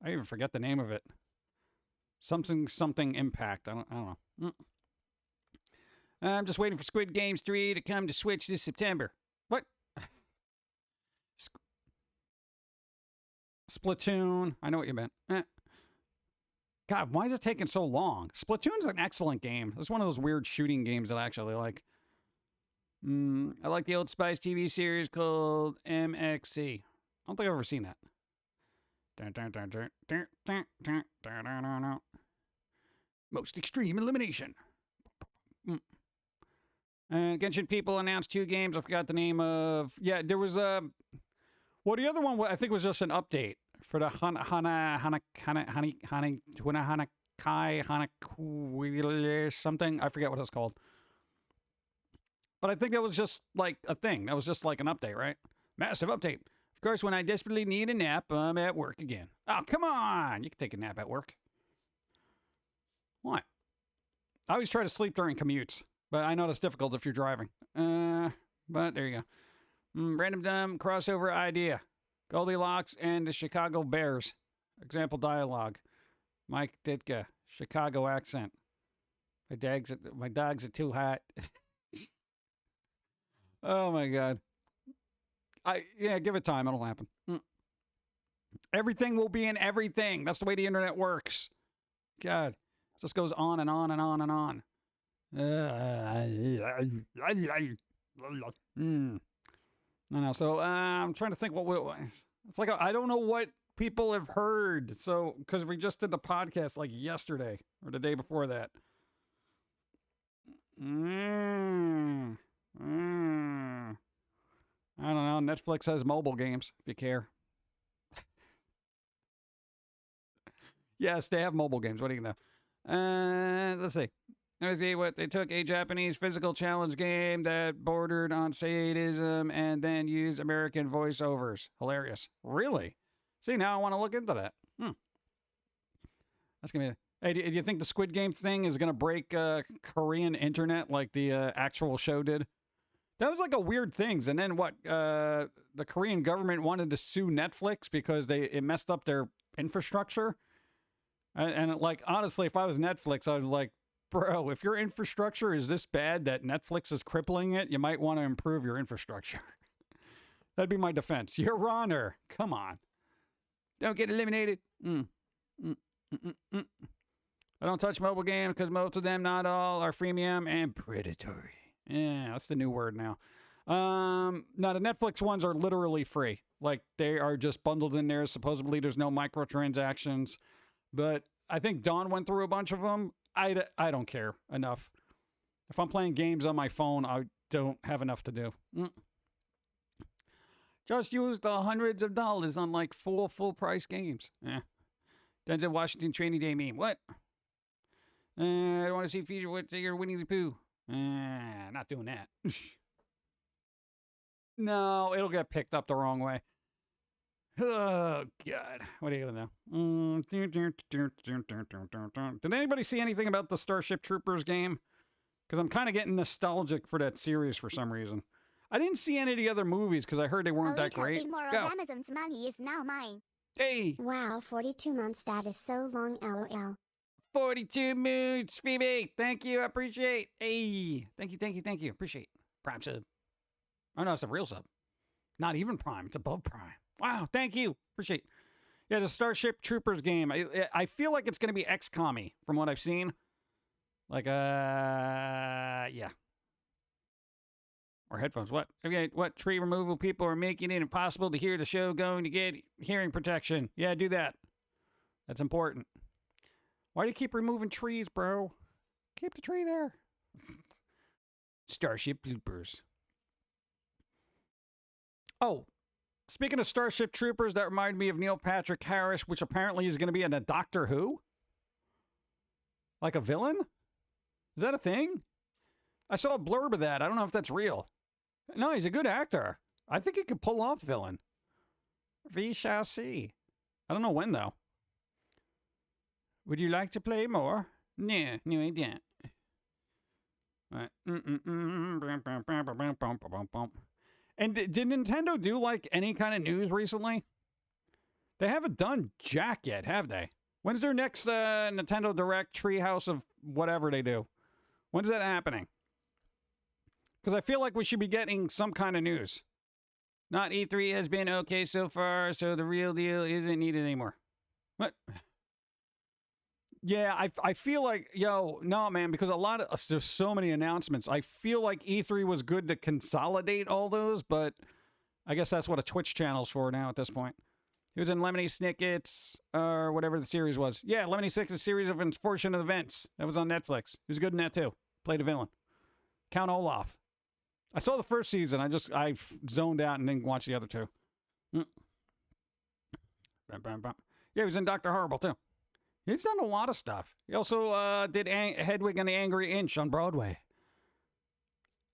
even forget the name of it. Something Impact. I don't know. I'm just waiting for Squid Games 3 to come to Switch this September. What? Splatoon. I know what you meant. God, why is it taking so long? Splatoon's an excellent game. It's one of those weird shooting games that I actually like. I like the Old Spice TV series called MXC. I don't think I've ever seen that. Most Extreme Elimination. Genshin people announced 2 games. I forgot the name of. Yeah, there was a. Well, the other one I think was just an update for the something. I forget what it's called. But I think that was just like a thing. That was just like an update, right? Massive update. Of course, when I desperately need a nap, I'm at work again. Oh, come on. You can take a nap at work. What? I always try to sleep during commutes, but I know it's difficult if you're driving. But there you go. Random dumb crossover idea. Goldilocks and the Chicago Bears. Example dialogue. Mike Ditka. Chicago accent. My dogs are too hot. Oh my God. Give it time. It'll happen. Everything will be in everything. That's the way the internet works. God. It just goes on and on and on and on. I know. So I'm trying to think what it's like. I don't know what people have heard. So because we just did the podcast like yesterday or the day before that. I don't know. Netflix has mobile games if you care. Yes, they have mobile games. What do you know? Let's see. Let's see what they took a Japanese physical challenge game that bordered on sadism and then used American voiceovers. Hilarious. Really? See, now I want to look into that. That's going to be... Hey, do you think the Squid Game thing is going to break Korean internet like the actual show did? That was like a weird thing. And then what? The Korean government wanted to sue Netflix because it messed up their infrastructure. And like, honestly, if I was Netflix, I was like, bro, if your infrastructure is this bad that Netflix is crippling it, you might want to improve your infrastructure. That'd be my defense. Your Honor, come on. Don't get eliminated. I don't touch mobile games because most of them, not all, are freemium and predatory. Yeah, that's the new word now. Now, the Netflix ones are literally free. Like, they are just bundled in there. Supposedly, there's no microtransactions. But I think Dawn went through a bunch of them. I don't care enough. If I'm playing games on my phone, I don't have enough to do. Just used hundreds of dollars on like 4 full-price games. Denzel Washington Training Day meme. What? I don't want to see feature what you're Winnie the Pooh. Not doing that. No, it'll get picked up the wrong way. Oh, God. What are you going to know? Did anybody see anything about the Starship Troopers game? Because I'm kind of getting nostalgic for that series for some reason. I didn't see any of the other movies because I heard they weren't that great. Go. Amazon's money is now mine. Hey. Wow, 42 months. That is so long, LOL. 42 moods, Phoebe. Thank you. I appreciate. Hey. Thank you. Appreciate. Prime sub. Oh, no, it's a real sub. Not even Prime. It's above Prime. Wow. Thank you. Appreciate. Yeah, the Starship Troopers game. I feel like it's going to be XCOM-y from what I've seen. Like, yeah. Or headphones. What? Okay, what tree removal people are making it impossible to hear the show going to get hearing protection. Yeah, do that. That's important. Why do you keep removing trees, bro? Keep the tree there. Starship Troopers. Oh, speaking of Starship Troopers, that reminded me of Neil Patrick Harris, which apparently is going to be in a Doctor Who. Like a villain? Is that a thing? I saw a blurb of that. I don't know if that's real. No, he's a good actor. I think he could pull off villain. We shall see. I don't know when, though. Would you like to play more? No, I don't. Right. And did Nintendo do, like, any kind of news recently? They haven't done jack yet, have they? When's their next Nintendo Direct Treehouse of whatever they do? When's that happening? Because I feel like we should be getting some kind of news. Not E3 has been okay so far, so the real deal isn't needed anymore. What? Yeah, I feel like, no, man, because there's so many announcements. I feel like E3 was good to consolidate all those, but I guess that's what a Twitch channel's for now at this point. He was in Lemony Snicket's, or whatever the series was. Yeah, Lemony Snicket's series of unfortunate events. That was on Netflix. He was good in that, too. Played a villain. Count Olaf. I saw the first season. I zoned out and didn't watch the other two. Yeah, he was in Dr. Horrible, too. He's done a lot of stuff. He also did Hedwig and the Angry Inch on Broadway.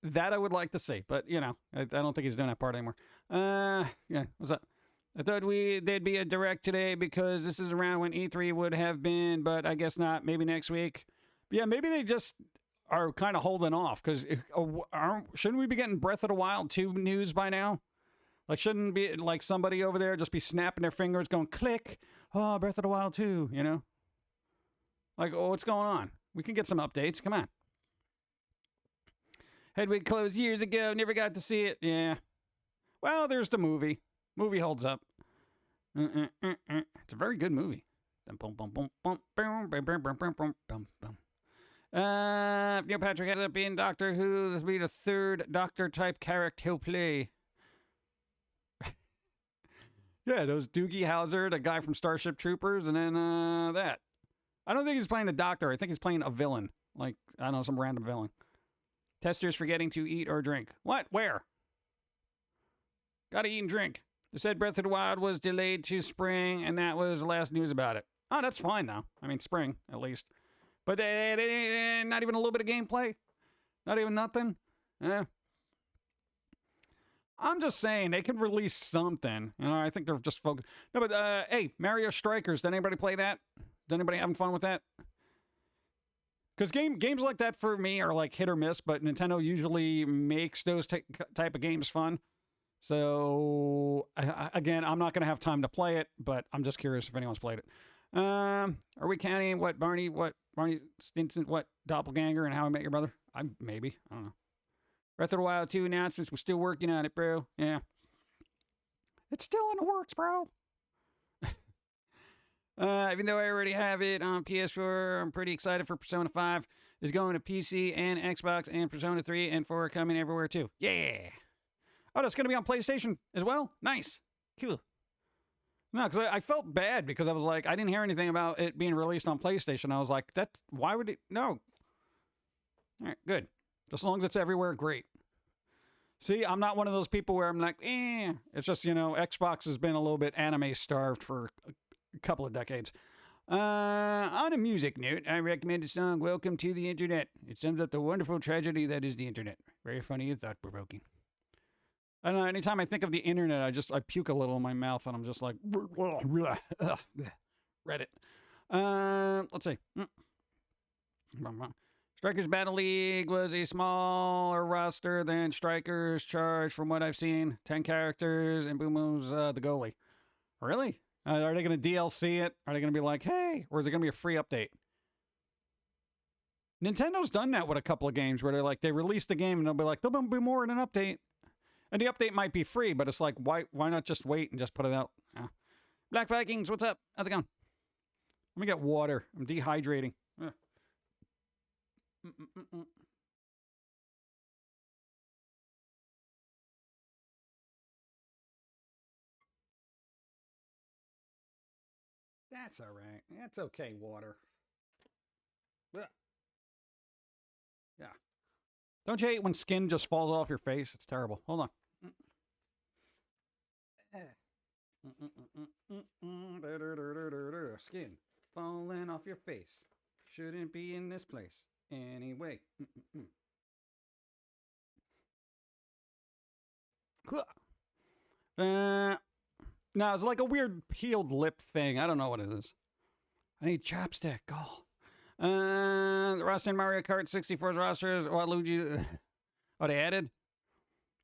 That I would like to see, but, I don't think he's doing that part anymore. Yeah, what's up? I thought there'd be a direct today because this is around when E3 would have been, but I guess not. Maybe next week. But yeah, maybe they just are kind of holding off because shouldn't we be getting Breath of the Wild 2 news by now? Like, shouldn't be like somebody over there just be snapping their fingers going, click, oh, Breath of the Wild 2, Like, oh, what's going on? We can get some updates. Come on. Hedwig closed years ago. Never got to see it. Yeah. Well, there's the movie. Movie holds up. It's a very good movie. Neil Patrick ends up being Doctor Who. This will be the third Doctor-type character he'll play. Yeah, those Doogie Howser, the guy from Starship Troopers, and then that. I don't think he's playing a doctor. I think he's playing a villain. Like, I don't know, some random villain. Testers forgetting to eat or drink. What? Where? Gotta eat and drink. They said Breath of the Wild was delayed to spring, and that was the last news about it. Oh, that's fine, though. I mean, spring, at least. But not even a little bit of gameplay? Not even nothing? I'm just saying, they could release something. I think they're just focused. No, but, hey, Mario Strikers, did anybody play that? Is anybody having fun with that? Because games like that for me are like hit or miss, but Nintendo usually makes those type of games fun. So, again, I'm not going to have time to play it, but I'm just curious if anyone's played it. Are we counting Barney Stinson, Doppelganger, and How I Met Your Brother? Maybe. I don't know. Breath of the Wild 2 announcements. We're still working on it, bro. Yeah. It's still in the works, bro. Even though I already have it on PS4, I'm pretty excited for Persona 5 is going to PC and Xbox, and Persona 3 and 4 are coming everywhere too. Yeah. Oh, that's going to be on PlayStation as well? Nice. Cool. No, because I felt bad because I was like, I didn't hear anything about it being released on PlayStation. I was like, why would it? No. All right, good. As long as it's everywhere, great. See, I'm not one of those people where I'm like, It's just, Xbox has been a little bit anime starved for a couple of decades. On a music note, I recommend the song Welcome to the Internet. It sums up the wonderful tragedy that is the Internet. Very funny and thought-provoking. I don't know, anytime I think of the Internet, I puke a little in my mouth, and I'm just like, Reddit. Let's see. Strikers Battle League was a smaller roster than Strikers Charge from what I've seen. 10 characters, and Boom Boom's the goalie. Really? Are they going to DLC it? Are they going to be like, hey? Or is it going to be a free update? Nintendo's done that with a couple of games where they release the game and they'll be like, there'll be more in an update. And the update might be free, but it's like, why not just wait and just put it out? Yeah. Black Vikings, what's up? How's it going? Let me get water. I'm dehydrating. That's all right. That's okay, water. Ugh. Yeah. Don't you hate when skin just falls off your face? It's terrible. Hold on. Skin falling off your face. Shouldn't be in this place anyway. No, it's like a weird peeled lip thing. I don't know what it is. I need chapstick. Oh. The roster in Mario Kart 64's rosters. Waluigi. Oh, they added?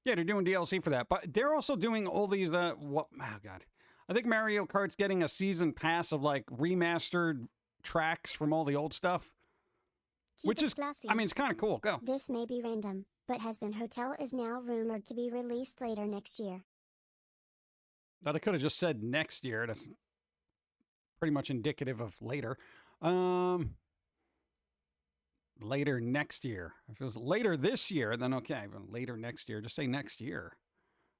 Yeah, they're doing DLC for that. But they're also doing all these, oh, God. I think Mario Kart's getting a season pass of, like, remastered tracks from all the old stuff. Which is, classy. I mean, it's kind of cool. Go. This may be random, but Husband Hotel is now rumored to be released later next year. That I could have just said next year. That's pretty much indicative of later. Later next year. If it was later this year, then okay. But later next year, just say next year.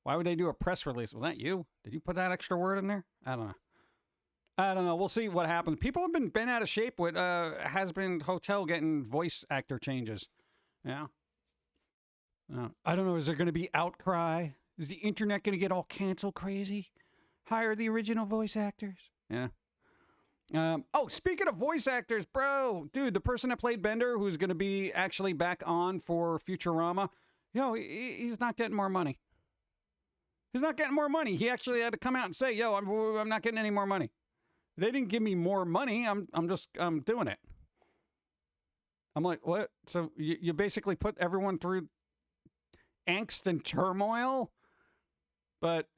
Why would they do a press release? Was that you? Did you put that extra word in there? I don't know. We'll see what happens. People have been bent out of shape with Has-Been Hotel getting voice actor changes. Yeah. I don't know. Is there going to be outcry? Is the internet going to get all cancel crazy? Hire the original voice actors? Yeah. Oh, speaking of voice actors, bro, dude, the person that played Bender, who's going to be actually back on for Futurama, he's not getting more money. He's not getting more money. He actually had to come out and say, I'm not getting any more money. They didn't give me more money. I'm doing it. I'm like, what? So you basically put everyone through angst and turmoil? But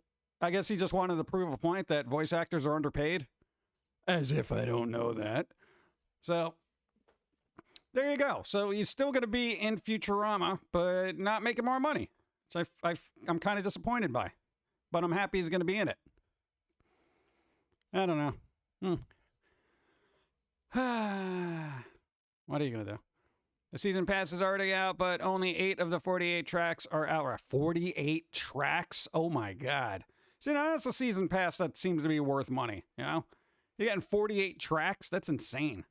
I guess he just wanted to prove a point that voice actors are underpaid. As if I don't know that. So, there you go. So, he's still going to be in Futurama, but not making more money. So, I'm kind of disappointed by. But I'm happy he's going to be in it. I don't know. What are you going to do? The season pass is already out, but only 8 of the 48 tracks are out. 48 tracks? Oh, my God. See, now that's a season pass that seems to be worth money, you know? You're getting 48 tracks? That's insane.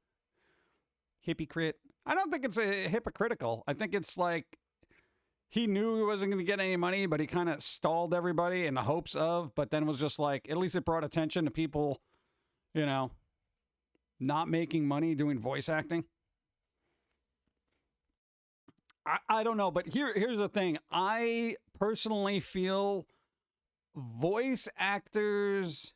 Hypocrite. I don't think it's a hypocritical. I think it's like he knew he wasn't going to get any money, but he kind of stalled everybody in the hopes of, but then was just like, at least it brought attention to people, not making money doing voice acting. I don't know, but here's the thing. I personally feel voice actors,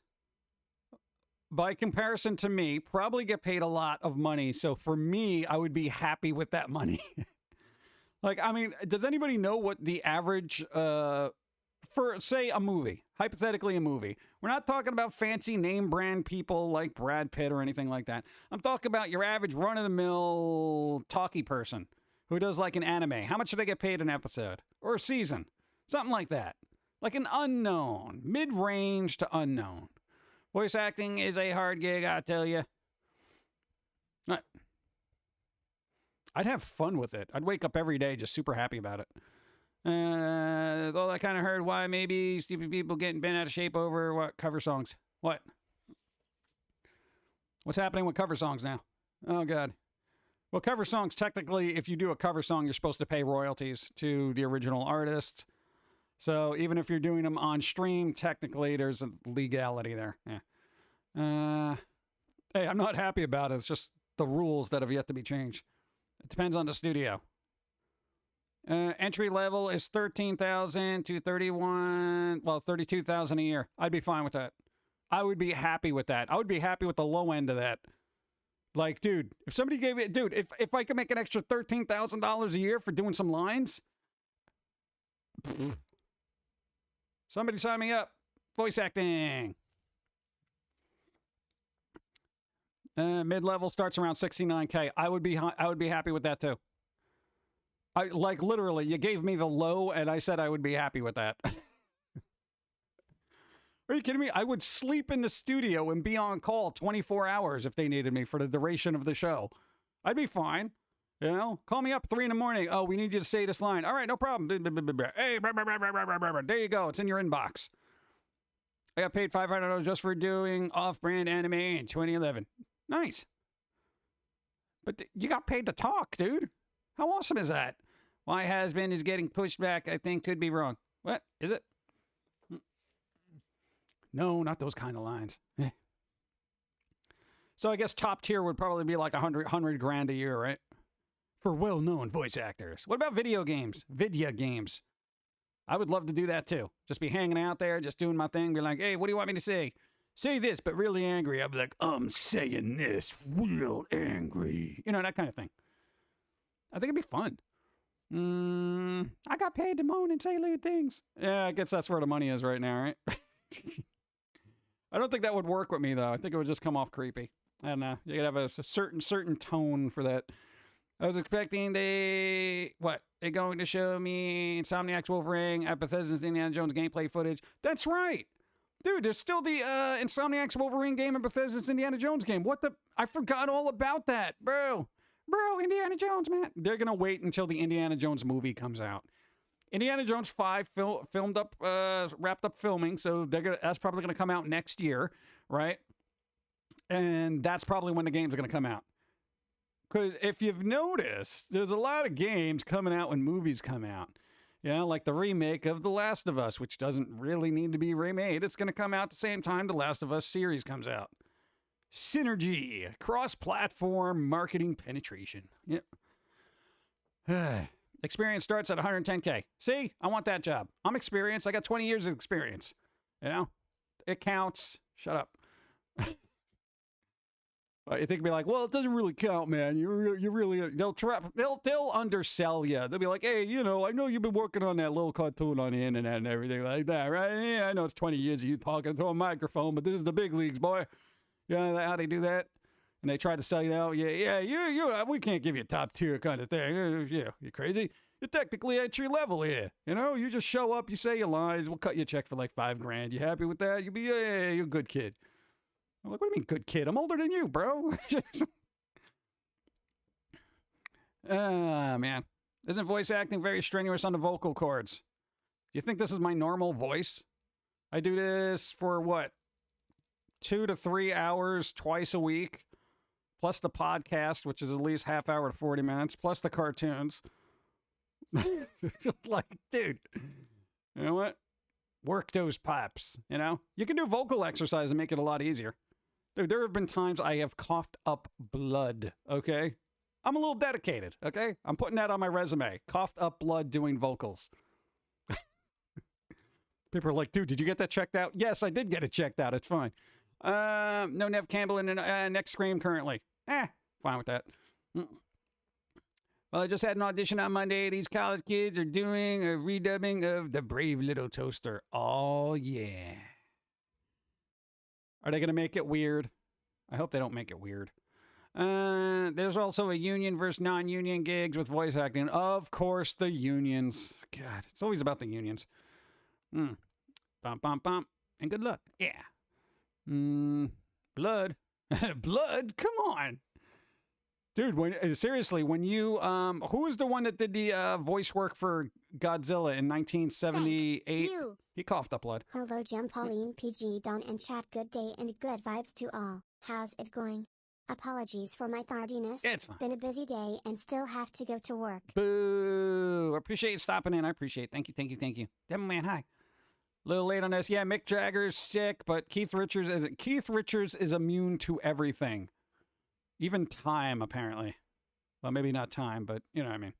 by comparison to me, probably get paid a lot of money. So for me, I would be happy with that money. Like, I mean, does anybody know what the average, for, say, a movie, hypothetically a movie. We're not talking about fancy name brand people like Brad Pitt or anything like that. I'm talking about your average run-of-the-mill talkie person who does like an anime. How much should they get paid an episode? Or a season? Something like that. Like an unknown, mid-range to unknown. Voice acting is a hard gig, I tell you. I'd have fun with it. I'd wake up every day just super happy about it. Though I kind of heard why maybe stupid people getting bent out of shape over what cover songs. What? What's happening with cover songs now? Oh, God. Well, cover songs, technically, if you do a cover song, you're supposed to pay royalties to the original artist. So even if you're doing them on stream, technically there's a legality there. Yeah. Hey, I'm not happy about it. It's just the rules that have yet to be changed. It depends on the studio. Entry level is $13,000 to $32,000 a year. I'd be fine with that. I would be happy with that. I would be happy with the low end of that. Like, dude, if somebody gave it, dude, if I could make an extra $13,000 a year for doing some lines, somebody sign me up. Voice acting. Mid-level starts around $69K. I would be happy with that too. I like literally, you gave me the low, and I said I would be happy with that. Are you kidding me? I would sleep in the studio and be on call 24 hours if they needed me for the duration of the show. I'd be fine. You know, call me up 3 a.m. Oh, we need you to say this line. All right, no problem. Hey, there you go. It's in your inbox. I got paid $500 just for doing off-brand anime in 2011. Nice. But you got paid to talk, dude. How awesome is that? My husband is getting pushed back. I think could be wrong. What? Is it? No, not those kind of lines. So I guess top tier would probably be like 100 grand a year, right? For well-known voice actors. What about video games? Video games. I would love to do that too. Just be hanging out there, just doing my thing, be like, hey, what do you want me to say? Say this, but really angry. I'll be like, I'm saying this real angry. You know, that kind of thing. I think it'd be fun. I got paid to moan and say lewd things. Yeah, I guess that's where the money is right now, right? I don't think that would work with me, though. I think it would just come off creepy. I don't know. You could have a certain tone for that. I was expecting they're going to show me Insomniac's Wolverine at Bethesda's Indiana Jones gameplay footage. That's right. Dude, there's still the Insomniac's Wolverine game and Bethesda's Indiana Jones game. What the? I forgot all about that, bro. Bro, Indiana Jones, man. They're going to wait until the Indiana Jones movie comes out. Indiana Jones 5 wrapped up filming, so that's probably going to come out next year, right? And that's probably when the games are going to come out. Because if you've noticed, there's a lot of games coming out when movies come out. You know, like the remake of The Last of Us, which doesn't really need to be remade. It's going to come out at the same time The Last of Us series comes out. Synergy, cross-platform marketing penetration. Yep. Experience starts at 110K. See, I want that job. I'm experienced. I got 20 years of experience. You know, it counts. Shut up. You think be like, well, it doesn't really count, man. You really they'll undersell you. They'll be like, hey, you know, I know you've been working on that little cartoon on the internet and everything like that, right? Yeah, I know it's 20 years of you talking through a microphone, but this is the big leagues, boy. You know how they do that? And they try to sell you out. Yeah, we can't give you a top tier kind of thing. Yeah, you crazy? You're technically entry level here. You know, you just show up, you say your lines, we'll cut you a check for like $5 grand. You happy with that? You'll be, yeah, you're a good kid. I'm like, what do you mean good kid? I'm older than you, bro. Man. Isn't voice acting very strenuous on the vocal cords? Do you think this is my normal voice? I do this for what? 2 to 3 hours twice a week, plus the podcast, which is at least half hour to 40 minutes, plus the cartoons. Like, dude, you know what? Work those pipes, you know? You can do vocal exercise and make it a lot easier. Dude, there have been times I have coughed up blood, okay? I'm a little dedicated, okay? I'm putting that on my resume. Coughed up blood doing vocals. People are like, dude, did you get that checked out? Yes, I did get it checked out. It's fine. No Nev Campbell in the next Scream currently. Fine with that. Well, I just had an audition on Monday. These college kids are doing a redubbing of The Brave Little Toaster. Oh, yeah. Are they going to make it weird? I hope they don't make it weird. There's also a union versus non-union gigs with voice acting. Of course, the unions. God, it's always about the unions. Bum, bum, bum. And good luck. Yeah. Blood. Blood? Come on. Dude, seriously, when you, who was the one that did the voice work for Godzilla in 1978? He coughed up blood. Hello, Jim, Pauline, PG, Don, and chat. Good day and good vibes to all. How's it going? Apologies for my tardiness. It's fine. Been a busy day and still have to go to work. Boo. Appreciate you stopping in. I appreciate it. Thank you. Devil Man, hi. A little late on this. Yeah, Mick Jagger's sick, but Keith Richards is immune to everything. Even time, apparently. Well, maybe not time, but you know what I mean.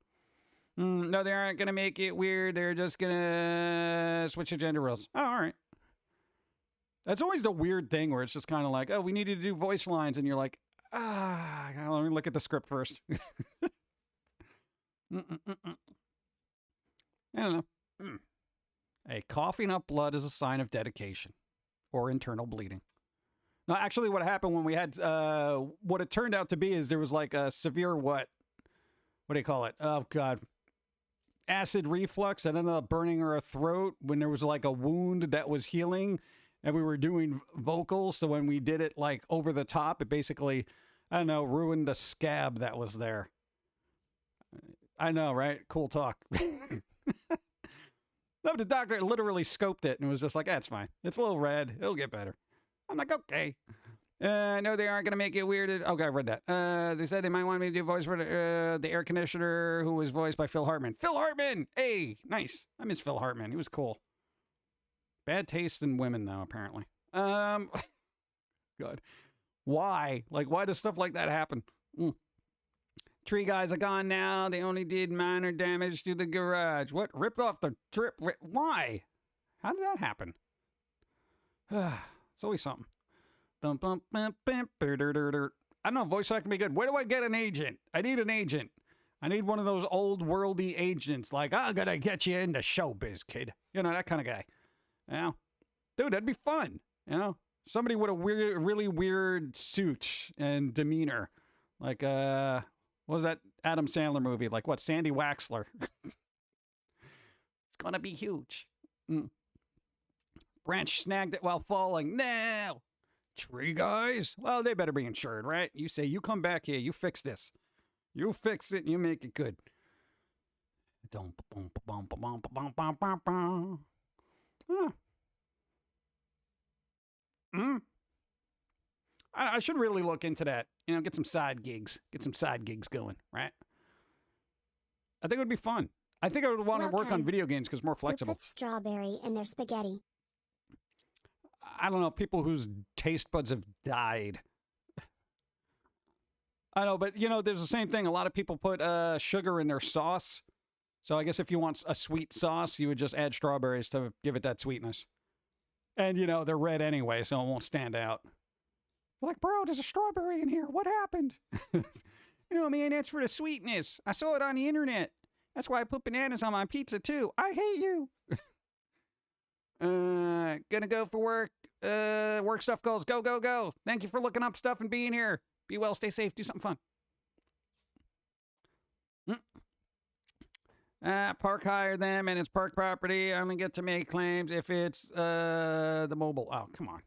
No, they aren't going to make it weird. They're just going to switch the gender roles. Oh, all right. That's always the weird thing where it's just kind of like, oh, we need to do voice lines. And you're like, let me look at the script first. I don't know. Hey, coughing up blood is a sign of dedication or internal bleeding. No, actually, what happened when we had, what it turned out to be is there was like a severe what do you call it? Oh, God. Acid reflux that ended up burning her throat when there was like a wound that was healing and we were doing vocals. So when we did it like over the top, it basically, I don't know, ruined the scab that was there. I know, right? Cool talk. No, the doctor literally scoped it and was just like, that's fine. It's a little red. It'll get better. I'm like, okay. No, they aren't going to make it weird. Okay, I read that. They said they might want me to do voice for the air conditioner who was voiced by Phil Hartman. Phil Hartman! Hey, nice. I miss Phil Hartman. He was cool. Bad taste in women, though, apparently. God. Why? Like, why does stuff like that happen? Tree guys are gone now. They only did minor damage to the garage. What? Ripped off the trip? Why? How did that happen? It's always something. I don't know. Voice acting can be good. Where do I get an agent? I need an agent. I need one of those old worldy agents. Like, I'm going to get you into showbiz, kid. You know, that kind of guy. You know? Dude, that'd be fun. You know? Somebody with a really weird suit and demeanor. Like, what was that Adam Sandler movie? Like, what? Sandy Waxler. It's going to be huge. Branch snagged it while falling. No! Tree guys? Well, they better be insured, right? You say, you come back here. You fix this. You fix it and you make it good. I should really look into that. You know, get some side gigs. Get some side gigs going, right? I think it would be fun. I think I would want to work on video games because more flexible. Put strawberry in their spaghetti. I don't know, people whose taste buds have died. I know, but, you know, there's the same thing. A lot of people put sugar in their sauce. So I guess if you want a sweet sauce, you would just add strawberries to give it that sweetness. And, you know, they're red anyway, so it won't stand out. Like, bro, there's a strawberry in here. What happened? You know, man, that's for the sweetness. I saw it on the internet. That's why I put bananas on my pizza, too. I hate you. Gonna go for work. Work stuff goals. Go, go, go. Thank you for looking up stuff and being here. Be well, stay safe, do something fun. Park hire them and it's park property. I only get to make claims if it's the mobile. Oh, come on.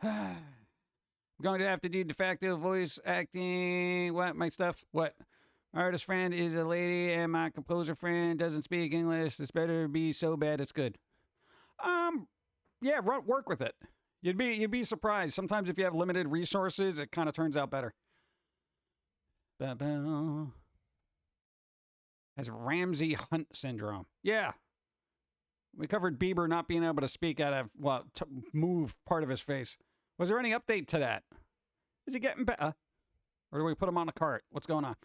I'm going to have to do de facto voice acting. What? My stuff? What? My artist friend is a lady and my composer friend doesn't speak English. This better be so bad it's good. Yeah, work with it. You'd be surprised. Sometimes if you have limited resources, it kind of turns out better. Has Ramsey Hunt syndrome. Yeah. We covered Bieber not being able to speak out of, well, move part of his face. Was there any update to that? Is he getting better? Or do we put him on a cart? What's going on?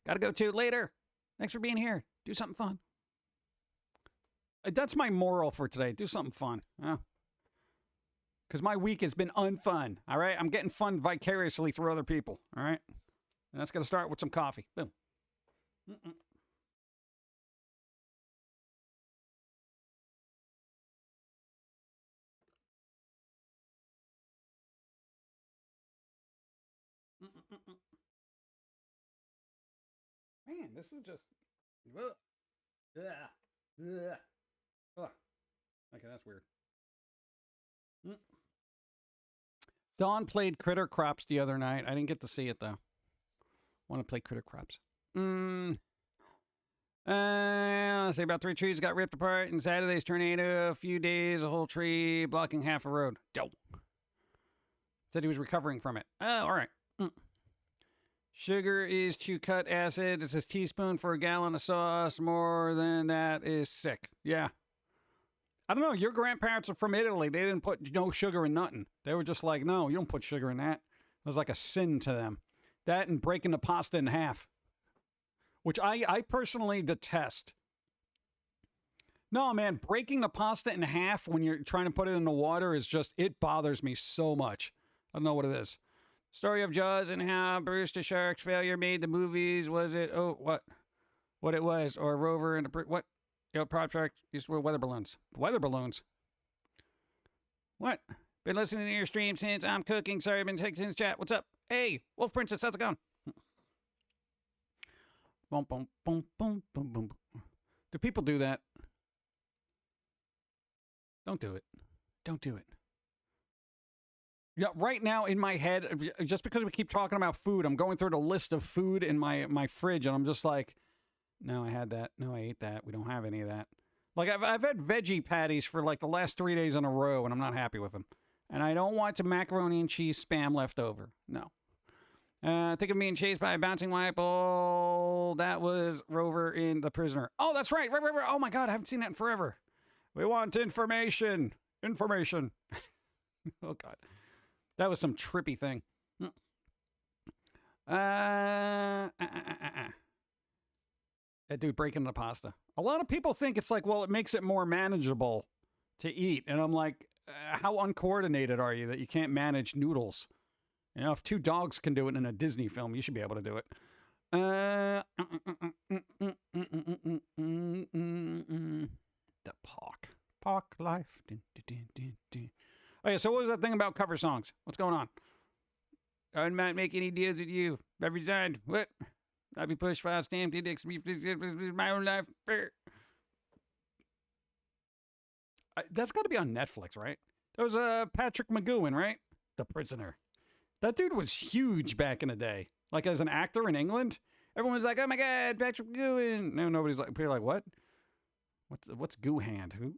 Gotta go to later. Thanks for being here. Do something fun. That's my moral for today. Do something fun. Because my week has been unfun. All right? I'm getting fun vicariously through other people. All right? And that's going to start with some coffee. Boom. Man, this is just... Okay, that's weird. Dawn played Critter Crops the other night. I didn't get to see it, though. Want to play Critter Crops. Let's say about 3 trees got ripped apart in Saturday's tornado. A few days, a whole tree blocking half a road. Dope. Said he was recovering from it. Oh, all right. Sugar is to cut acid. It says teaspoon for a gallon of sauce. More than that is sick. Yeah. I don't know. Your grandparents are from Italy. They didn't put no sugar in nothing. They were just like, no, you don't put sugar in that. It was like a sin to them. That and breaking the pasta in half. Which I personally detest. No, man, breaking the pasta in half when you're trying to put it in the water is just, it bothers me so much. I don't know what it is. Story of Jaws and how Bruce the Shark's failure made the movies. Was it, what it was? Or Rover and the, what? Yo, prop track, these were weather balloons. Weather balloons? What? Been listening to your stream since I'm cooking. Sorry, I've been texting the chat. What's up? Hey, Wolf Princess, how's it going? Boom, boom, boom, boom, boom, boom. Do people do that? Don't do it. Don't do it. Yeah, right now in my head, just because we keep talking about food, I'm going through the list of food in my fridge, and I'm just like, no, I had that. No, I ate that. We don't have any of that. Like, I've had veggie patties for like the last 3 days in a row, and I'm not happy with them. And I don't want the macaroni and cheese spam left over. No. Think of being chased by a bouncing light pole. That was Rover in The Prisoner. Oh, that's right. Right. Oh, my God. I haven't seen that in forever. We want information. Information. Oh, God. That was some trippy thing. That dude breaking the pasta. A lot of people think it's like, well, it makes it more manageable to eat. And I'm like, how uncoordinated are you that you can't manage noodles? You know, if two dogs can do it in a Disney film, you should be able to do it. The Park life. Oh, yeah, so what was that thing about cover songs? What's going on? I'm not making any deals with you. I've resigned. What? I'll be pushed, file, stamped, index, my own life. That's got to be on Netflix, right? That was Patrick McGowan, right? The Prisoner. That dude was huge back in the day. Like, as an actor in England, everyone was like, oh my God, Patrick McGowan. No, nobody's like, people are like, what? What's Goo Hand? Who?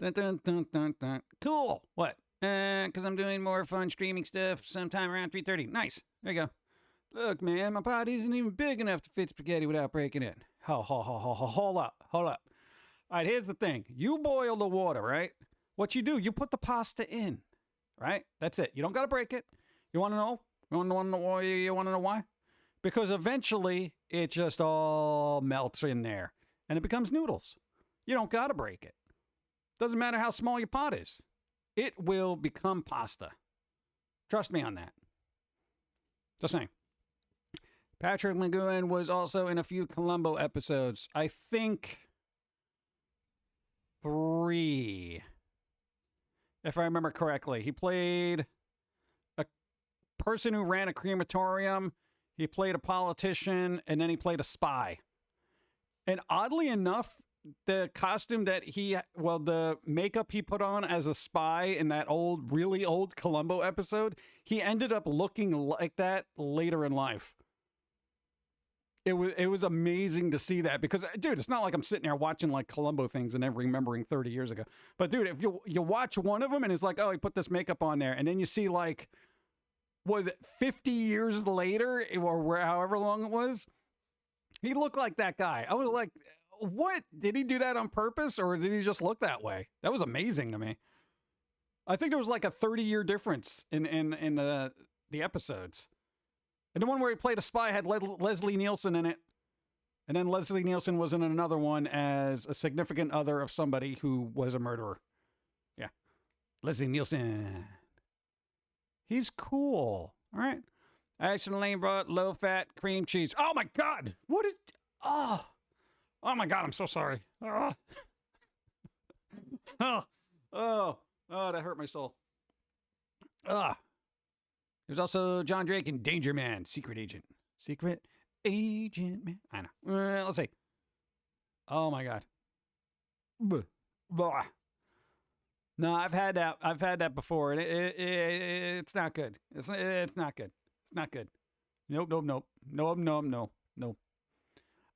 Dun, dun, dun, dun, dun. Cool. What? Because I'm doing more fun streaming stuff sometime around 3:30. Nice. There you go. Look, man, my pot isn't even big enough to fit spaghetti without breaking it. Hold up. All right, here's the thing. You boil the water, right? What you do, you put the pasta in, right? That's it. You don't got to break it. You want to know? You want to know why? Because eventually it just all melts in there and it becomes noodles. You don't got to break it. Doesn't matter how small your pot is. It will become pasta. Trust me on that. Just saying. Patrick McGowan was also in a few Columbo episodes. I think 3, if I remember correctly. He played a person who ran a crematorium. He played a politician, and then he played a spy. And oddly enough, the costume that the makeup he put on as a spy in that really old Columbo episode, he ended up looking like that later in life. It was amazing to see that because, dude, it's not like I'm sitting there watching like Columbo things and then remembering 30 years ago. But, dude, if you watch one of them and it's like, oh, he put this makeup on there, and then you see like, was it 50 years later or however long it was, he looked like that guy. I was like, what? Did he do that on purpose or did he just look that way? That was amazing to me. I think there was like a 30-year difference in the episodes. And the one where he played a spy had Leslie Nielsen in it. And then Leslie Nielsen was in another one as a significant other of somebody who was a murderer. Yeah. Leslie Nielsen. He's cool. All right. I accidentally brought low-fat cream cheese. Oh, my God. What is... Oh my God, I'm so sorry. Oh, that hurt my soul. There's also John Drake and Danger Man, Secret Agent. Secret Agent Man. I know. Let's see. Oh my God. Blah. No, I've had that before, and it's not good. It's not good. It's not good. Nope.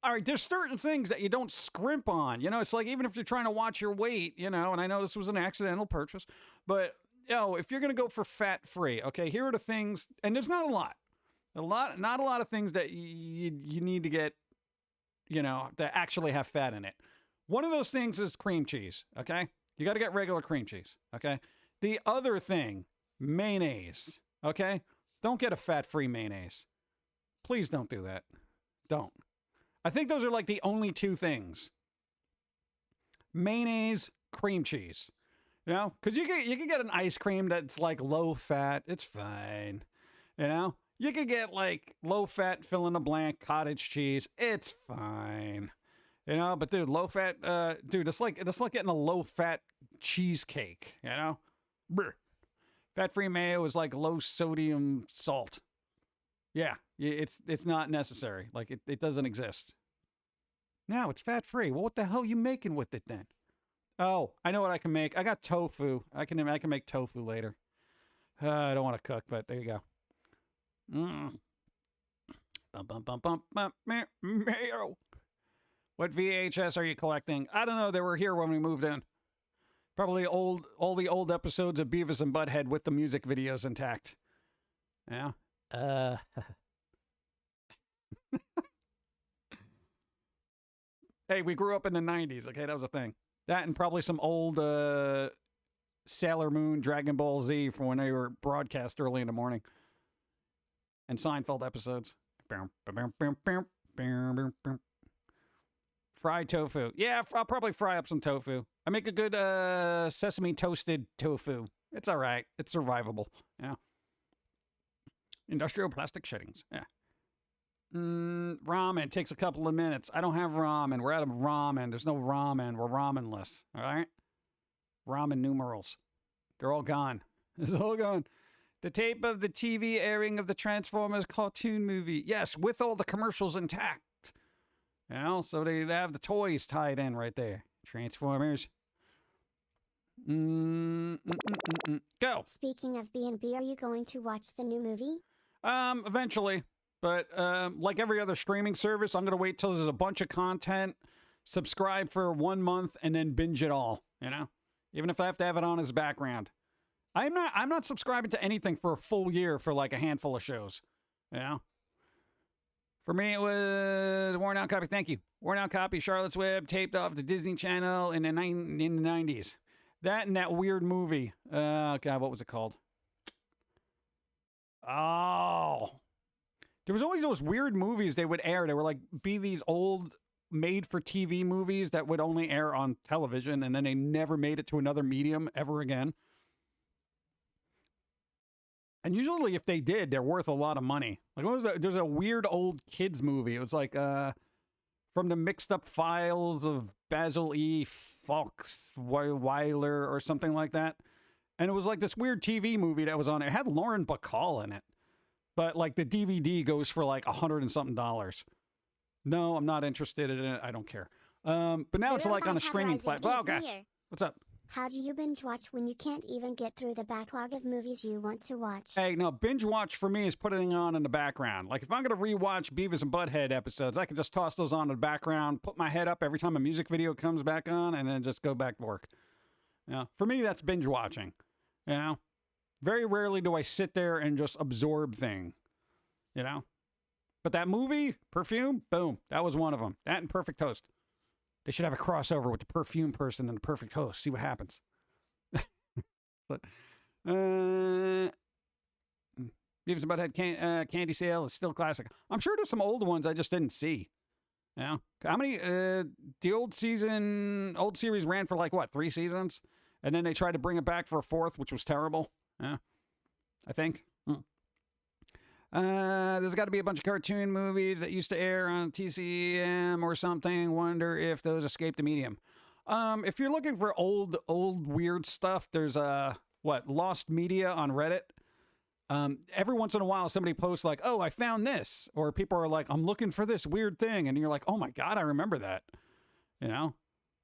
All right, there's certain things that you don't scrimp on. You know, it's like even if you're trying to watch your weight, you know, and I know this was an accidental purchase, but, you know, if you're going to go for fat-free, okay, here are the things, and there's not a lot. Not a lot of things that you need to get, you know, that actually have fat in it. One of those things is cream cheese, okay? You got to get regular cream cheese, okay? The other thing, mayonnaise, okay? Don't get a fat-free mayonnaise. Please don't do that. Don't. I think those are like the only two things. Mayonnaise, cream cheese. You know? Because you can get an ice cream that's like low fat. It's fine. You know? You can get like low fat fill in the blank cottage cheese. It's fine. You know? But dude, low fat, it's like getting a low fat cheesecake. You know? Brr. Fat-free mayo is like low sodium salt. Yeah, it's not necessary. Like, it doesn't exist. Now it's fat-free. Well, what the hell are you making with it then? Oh, I know what I can make. I got tofu. I can make tofu later. I don't want to cook, but there you go. Mayo. What VHS are you collecting? I don't know. They were here when we moved in. Probably all the old episodes of Beavis and Butthead with the music videos intact. Yeah. Hey, we grew up in the 90s, okay? That was a thing. That and probably some old Sailor Moon, Dragon Ball Z from when they were broadcast early in the morning. And Seinfeld episodes. Fried tofu. Yeah, I'll probably fry up some tofu. I make a good sesame toasted tofu. It's all right. It's survivable. Yeah. Industrial plastic sheddings. Yeah. Ramen takes a couple of minutes. I don't have ramen. We're out of ramen. There's no ramen. We're ramenless. All right? Ramen numerals. They're all gone. It's all gone. The tape of the TV airing of the Transformers cartoon movie. Yes, with all the commercials intact. You know, so they have the toys tied in right there. Transformers. Go. Speaking of B&B, are you going to watch the new movie? Eventually. But like every other streaming service, I'm going to wait till there's a bunch of content, subscribe for 1 month, and then binge it all, you know? Even if I have to have it on as background. I'm not subscribing to anything for a full year for like a handful of shows, you know? For me, it was Worn Out Copy. Thank you. Worn Out Copy, Charlotte's Web, taped off the Disney Channel in the 90s. That and that weird movie. God, what was it called? Oh. There was always those weird movies they would air. They were like, be these old made-for-TV movies that would only air on television, and then they never made it to another medium ever again. And usually if they did, they're worth a lot of money. Like, what was that? There's a weird old kids movie. It was like, From the Mixed Up Files of Basil E. Foxweiler or something like that. And it was like this weird TV movie that was on it. It had Lauren Bacall in it. But like the DVD goes for like $100 and something. No, I'm not interested in it. I don't care. But now it's like on a streaming platform. Oh, okay. What's up? How do you binge watch when you can't even get through the backlog of movies you want to watch? Hey, no, binge watch for me is putting on in the background. Like if I'm going to rewatch Beavis and Butthead episodes, I can just toss those on in the background, put my head up every time a music video comes back on, and then just go back to work. You know, for me, that's binge watching. You know, very rarely do I sit there and just absorb thing. You know, but that movie, Perfume, boom, that was one of them. That and Perfect Toast. They should have a crossover with the perfume person and the Perfect Host. See what happens. But Beavis and Butthead Candy Sale is still classic. I'm sure there's some old ones I just didn't see. You know? How many? The old series ran for like what, 3 seasons, and then they tried to bring it back for a 4th, which was terrible. Yeah, I think. There's got to be a bunch of cartoon movies that used to air on TCM or something. Wonder if those escaped the medium. If you're looking for old weird stuff, there's Lost Media on Reddit. Every once in a while, somebody posts like, "Oh, I found this," or people are like, "I'm looking for this weird thing," and you're like, "Oh my god, I remember that." You know,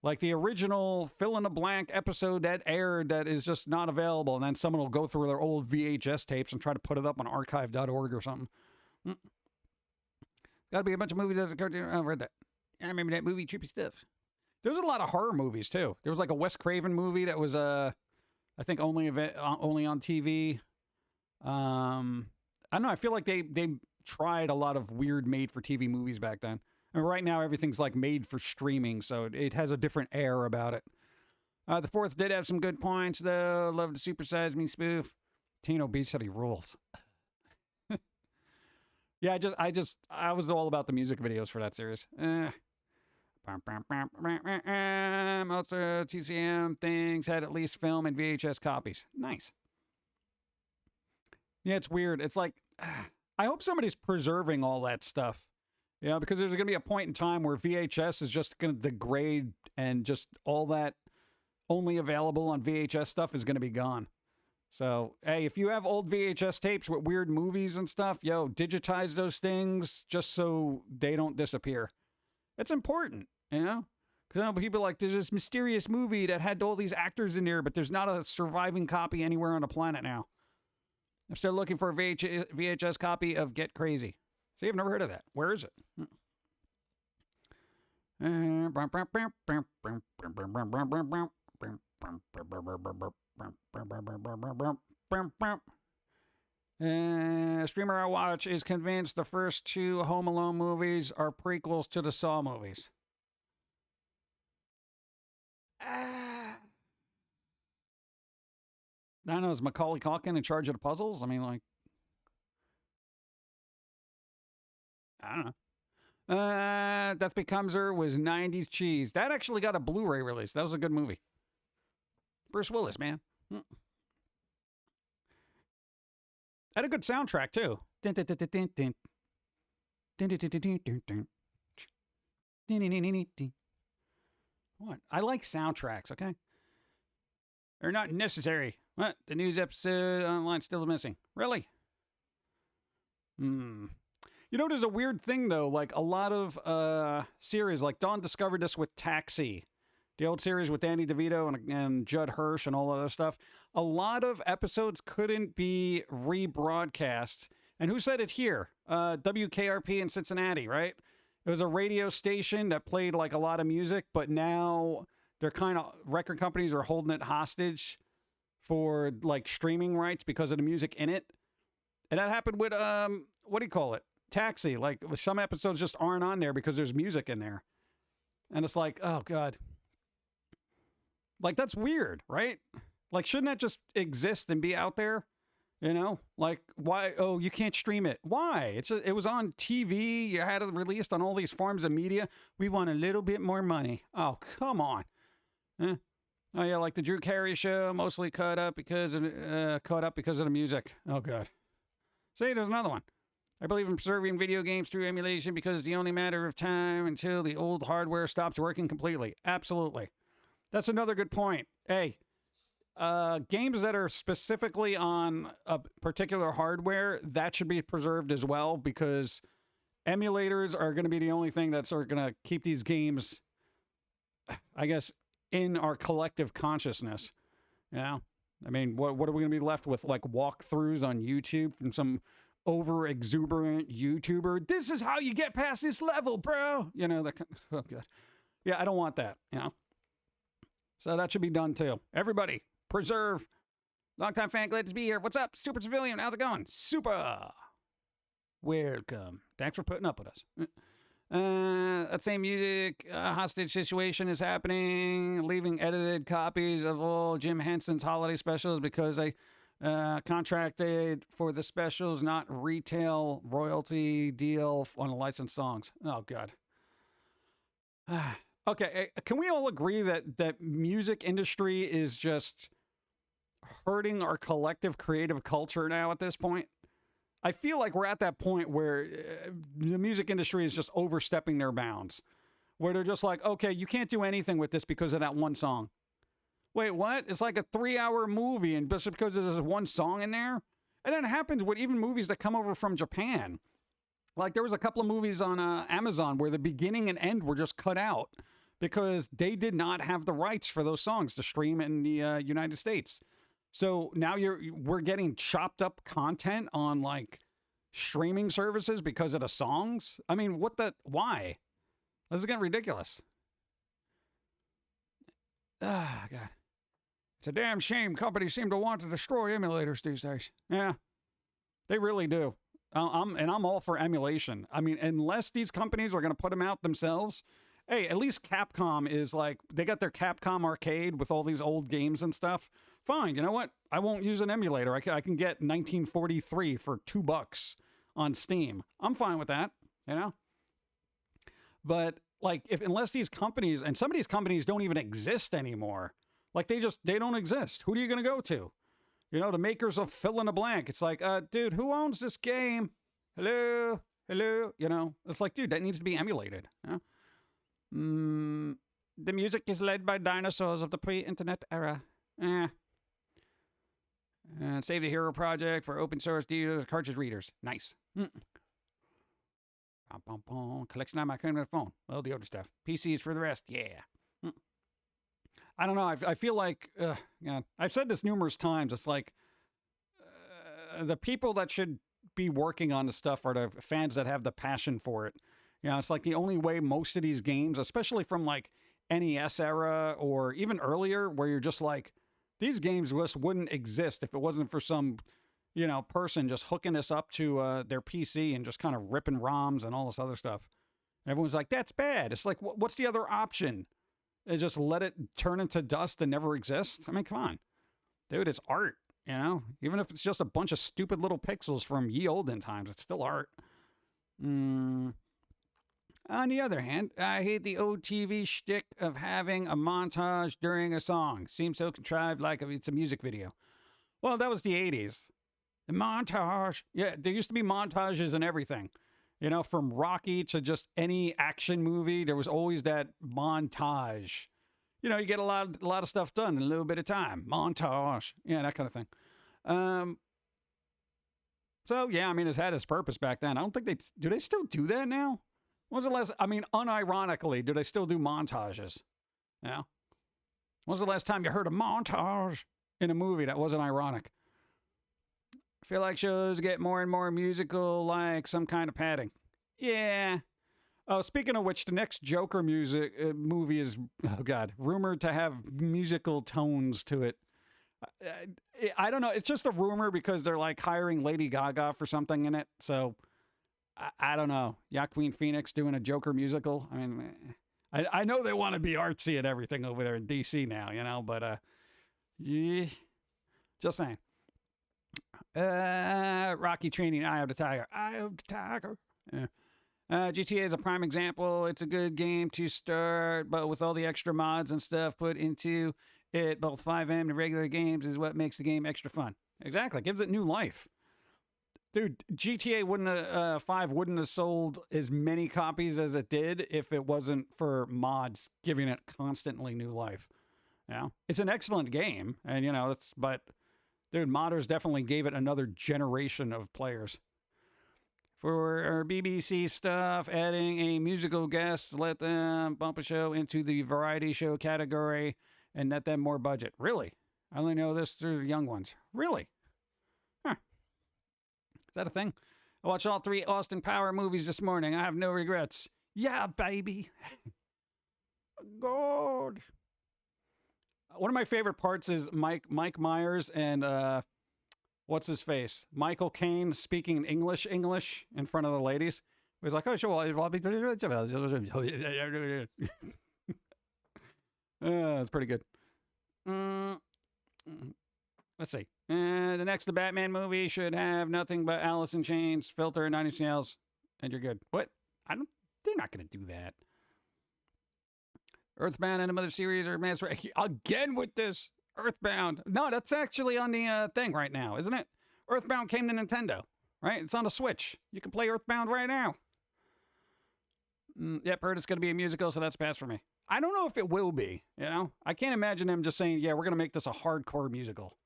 like the original fill in the blank episode that aired that is just not available, and then someone will go through their old VHS tapes and try to put it up on archive.org or something. Got to be a bunch of movies that I read that. I remember that movie, Trippy Stuff. There's a lot of horror movies too. There was like a Wes Craven movie that was I think only on TV. I don't know. I feel like they tried a lot of weird made for TV movies back then. And right now, everything's like made for streaming, so it has a different air about it. The 4th did have some good points, though. Love the Super Size Me spoof. Teen Obesity rules. Yeah, I was all about the music videos for that series. Most TCM things had at least film and VHS copies. Nice. Yeah, it's weird. It's like, I hope somebody's preserving all that stuff. Yeah, because there's going to be a point in time where VHS is just going to degrade and just all that only available on VHS stuff is going to be gone. So, hey, if you have old VHS tapes with weird movies and stuff, yo, digitize those things just so they don't disappear. It's important, you know? Because I know people are like, there's this mysterious movie that had all these actors in there, but there's not a surviving copy anywhere on the planet now. I'm still looking for a VHS copy of Get Crazy. See, I've never heard of that. Where is it? Streamer I watch is convinced the first 2 Home Alone movies are prequels to the Saw movies. I don't know, is Macaulay Culkin in charge of the puzzles? I mean, like, I don't know. Death Becomes Her was 90s cheese. That actually got a Blu-ray release. That was a good movie. Bruce Willis, man. Had a good soundtrack, too. What? I like soundtracks, okay? They're not necessary. What? The news episode online still missing. Really? You know, there's a weird thing, though. Like, a lot of series, like Dawn discovered this with Taxi, the old series with Danny DeVito and Judd Hirsch and all that other stuff. A lot of episodes couldn't be rebroadcast. And who said it here? WKRP in Cincinnati, right? It was a radio station that played, like, a lot of music, but now they're kind of, record companies are holding it hostage for, like, streaming rights because of the music in it. And that happened with, what do you call it? Taxi. Like, some episodes just aren't on there because there's music in there. And it's like, oh, God. Like, that's weird, right? Like, shouldn't that just exist and be out there? You know? Like, why? Oh, you can't stream it. Why? It was on TV. You had it released on all these forms of media. We want a little bit more money. Oh, come on. Oh, yeah, like the Drew Carey show, mostly caught up because of the music. Oh, God. See, there's another one. I believe in preserving video games through emulation because it's the only matter of time until the old hardware stops working completely. Absolutely. That's another good point. Hey, games that are specifically on a particular hardware, that should be preserved as well because emulators are going to be the only thing that's going to keep these games, I guess, in our collective consciousness. Yeah. I mean, what are we going to be left with? Like walkthroughs on YouTube from some over exuberant YouTuber? This is how you get past this level, bro. You know, that kind of, oh, God. Yeah, I don't want that, you know? So that should be done too. Everybody, preserve. Longtime fan, glad to be here. What's up, Super Civilian? How's it going? Super. Welcome. Thanks for putting up with us. That same music hostage situation is happening, leaving edited copies of all Jim Henson's holiday specials because they contracted for the specials, not retail royalty deal on licensed songs. Oh, God. Okay, can we all agree that music industry is just hurting our collective creative culture now at this point? I feel like we're at that point where the music industry is just overstepping their bounds, where they're just like, okay, you can't do anything with this because of that one song. Wait, what? It's like a 3-hour movie, and just because there's one song in there? And that happens with even movies that come over from Japan. Like, there was a couple of movies on Amazon where the beginning and end were just cut out because they did not have the rights for those songs to stream in the United States. So now we're getting chopped up content on, like, streaming services because of the songs? I mean, why? This is getting ridiculous. Ah, God. It's a damn shame companies seem to want to destroy emulators these days. Yeah, they really do. I'm all for emulation. I mean, unless these companies are going to put them out themselves. Hey, at least Capcom is like, they got their Capcom arcade with all these old games and stuff. Fine, you know what? I won't use an emulator. I can get 1943 for $2 on Steam. I'm fine with that, you know? But, like, unless these companies, and some of these companies don't even exist anymore. Like, they don't exist. Who are you going to go to? You know, the makers of fill in the blank. It's like, dude, who owns this game? Hello? You know, it's like, dude, that needs to be emulated. You know? The music is led by dinosaurs of the pre-internet era. Save the Hero Project for open source cartridge readers. Nice. Collection on my current phone. Well, the other stuff. PCs for the rest. Yeah. I don't know. I feel like, yeah, I've said this numerous times. It's like the people that should be working on the stuff are the fans that have the passion for it. You know, it's like the only way most of these games, especially from like NES era or even earlier, where you're just like, these games just wouldn't exist if it wasn't for some, you know, person just hooking this up to their PC and just kind of ripping ROMs and all this other stuff. And everyone's like, that's bad. It's like, what's the other option? Is just let it turn into dust and never exist? I mean, come on. Dude, it's art. You know, even if it's just a bunch of stupid little pixels from ye olden times, it's still art. On the other hand, I hate the old TV shtick of having a montage during a song. Seems so contrived, like it's a music video. Well, that was the 80s. The montage. Yeah, there used to be montages and everything. You know, from Rocky to just any action movie, there was always that montage. You know, you get a lot of stuff done in a little bit of time. Montage. Yeah, that kind of thing. So, yeah, I mean, it's had its purpose back then. I don't think do they still do that now? When's the last, I mean, unironically, do they still do montages? Yeah. When's the last time you heard a montage in a movie that wasn't ironic? I feel like shows get more and more musical, like some kind of padding. Yeah. Oh, speaking of which, the next Joker movie is, oh God, rumored to have musical tones to it. I don't know. It's just a rumor because they're like hiring Lady Gaga for something in it. So I don't know. Joaquin Phoenix doing a Joker musical. I mean, I know they want to be artsy and everything over there in DC now, you know, but yeah, just saying. Rocky training, Eye of the Tiger. Eye of the Tiger. Yeah. GTA is a prime example. It's a good game to start, but with all the extra mods and stuff put into it, both 5M and regular games, is what makes the game extra fun. Exactly. Gives it new life. Dude, GTA 5 wouldn't have sold as many copies as it did if it wasn't for mods giving it constantly new life. You know? It's an excellent game, and, you know, but, dude, modders definitely gave it another generation of players. For our BBC stuff, adding a musical guest, let them bump a show into the variety show category and net them more budget. Really? I only know this through the young ones. Really? Huh. Is that a thing? I watched all 3 Austin Power movies this morning. I have no regrets. Yeah, baby. God. One of my favorite parts is Mike Myers and what's his face? Michael Caine speaking English in front of the ladies. He's like, oh, sure. That's pretty good. Let's see. The next The Batman movie should have nothing but Alice in Chains, filter, 9 Inch Nails, and you're good. What? They're not going to do that. Earthbound and another series are master again with this. Earthbound. No, that's actually on the thing right now, isn't it? Earthbound came to Nintendo, right? It's on the Switch. You can play Earthbound right now. Yep, heard it's going to be a musical, so that's pass for me. I don't know if it will be, you know? I can't imagine them just saying, yeah, we're going to make this a hardcore musical.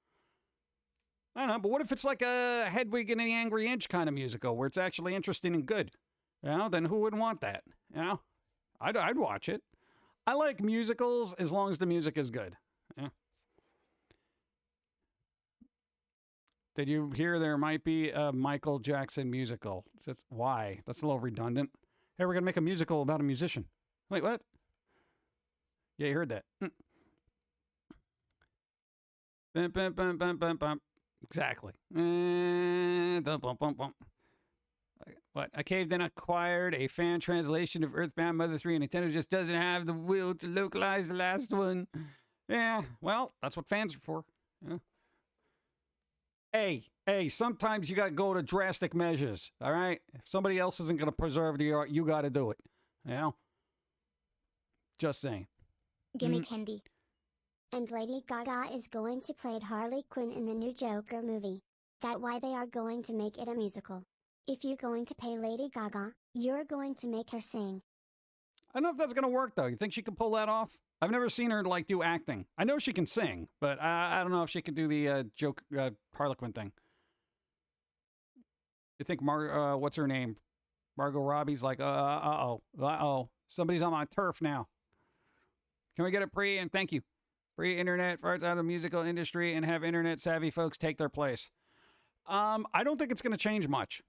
I don't know, but what if it's like a Hedwig and the Angry Inch kind of musical where it's actually interesting and good? You know, then who wouldn't want that? You know? I'd watch it. I like musicals as long as the music is good. Yeah. Did you hear there might be a Michael Jackson musical? Why? That's a little redundant. Hey, we're going to make a musical about a musician. Wait, what? Yeah, you heard that. Bum, bum, bum, bum, bum, bum. Exactly. What? I caved and acquired a fan translation of Earthbound Mother 3, and Nintendo just doesn't have the will to localize the last one. Yeah, well, that's what fans are for. Yeah. Hey, sometimes you got to go to drastic measures, all right? If somebody else isn't going to preserve the art, you got to do it, you know? Just saying. Gimme candy. And Lady Gaga is going to play Harley Quinn in the new Joker movie. That's why they are going to make it a musical. If you're going to pay Lady Gaga, you're going to make her sing. I don't know if that's going to work, though. You think she can pull that off? I've never seen her, like, do acting. I know she can sing, but I don't know if she can do the Harley Quinn thing. You think, what's her name? Margot Robbie's like, uh-oh. Somebody's on my turf now. Can we get a and thank you. Free internet for out of the musical industry and have internet-savvy folks take their place. I don't think it's going to change much.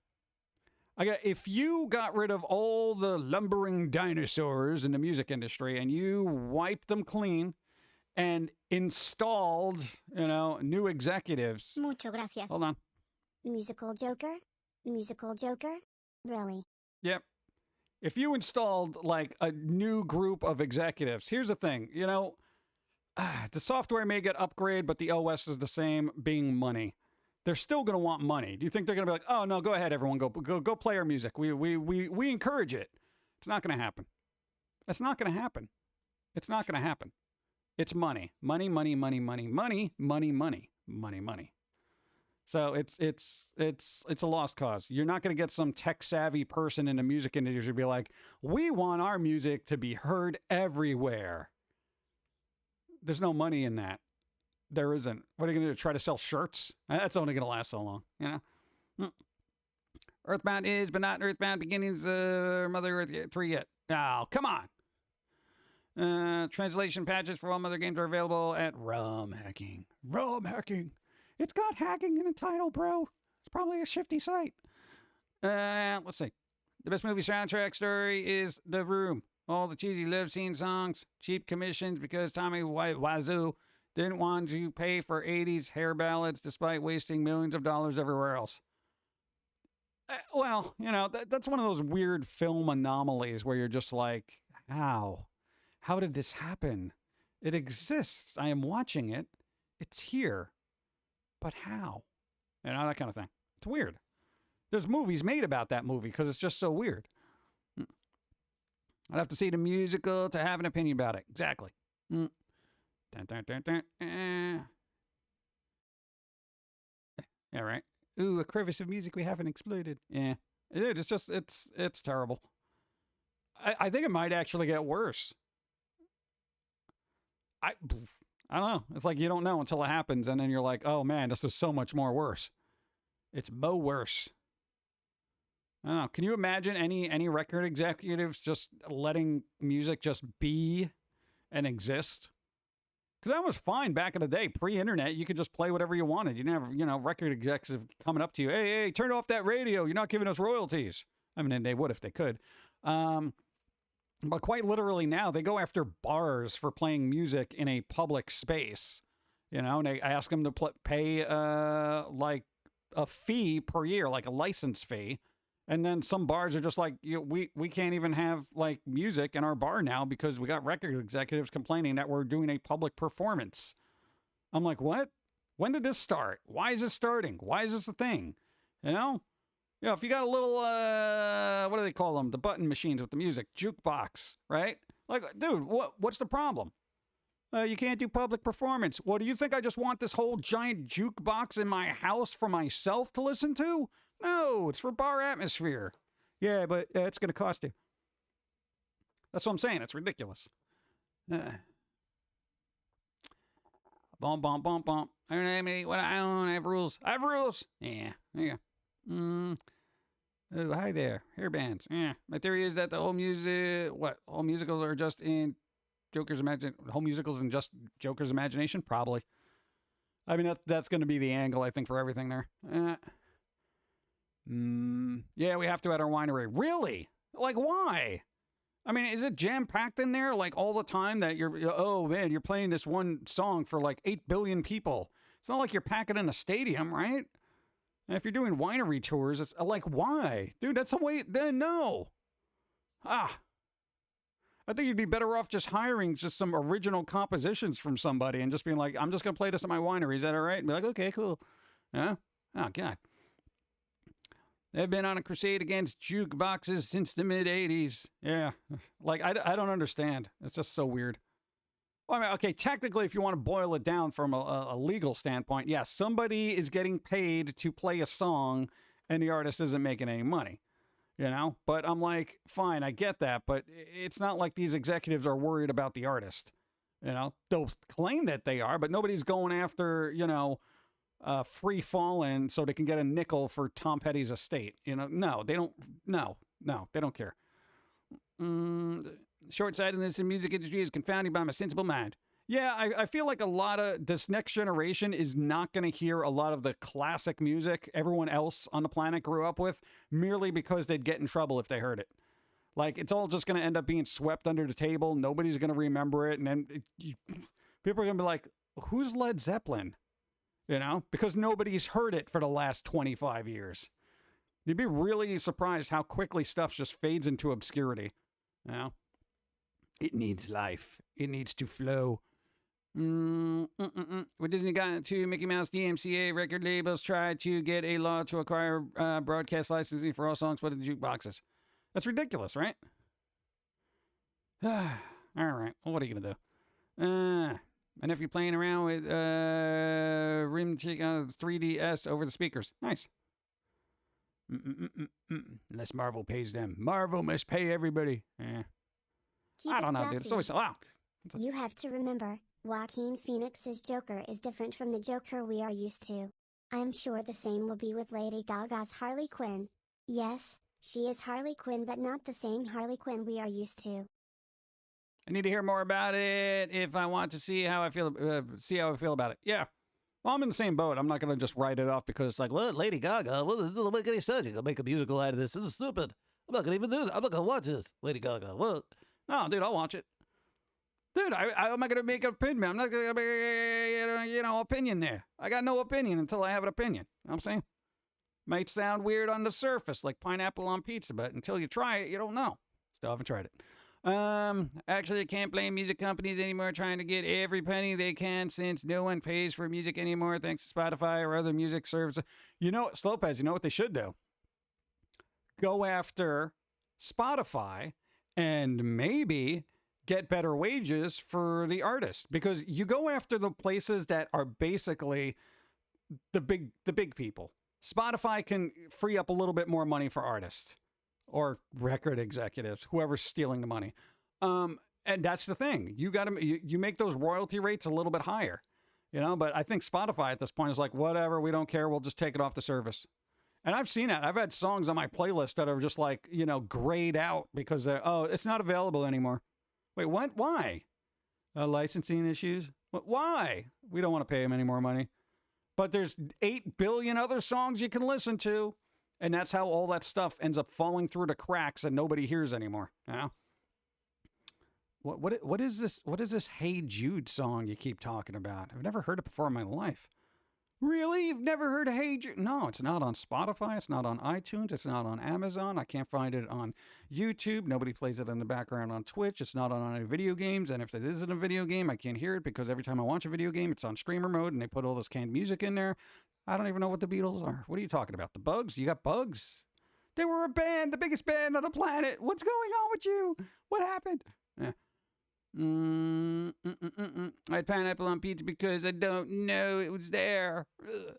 If you got rid of all the lumbering dinosaurs in the music industry and you wiped them clean and installed, new executives. Mucho gracias. Hold on. Musical Joker? Musical Joker? Really? Yep. If you installed, like, a new group of executives, here's the thing, The software may get upgraded, but the OS is the same, being money. They're still going to want money. Do you think they're going to be like, oh, no, go ahead, everyone. Go play our music. We encourage it. It's not going to happen. It's not going to happen. It's not going to happen. It's money. Money, money, money, money, money, money, money, money, money. So it's a lost cause. You're not going to get some tech-savvy person in the music industry to be like, we want our music to be heard everywhere. There's no money in that. There isn't. What are you going to do? Try to sell shirts? That's only going to last so long, you know? Earthbound is, but not Earthbound Beginnings, Mother Earth 3 yet. Oh, come on. Translation patches for all Mother games are available at ROM Hacking. ROM Hacking. It's got hacking in the title, bro. It's probably a shifty site. Let's see. The best movie soundtrack story is The Room. All the cheesy love scene songs, cheap commissions because Tommy Wiseau didn't want to pay for 80s hair ballads despite wasting millions of dollars everywhere else. Well, you know, that's one of those weird film anomalies where you're just like, how? How did this happen? It exists. I am watching it. It's here. But how? You know, that kind of thing. It's weird. There's movies made about that movie because it's just so weird. I'd have to see the musical to have an opinion about it. Exactly. Dun, dun, dun, dun. Yeah, right. Ooh, a crevice of music we haven't exploited. Yeah. It's just, it's terrible. I think it might actually get worse. I don't know. It's like you don't know until it happens, and then you're like, oh man, this is so much more worse. It's mo worse. I don't know. Can you imagine any record executives just letting music just be and exist? Because that was fine back in the day. Pre-internet, you could just play whatever you wanted. You didn't have, record executives coming up to you. Hey, turn off that radio. You're not giving us royalties. I mean, they would if they could. But quite literally now, they go after bars for playing music in a public space. You know, and they ask them to pay, like, a fee per year, like a license fee. And then some bars are just like, we can't even have, like, music in our bar now because we got record executives complaining that we're doing a public performance. I'm like, what? When did this start? Why is this starting? Why is this a thing? You know? Yeah, if you got a little, what do they call them? The button machines with the music. Jukebox, right? Like, dude, what's the problem? You can't do public performance. What, do you think I just want this whole giant jukebox in my house for myself to listen to? No, it's for bar atmosphere. Yeah, but it's going to cost you. That's what I'm saying. It's ridiculous. Bum, bum, bum, bum. I don't have rules. I have rules. Yeah. Oh, hi there. Hair bands. Yeah. My theory is that the whole all musicals are just in whole musicals in just Joker's imagination? Probably. I mean, that's going to be the angle, I think, for everything there. Yeah, we have to at our winery. Really? Like, why? I mean, is it jam-packed in there, like, all the time that you're playing this one song for, like, 8 billion people? It's not like you're packing in a stadium, right? And if you're doing winery tours, it's like, why? Dude, that's the way, then no. I think you'd be better off just hiring just some original compositions from somebody and just being like, I'm just going to play this at my winery. Is that all right? And be like, okay, cool. Yeah? Oh, God. They've been on a crusade against jukeboxes since the mid-'80s. Yeah. Like, I don't understand. It's just so weird. Well, I mean, okay, technically, if you want to boil it down from a legal standpoint, yeah, somebody is getting paid to play a song and the artist isn't making any money, you know? But I'm like, fine, I get that, but it's not like these executives are worried about the artist, you know? They'll claim that they are, but nobody's going after, free falling so they can get a nickel for Tom Petty's estate. You know, no, they don't. No, they don't care. Short-sightedness in the music industry is confounded by my sensible mind. Yeah, I feel like a lot of this next generation is not going to hear a lot of the classic music everyone else on the planet grew up with merely because they'd get in trouble if they heard it. Like, it's all just going to end up being swept under the table. Nobody's going to remember it. And then people are going to be like, who's Led Zeppelin? You know, because nobody's heard it for the last 25 years. You'd be really surprised how quickly stuff just fades into obscurity. You know? It needs life. It needs to flow. With Disney got into Mickey Mouse, DMCA record labels tried to get a law to acquire broadcast licensing for all songs put in jukeboxes. That's ridiculous, right? All right. Well, what are you going to do? And if you're playing around with Rim 3DS over the speakers. Nice. Unless Marvel pays them. Marvel must pay everybody. I don't know, dude. It's always so loud. You have to remember, Joaquin Phoenix's Joker is different from the Joker we are used to. I'm sure the same will be with Lady Gaga's Harley Quinn. Yes, she is Harley Quinn, but not the same Harley Quinn we are used to. I need to hear more about it if I want to see how I feel about it. Yeah. Well, I'm in the same boat. I'm not going to just write it off because it's like, well, Lady Gaga, what make any sense? You're going to make a musical out of this. This is stupid. I'm not going to even do this. I'm not going to watch this, Lady Gaga. What? No, dude, I'll watch it. Dude, I'm not going to make an opinion. I'm not going to make, opinion there. I got no opinion until I have an opinion. You know what I'm saying? Might sound weird on the surface, like pineapple on pizza, but until you try it, you don't know. Still haven't tried it. Actually, I can't blame music companies anymore trying to get every penny they can since no one pays for music anymore thanks to Spotify or other music services. You know, Slopez, you know what they should do? Go after Spotify and maybe get better wages for the artists, because you go after the places that are basically the big people. Spotify can free up a little bit more money for artists or record executives, whoever's stealing the money. And that's the thing. You make those royalty rates a little bit higher, but I think Spotify at this point is like, whatever, we don't care. We'll just take it off the service. And I've seen that. I've had songs on my playlist that are just like, grayed out because it's not available anymore. Wait, what? Why? Licensing issues? Why? We don't want to pay them any more money. But there's 8 billion other songs you can listen to. And that's how all that stuff ends up falling through the cracks and nobody hears anymore. What is this? What is this Hey Jude song you keep talking about? I've never heard it before in my life. Really? You've never heard of Hey Jude? No, it's not on Spotify. It's not on iTunes. It's not on Amazon. I can't find it on YouTube. Nobody plays it in the background on Twitch. It's not on any video games. And if it isn't a video game, I can't hear it because every time I watch a video game, it's on streamer mode and they put all this canned music in there. I don't even know what the Beatles are. What are you talking about? The Bugs? You got Bugs? They were a band, the biggest band on the planet. What's going on with you? What happened? I had pineapple on pizza because I don't know it was there. Ugh.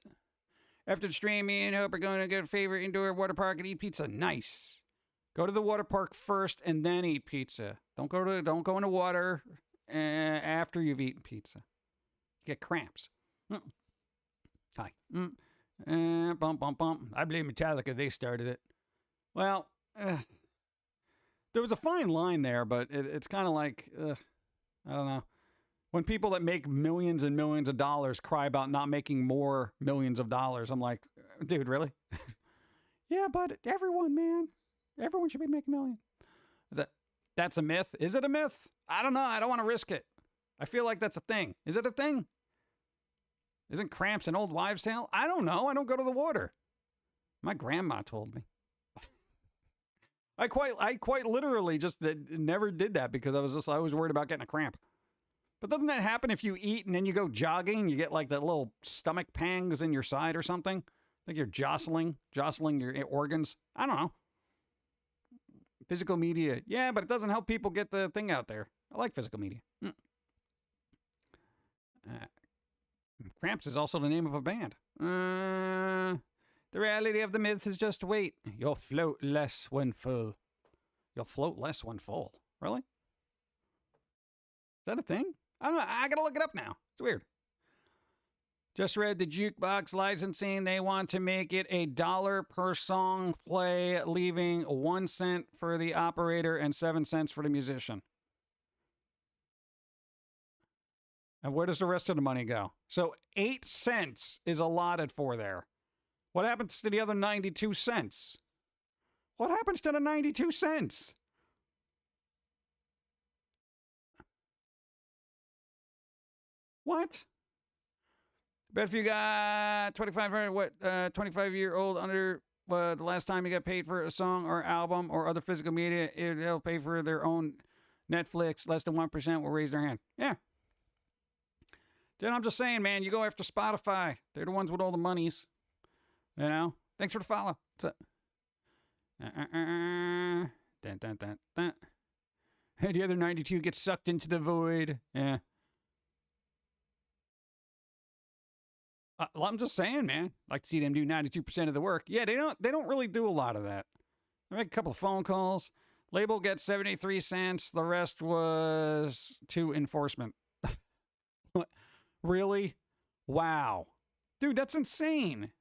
After the stream, me and Hope are going to get a favorite indoor water park and eat pizza. Nice. Go to the water park first and then eat pizza. Don't go in the water after you've eaten pizza. You get cramps. Hi. Bump. I blame Metallica. They started it. Well, there was a fine line there, but it's kind of like, I don't know. When people that make millions and millions of dollars cry about not making more millions of dollars, I'm like, dude, really? Yeah, but everyone, man. Everyone should be making millions. That's a myth? Is it a myth? I don't know. I don't want to risk it. I feel like that's a thing. Is it a thing? Isn't cramps an old wives' tale? I don't know. I don't go to the water. My grandma told me. I quite literally just never did that because I was worried about getting a cramp. But doesn't that happen if you eat and then you go jogging? You get like that little stomach pangs in your side or something? I think you're jostling your organs. I don't know. Physical media. Yeah, but it doesn't help people get the thing out there. I like physical media. Cramps is also the name of a band. The reality of the myth is just wait. You'll float less when full. You'll float less when full. Really? Is that a thing? I don't know. I gotta look it up now. It's weird. Just read the jukebox licensing. They want to make it $1 per song play, leaving 1 cent for the operator and 7 cents for the musician. And where does the rest of the money go? So 8 cents is allotted for there. What happens to the other 92 cents? What happens to the 92 cents? What? Bet if you got 25-year-old under the last time you got paid for a song or album or other physical media, they'll pay for their own Netflix. Less than 1% will raise their hand. Yeah. Dude, I'm just saying, man, you go after Spotify. They're the ones with all the monies. You know? Thanks for the follow. What's up? Dun, dun, dun, dun. The other 92 gets sucked into the void. Yeah. I'm just saying, man. Like to see them do 92% of the work. Yeah, they don't really do a lot of that. They make a couple of phone calls. Label gets 73 cents. The rest was to enforcement. Really? Wow. Dude, that's insane.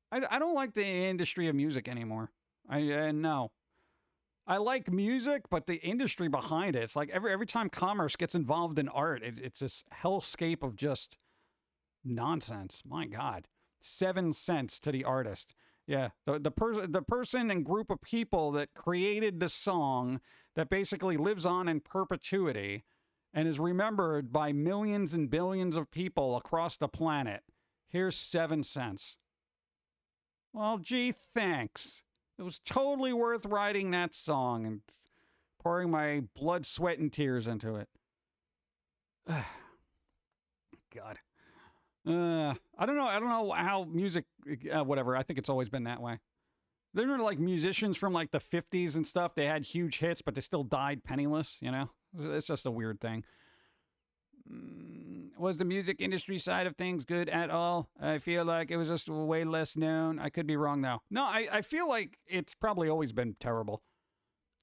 I don't like the industry of music anymore. No. I like music, but the industry behind it, it's like every time commerce gets involved in art, it's this hellscape of just nonsense. My God. 7 cents to the artist. Yeah, the person and group of people that created the song that basically lives on in perpetuity and is remembered by millions and billions of people across the planet. Here's 7 cents. Well, gee, thanks. It was totally worth writing that song and pouring my blood, sweat, and tears into it. God. I don't know how music, whatever. I think it's always been that way. There are like musicians from like the 50s and stuff. They had huge hits, but they still died penniless, you know? It's just a weird thing. Was the music industry side of things good at all? I feel like it was just way less known. I could be wrong, though. No, I feel like it's probably always been terrible.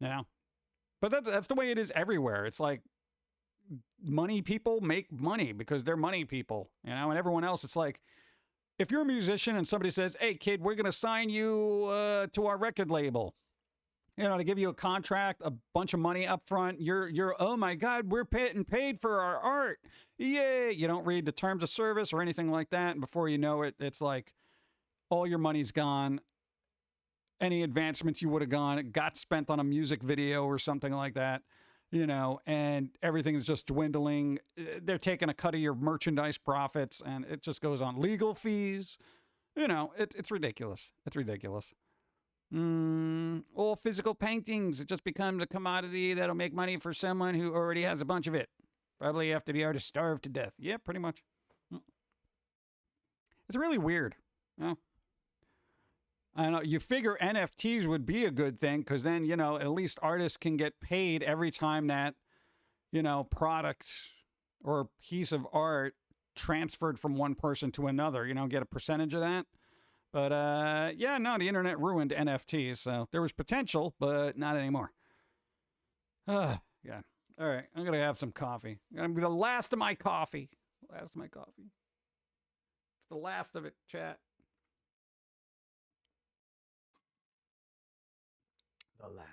Yeah. But that's the way it is everywhere. It's like money people make money because they're money people, you know? And everyone else, it's like, if you're a musician and somebody says, hey, kid, we're going to sign you to our record label, you know, to give you a contract, a bunch of money up front. You're oh my God, we're paid for our art. Yay. You don't read the terms of service or anything like that. And before you know it, it's like all your money's gone. Any advancements you would have gone, it got spent on a music video or something like that, you know, and everything is just dwindling. They're taking a cut of your merchandise profits and it just goes on. Legal fees, you know, it's ridiculous. It's ridiculous. All physical paintings, it just becomes a commodity that'll make money for someone who already has a bunch of it. Probably after the artist starved to death. Yeah, pretty much. It's really weird. Yeah. I don't know. You figure NFTs would be a good thing because then, you know, at least artists can get paid every time that, you know, product or piece of art transferred from one person to another, you know, get a percentage of that. But, yeah, no, the internet ruined NFTs, so there was potential, but not anymore. Yeah. All right, I'm going to have some coffee. I'm going to be the last of my coffee. Last of my coffee. It's the last of it, chat. The last.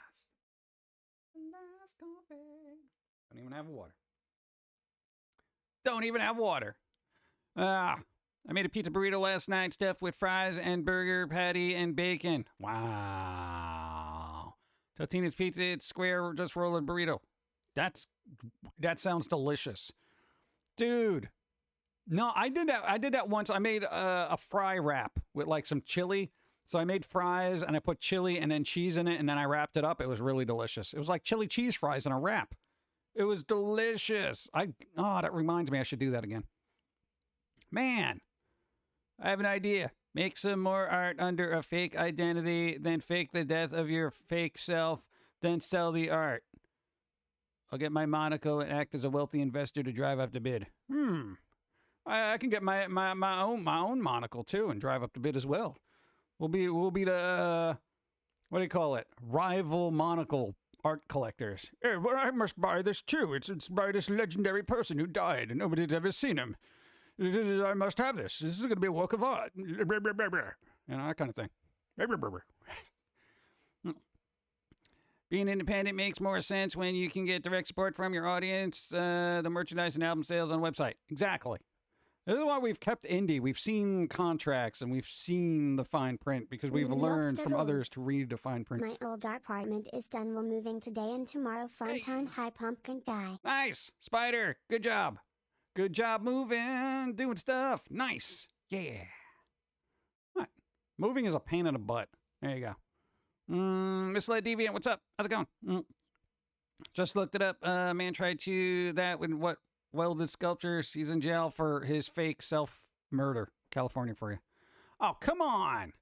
The last coffee. Don't even have water. Don't even have water. I made a pizza burrito last night, stuffed with fries and burger patty and bacon. Wow. Totino's Pizza, it's square, just roll a burrito. That sounds delicious. Dude. No, I did that once. I made a fry wrap with like some chili. So I made fries and I put chili and then cheese in it and then I wrapped it up. It was really delicious. It was like chili cheese fries in a wrap. It was delicious. That reminds me I should do that again. Man. I have an idea. Make some more art under a fake identity, then fake the death of your fake self, then sell the art. I'll get my monocle and act as a wealthy investor to drive up the bid. I can get my own monocle too and drive up the bid as well. We'll be the what do you call it? Rival monocle art collectors. Hey, well, I must buy this too. It's by this legendary person who died and nobody's ever seen him. I must have this. This is going to be a work of art. You know, that kind of thing. Being independent makes more sense when you can get direct support from your audience, the merchandise and album sales on a website. Exactly. This is why we've kept indie. We've seen contracts and we've seen the fine print because we've learned from others to read the fine print. My old apartment is done. We're moving today and tomorrow. Fun time. Hi, Pumpkin Guy. Nice. Spider. Good job. Good job moving, doing stuff. Nice. Yeah. What? Moving is a pain in the butt. There you go. Misled Deviant, what's up? How's it going? Just looked it up. Man tried to that when what welded sculptures. He's in jail for his fake self-murder. California for you. Oh, come on.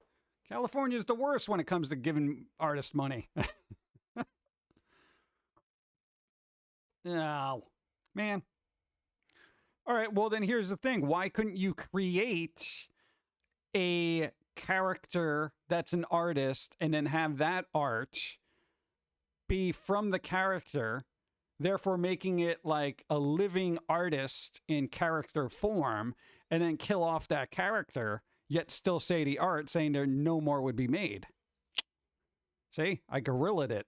California's the worst when it comes to giving artists money. No, man. All right, well, then here's the thing. Why couldn't you create a character that's an artist and then have that art be from the character, therefore making it like a living artist in character form, and then kill off that character, yet still say the art, saying there no more would be made? See, I gorilla'd it.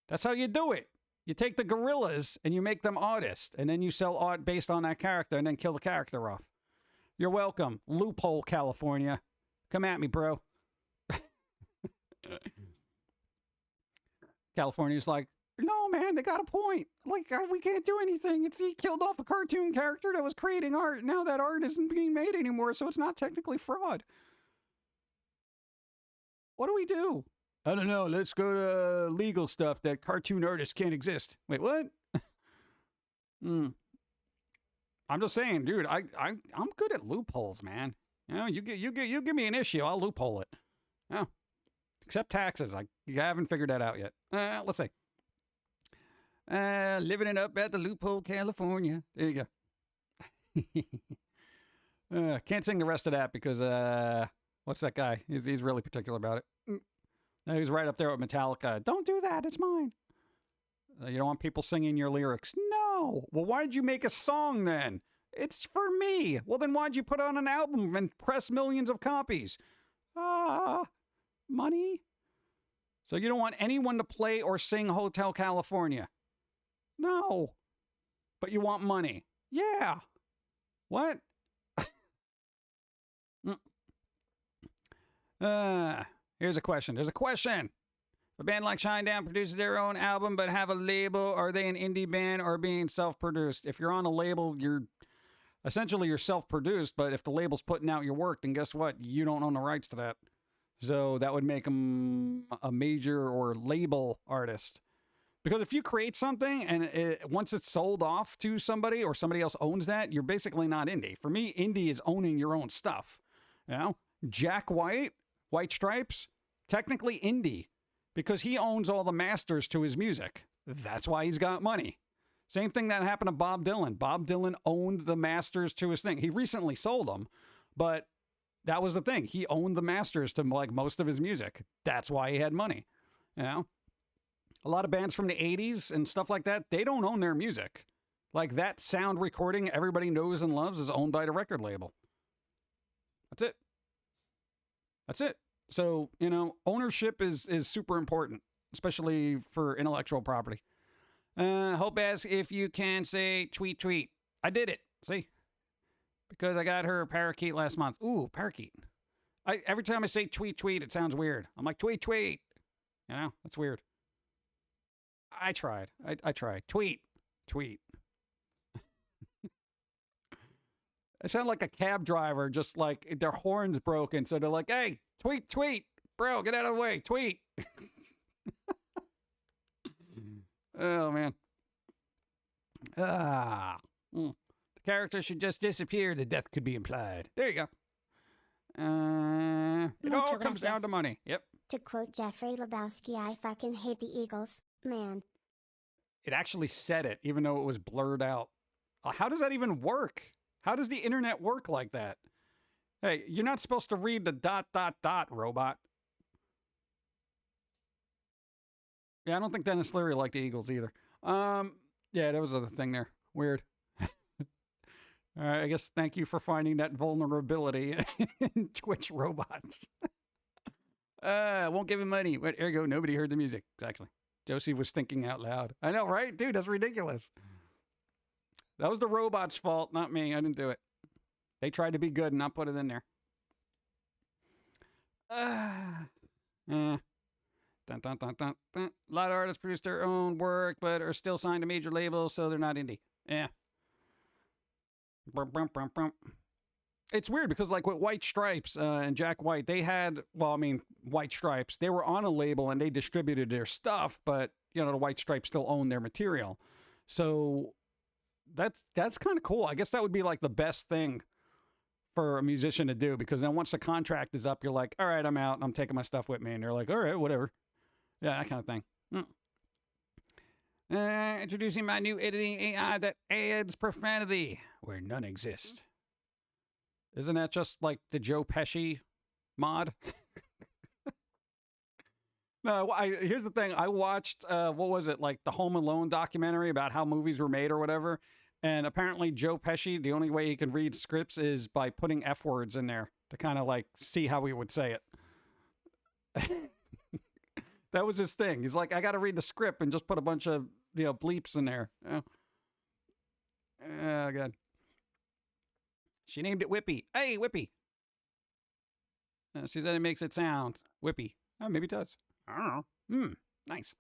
That's how you do it. You take the gorillas and you make them artists, and then you sell art based on that character and then kill the character off. You're welcome. Loophole, California. Come at me, bro. California's like, no, man, they got a point. Like, we can't do anything. He killed off a cartoon character that was creating art. Now that art isn't being made anymore, so it's not technically fraud. What do we do? I don't know. Let's go to legal stuff that cartoon artists can't exist. Wait, what? I'm just saying, dude. I'm good at loopholes, man. You know, you give me an issue, I'll loophole it. Oh, except taxes. You haven't figured that out yet. Let's see. Living it up at the loophole, California. There you go. Can't sing the rest of that because what's that guy? He's really particular about it. He's right up there with Metallica. Don't do that. It's mine. You don't want people singing your lyrics. No. Well, why did you make a song then? It's for me. Well, then why'd you put on an album and press millions of copies? Money. So you don't want anyone to play or sing Hotel California? No. But you want money? Yeah. What? Here's a question. There's a question. If a band like Shinedown produces their own album but have a label, are they an indie band or being self-produced? If you're on a label, you're self-produced, but if the label's putting out your work, then guess what? You don't own the rights to that. So that would make them a major or label artist. Because if you create something and once it's sold off to somebody or somebody else owns that, you're basically not indie. For me, indie is owning your own stuff. You know? Jack White, White Stripes, technically indie because he owns all the masters to his music. That's why he's got money. Same thing that happened to Bob Dylan. Bob Dylan owned the masters to his thing. He recently sold them, but that was the thing. He owned the masters to like most of his music. That's why he had money. You know? A lot of bands from the 80s and stuff like that, they don't own their music. Like that sound recording everybody knows and loves is owned by the record label. That's it. That's it. So, you know, ownership is super important, especially for intellectual property. Hope asks if you can say tweet, tweet. I did it. See? Because I got her a parakeet last month. Ooh, parakeet. Every time I say tweet, tweet, it sounds weird. I'm like, tweet, tweet. You know, that's weird. I tried. I tried. Tweet, tweet. I sound like a cab driver, just like their horn's broken. So they're like, hey, tweet, tweet. Bro, get out of the way. Tweet. Oh, man. The character should just disappear. The death could be implied. There you go. It all comes down to money. Yep. To quote Jeffrey Lebowski, I fucking hate the Eagles. Man. It actually said it, even though it was blurred out. How does that even work? How does the internet work like that? Hey, you're not supposed to read the ... robot. Yeah, I don't think Dennis Leary liked the Eagles either. Yeah, that was a thing there. Weird. All right, I guess thank you for finding that vulnerability in Twitch robots. Won't give him money. But there you go. Nobody heard the music. Exactly. Josie was thinking out loud. I know, right? Dude, that's ridiculous. That was the robot's fault, not me. I didn't do it. They tried to be good and not put it in there. Dun, dun, dun, dun, dun. A lot of artists produce their own work, but are still signed to major labels, so they're not indie. Yeah. Brum, brum, brum, brum. It's weird because, like, with White Stripes and Jack White, they had, White Stripes, they were on a label and they distributed their stuff, but, you know, the White Stripes still owned their material. So That's kind of cool. I guess that would be like the best thing for a musician to do, because then once the contract is up, you're like, all right, I'm out. I'm taking my stuff with me. And they're like, all right, whatever. Yeah, that kind of thing. Introducing my new editing AI that adds profanity where none exist. Isn't that just like the Joe Pesci mod? No, here's the thing. I watched, what was it, like the Home Alone documentary about how movies were made or whatever. And apparently Joe Pesci, the only way he can read scripts is by putting F words in there to kind of like see how he would say it. That was his thing. He's like, I got to read the script and just put a bunch of, bleeps in there. Oh, God. She named it Whippy. Hey, Whippy. She said it makes it sound Whippy. Oh, maybe it does. I don't know. Nice.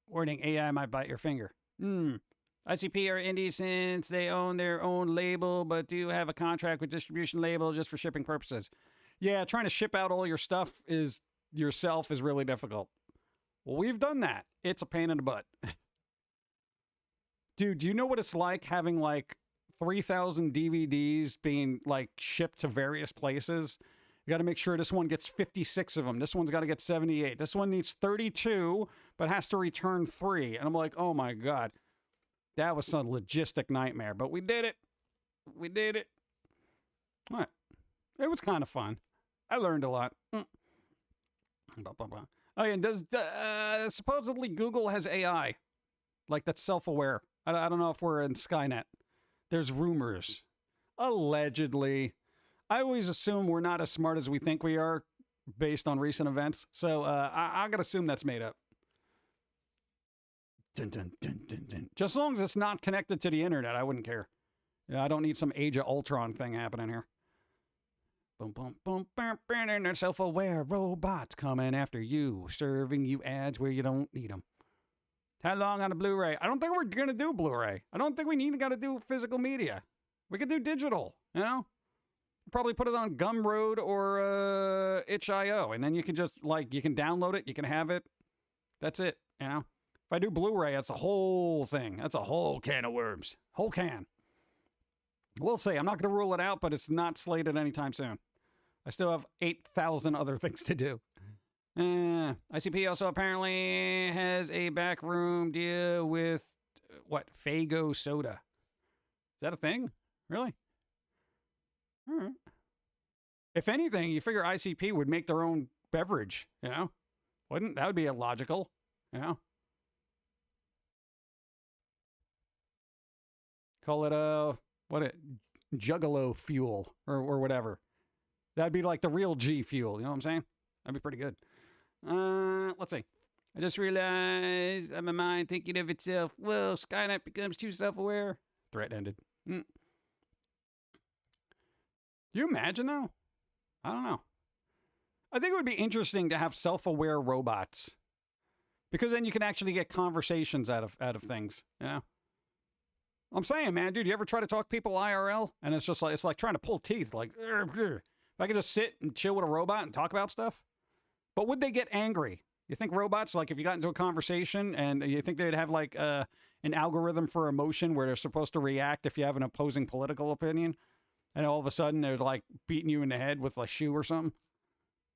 Warning, AI might bite your finger. ICP are indie since they own their own label, but do have a contract with distribution label just for shipping purposes. Yeah, trying to ship out all your stuff yourself is really difficult. Well, we've done that. It's a pain in the butt. Dude, do you know what it's like having like 3,000 DVDs being like shipped to various places? You got to make sure this one gets 56 of them. This one's got to get 78. This one needs 32, but has to return 3. And I'm like, oh my God. That was some logistic nightmare, but we did it. We did it. What? It was kind of fun. I learned a lot. Oh, yeah, and supposedly Google has AI, like that's self-aware. I don't know if we're in Skynet. There's rumors. Allegedly. I always assume we're not as smart as we think we are based on recent events. So I got to assume that's made up. Dun, dun, dun, dun, dun. Just as long as it's not connected to the internet, I wouldn't care. I don't need some Age of Ultron thing happening here. Boom, boom, boom, bam, bam, and they're self-aware robots coming after you, serving you ads where you don't need them. How long on a Blu-ray? I don't think we're going to do Blu-ray. I don't think we got to do physical media. We could do digital, Probably put it on Gumroad or itch.io, and then you can just, you can download it, you can have it. That's it, If I do Blu-ray, that's a whole thing. That's a whole can of worms. Whole can. We'll see. I'm not going to rule it out, but it's not slated anytime soon. I still have 8,000 other things to do. ICP also apparently has a backroom deal with, Faygo Soda. Is that a thing? Really? All right. If anything, you figure ICP would make their own beverage, Wouldn't? That would be illogical, Call it Juggalo fuel or whatever. That'd be like the real G fuel, you know what I'm saying? That'd be pretty good. Let's see. I just realized I'm in my mind thinking of itself. Well, Skynet becomes too self-aware. Threat ended. Do you imagine though? I don't know. I think it would be interesting to have self-aware robots, because then you can actually get conversations out of things. I'm saying, man, dude, you ever try to talk to people IRL? And it's like trying to pull teeth. Like, if I could just sit and chill with a robot and talk about stuff. But would they get angry? You think robots, like if you got into a conversation and you think they'd have like an algorithm for emotion where they're supposed to react if you have an opposing political opinion? And all of a sudden they're like beating you in the head with a shoe or something?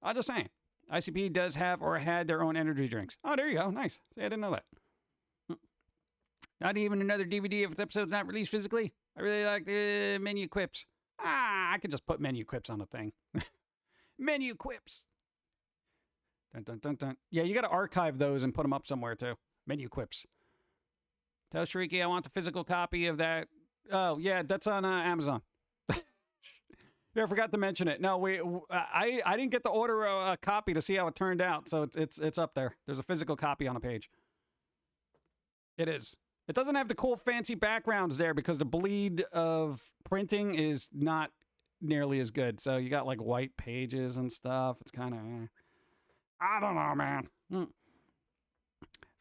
I'm just saying. ICP does have or had their own energy drinks. Oh, there you go. Nice. See, I didn't know that. Not even another DVD if its episode's not released physically. I really like the menu quips. I could just put menu quips on the thing. Menu quips. Dun, dun, dun, dun. Yeah, you got to archive those and put them up somewhere too. Menu quips. Tell Shrieky I want the physical copy of that. Oh, yeah, that's on Amazon. Yeah, I forgot to mention it. No, I didn't get to order a copy to see how it turned out, so it's up there. There's a physical copy on a page. It is. It doesn't have the cool fancy backgrounds there because the bleed of printing is not nearly as good. So you got like white pages and stuff. It's kind of, I don't know, man.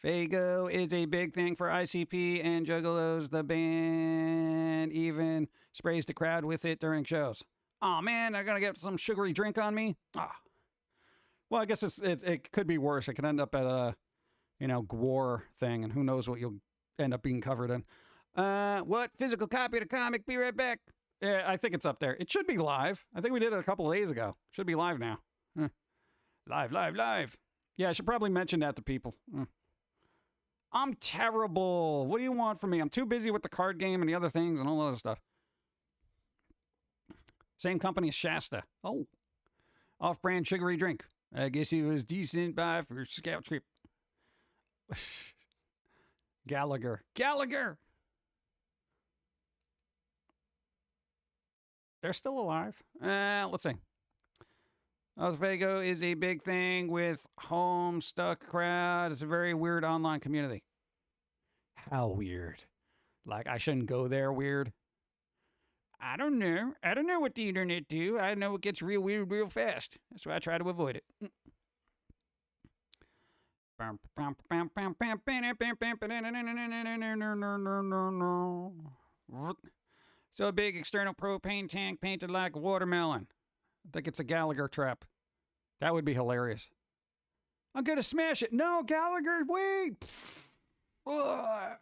Faygo is a big thing for ICP and Juggalos. The band even sprays the crowd with it during shows. Oh man, they're gonna get some sugary drink on me. Well, I guess it could be worse. It could end up at a, GWAR thing, and who knows what you'll end up being covered in. What? Physical copy of the comic? Be right back. Yeah, I think it's up there. It should be live. I think we did it a couple of days ago. Should be live now. Live, live, live. Yeah, I should probably mention that to people. I'm terrible. What do you want from me? I'm too busy with the card game and the other things and all that other stuff. Same company as Shasta. Oh. Off-brand sugary drink. I guess it was decent buy for scout trip. Gallagher. They're still alive. Let's see. Oswego is a big thing with home-stuck crowd. It's a very weird online community. How weird? Like, I shouldn't go there weird? I don't know. I don't know what the internet do. I know it gets real weird real fast. That's why I try to avoid it. So a big external propane tank painted like a watermelon. I think it's a Gallagher trap. That would be hilarious. I'm gonna smash it. No, Gallagher, wait. Ugh.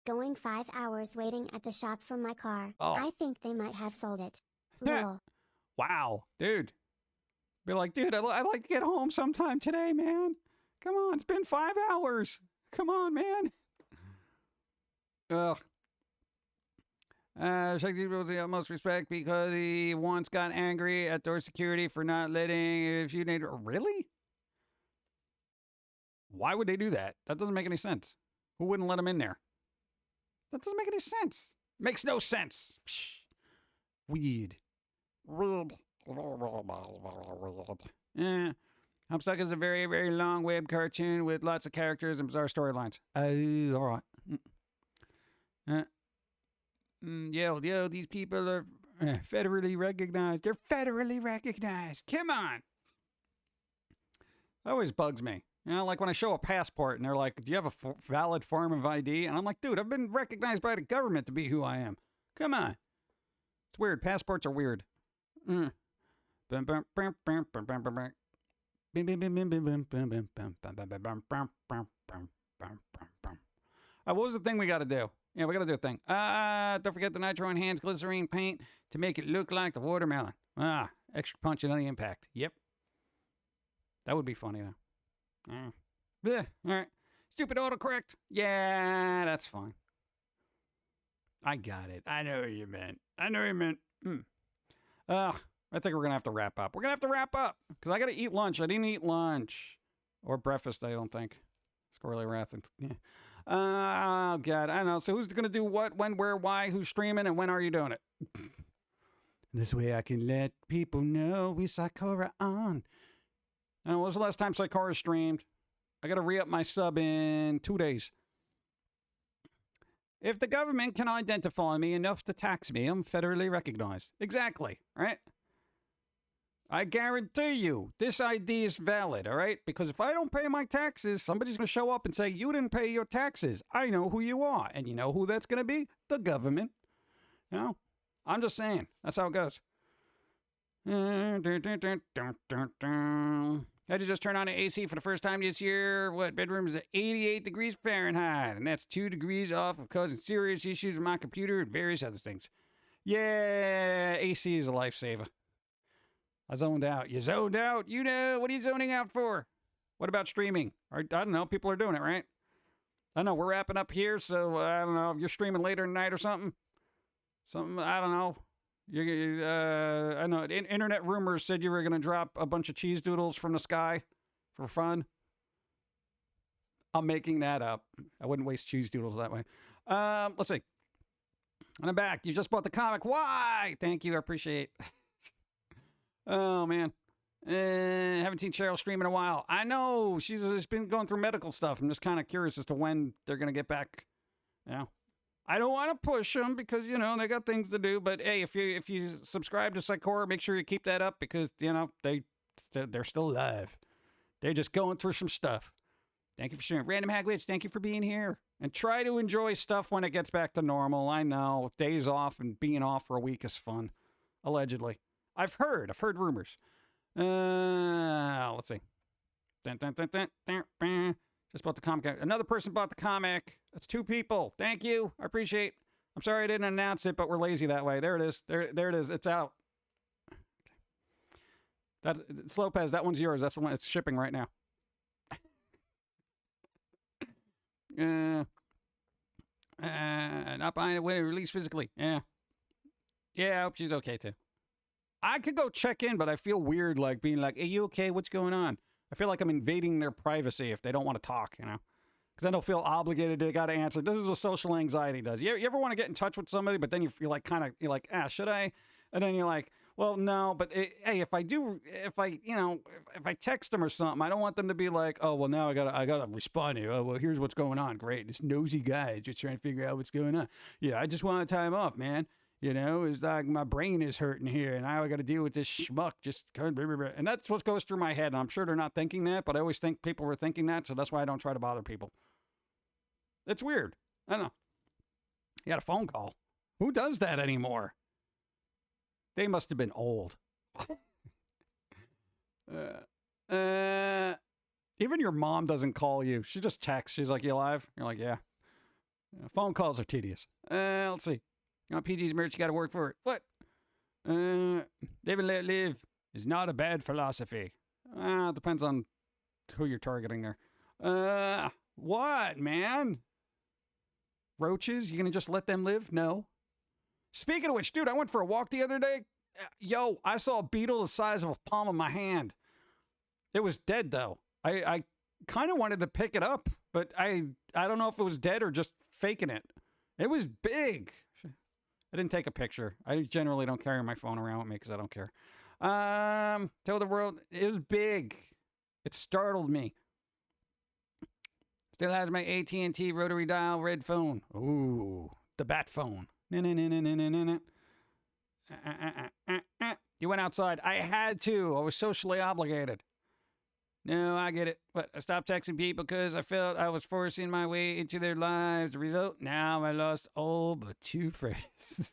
Going 5 hours waiting at the shop for my car. Oh. I think they might have sold it. Lol. Wow, dude. Be like, dude, I'd like to get home sometime today, man. Come on, it's been 5 hours. Come on, man. Ugh. Shakti with the utmost respect because he once got angry at door security for not letting if you need. Really? Why would they do that? That doesn't make any sense. Who wouldn't let him in there? That doesn't make any sense. Makes no sense. Psh. Weird. Yeah. Homestuck is a very, very long web cartoon with lots of characters and bizarre storylines. Oh, all right. Yo, these people are federally recognized. They're federally recognized. Come on. That always bugs me. You know, like when I show a passport and they're like, do you have a valid form of ID? And I'm like, dude, I've been recognized by the government to be who I am. Come on. It's weird. Passports are weird. What was the thing we got to do? Yeah, we got to do a thing. Don't forget the nitro enhanced glycerine paint to make it look like the watermelon. Extra punch and any impact. Yep. That would be funny, though. Yeah, all right. Stupid autocorrect. Yeah, that's fine. I got it. I know what you meant. I think we're going to have to wrap up. We're going to have to wrap up because I got to eat lunch. I didn't eat lunch or breakfast, I don't think. Squirrely Wrath. Yeah. Oh, God. I don't know. So who's going to do what, when, where, why, who's streaming, and when are you doing it? This way I can let people know we Sakura on. When was the last time Sakura streamed? I got to re-up my sub in 2 days. If the government can identify me enough to tax me, I'm federally recognized. Exactly, right? I guarantee you, this ID is valid, all right? Because if I don't pay my taxes, somebody's going to show up and say, you didn't pay your taxes. I know who you are. And you know who that's going to be? The government. You know? I'm just saying. That's how it goes. I had to just turn on the AC for the first time this year. What, bedroom is at 88 degrees Fahrenheit. And that's 2 degrees off of causing serious issues with my computer and various other things. Yeah, AC is a lifesaver. I zoned out. You zoned out? You know, what are you zoning out for? What about streaming? I don't know. People are doing it, right? I don't know. We're wrapping up here, so I don't know. If you're streaming later tonight or something. I don't know. I know. Internet rumors said you were going to drop a bunch of cheese doodles from the sky for fun. I'm making that up. I wouldn't waste cheese doodles that way. Let's see. And I'm back. You just bought the comic. Why? Thank you. I appreciate it. Oh, man. Haven't seen Cheryl stream in a while. I know. She's been going through medical stuff. I'm just kind of curious as to when they're going to get back. You know, I don't want to push them because, you know, they got things to do. But, hey, if you subscribe to Sakura, make sure you keep that up because, you know, they're still alive. They're just going through some stuff. Thank you for sharing. Random Hagwitch, thank you for being here. And try to enjoy stuff when it gets back to normal. I know. Days off and being off for a week is fun. Allegedly. I've heard rumors. Let's see. Just bought the comic. Another person bought the comic. That's 2 people. Thank you. I appreciate. I'm sorry I didn't announce it, but we're lazy that way. There it is. There it is. It's out. That's Slopez. That one's yours. That's the one. It's shipping right now. Not buying it when it released physically. Yeah. Yeah, I hope she's okay too. I could go check in, but I feel weird like being like, "Are you okay? What's going on?" I feel like I'm invading their privacy if they don't want to talk, you know? Because then they'll feel obligated. They got to answer. This is what social anxiety does. You ever want to get in touch with somebody, but then you're like, you're like, should I? And then you're like, well, no, but hey, if I text them or something, I don't want them to be like, oh, well, now I gotta respond to you. Oh, well, here's what's going on. Great. This nosy guy is just trying to figure out what's going on. Yeah, I just want time off, man. You know, it's like my brain is hurting here, and now I got to deal with this schmuck. And that's what goes through my head. And I'm sure they're not thinking that, but I always think people were thinking that, so that's why I don't try to bother people. It's weird. I don't know. You got a phone call. Who does that anymore? They must have been old. Even your mom doesn't call you. She just texts. She's like, you alive? You're like, yeah. Phone calls are tedious. Let's see. You want PG's merch, you got to work for it. What? Live and let live is not a bad philosophy. It depends on who you're targeting there. What, man? Roaches? You gonna just let them live? No. Speaking of which, dude, I went for a walk the other day. Yo, I saw a beetle the size of a palm of my hand. It was dead, though. I kind of wanted to pick it up, but I don't know if it was dead or just faking it. It was big. I didn't take a picture. I generally don't carry my phone around with me because I don't care. Tell the world, it was big. It startled me. Still has my AT&T rotary dial red phone. Ooh, the bat phone. You went outside. I had to. I was socially obligated. No, I get it. But I stopped texting people because I felt I was forcing my way into their lives. The result? Now I lost all but 2 friends.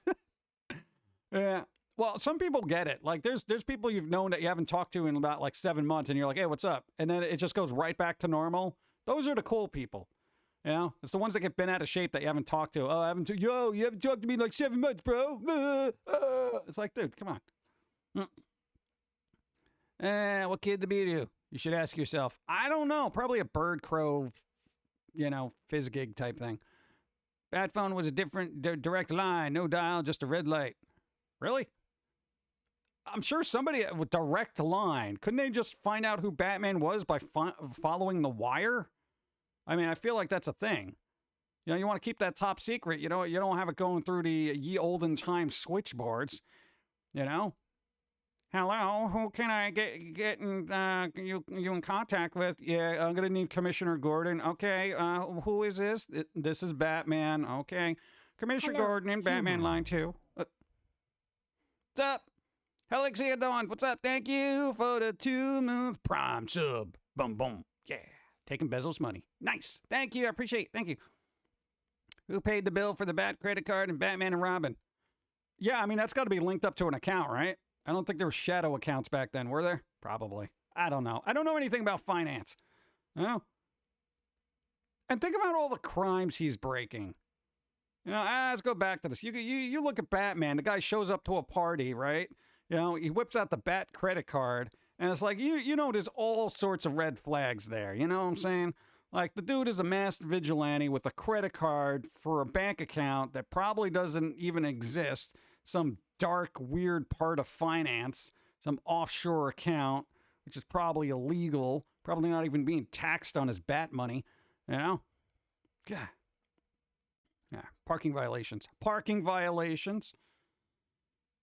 Yeah. Well, some people get it. Like, there's people you've known that you haven't talked to in about like 7 months, and you're like, hey, what's up? And then it just goes right back to normal. Those are the cool people. You know? It's the ones that get bent out of shape that you haven't talked to. Oh, you haven't talked to me in like 7 months, bro. It's like, dude, come on. What kid to be to? You should ask yourself. I don't know. Probably a bird crow, fizz gig type thing. Bat phone was a different direct line. No dial, just a red light. Really? I'm sure somebody with direct line. Couldn't they just find out who Batman was by following the wire? I mean, I feel like that's a thing. You know, you want to keep that top secret. You don't have it going through the ye olden time switchboards. You know? Hello, who can I get you in contact with? Yeah, I'm gonna need Commissioner Gordon. Okay, who is this? This is Batman. Okay, Commissioner Gordon in Batman line 2. What's up? Helixia Dawn, what's up? Thank you for the 2-month Prime sub. Boom, boom. Yeah, taking Bezos money. Nice. Thank you. I appreciate it. Thank you. Who paid the bill for the Bat credit card and Batman and Robin? Yeah, I mean, that's got to be linked up to an account, right? I don't think there were shadow accounts back then, were there? Probably. I don't know. I don't know anything about finance. You know? And think about all the crimes he's breaking. You know, let's go back to this. You look at Batman. The guy shows up to a party, right? You know, he whips out the Bat credit card, and it's like, you know, there's all sorts of red flags there. You know what I'm saying? Like, the dude is a masked vigilante with a credit card for a bank account that probably doesn't even exist. Some dark, weird part of finance, some offshore account, which is probably illegal, probably not even being taxed on his Bat money, you know? God. Yeah, parking violations. Parking violations.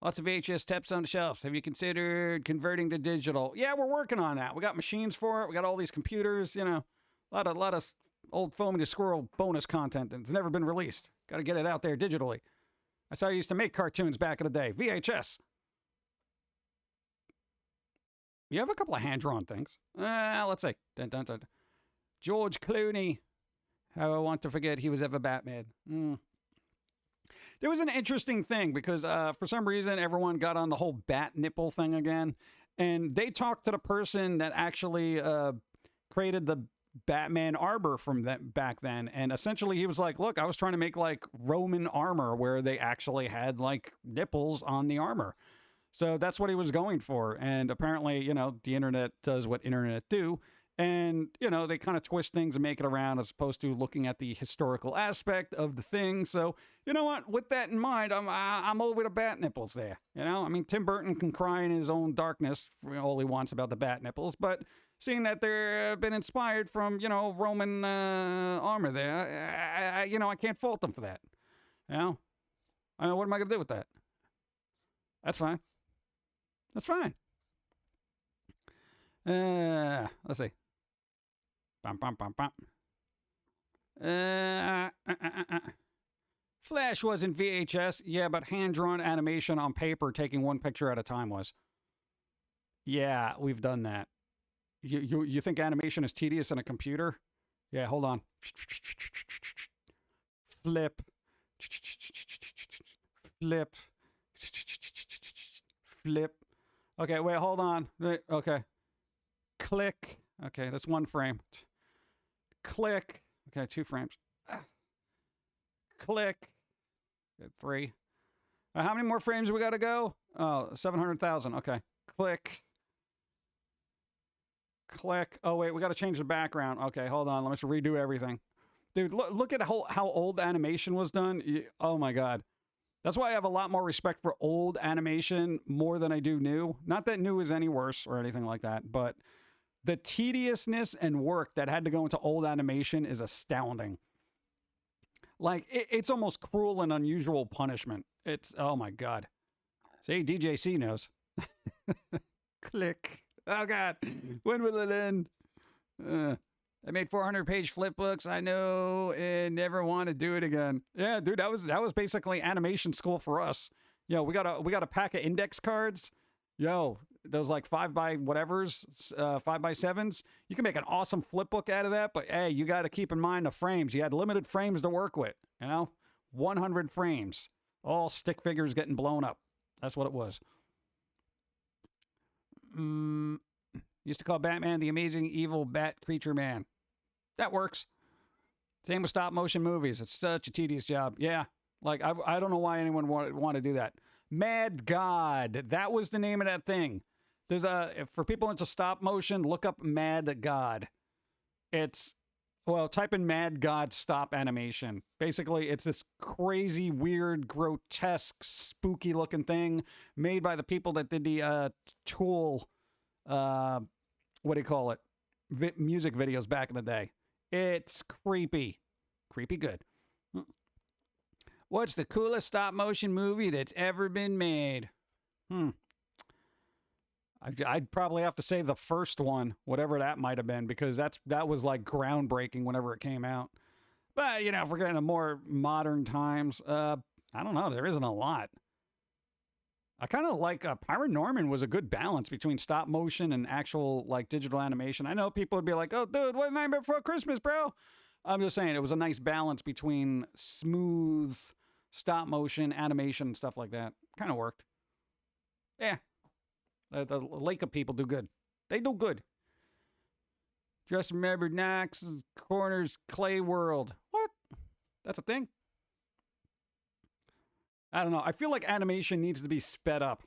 Lots of VHS tapes on the shelves. Have you considered converting to digital? Yeah, we're working on that. We got machines for it. We got all these computers, you know. A lot of old Foamy the Squirrel bonus content that's never been released. Got to get it out there digitally. That's how I used to make cartoons back in the day. VHS. You have a couple of hand-drawn things. Let's see. Dun, dun, dun. George Clooney. How I want to forget he was ever Batman. There was an interesting thing because for some reason everyone got on the whole bat nipple thing again. And they talked to the person that actually created the Batman armor from that back then. And essentially he was like, look, I was trying to make like Roman armor where they actually had like nipples on the armor. So that's what he was going for. And apparently, you know, the internet does what internet do. And, you know, they kind of twist things and make it around as opposed to looking at the historical aspect of the thing. So, you know what? With that in mind, I'm over the bat nipples there. You know, I mean, Tim Burton can cry in his own darkness for all he wants about the bat nipples. But seeing that they've been inspired from, you know, Roman armor there, you know, I can't fault them for that. You know? I mean, what am I going to do with that? That's fine. That's fine. Let's see. Bum, bum, bum, bum. Flash wasn't VHS, yeah, but hand-drawn animation on paper taking one picture at a time was. Yeah, we've done that. You think animation is tedious in a computer? Yeah, hold on. Flip. Flip. Flip. Okay, wait, hold on. Okay. Click. Okay, that's one frame. Click. Okay, 2 frames. Click. Good, 3. How many more frames we got to go? Oh, 700,000. Okay. Click. Click. Oh, wait, we got to change the background. Okay, hold on. Let me just redo everything. Dude, look at how old animation was done. Oh, my God. That's why I have a lot more respect for old animation more than I do new. Not that new is any worse or anything like that, but the tediousness and work that had to go into old animation is astounding. Like, it's almost cruel and unusual punishment. It's, oh my God. See, DJC knows. Click. Oh God. When will it end? I made 400-page flip books. I know and never want to do it again. Yeah, dude, that was basically animation school for us. Yo, we got a pack of index cards. Yo, those like 5x-whatevers, 5x7s. You can make an awesome flip book out of that, but hey, you got to keep in mind the frames. You had limited frames to work with, you know? 100 frames. All stick figures getting blown up. That's what it was. Used to call Batman the amazing evil bat creature man. That works. Same with stop motion movies. It's such a tedious job. Yeah. Like, I don't know why anyone would want to do that. Mad God. That was the name of that thing. There's for people into stop motion, look up Mad God. Type in Mad God stop animation. Basically, it's this crazy, weird, grotesque, spooky looking thing made by the people that did the Tool, what do you call it? Music videos back in the day. It's creepy. Creepy good. What's the coolest stop motion movie that's ever been made? I'd probably have to say the first one, whatever that might have been, because that was like groundbreaking whenever it came out. But, you know, if we're getting to more modern times, I don't know. There isn't a lot. I kind of like Paranorman was a good balance between stop motion and actual like digital animation. I know people would be like, oh, dude, what Nightmare Before Christmas, bro? I'm just saying it was a nice balance between smooth stop motion, animation, and stuff like that. Kind of worked. Yeah. The Leica people do good. They do good. Just remembered Knox Corner's Clay World. What? That's a thing? I don't know. I feel like animation needs to be sped up.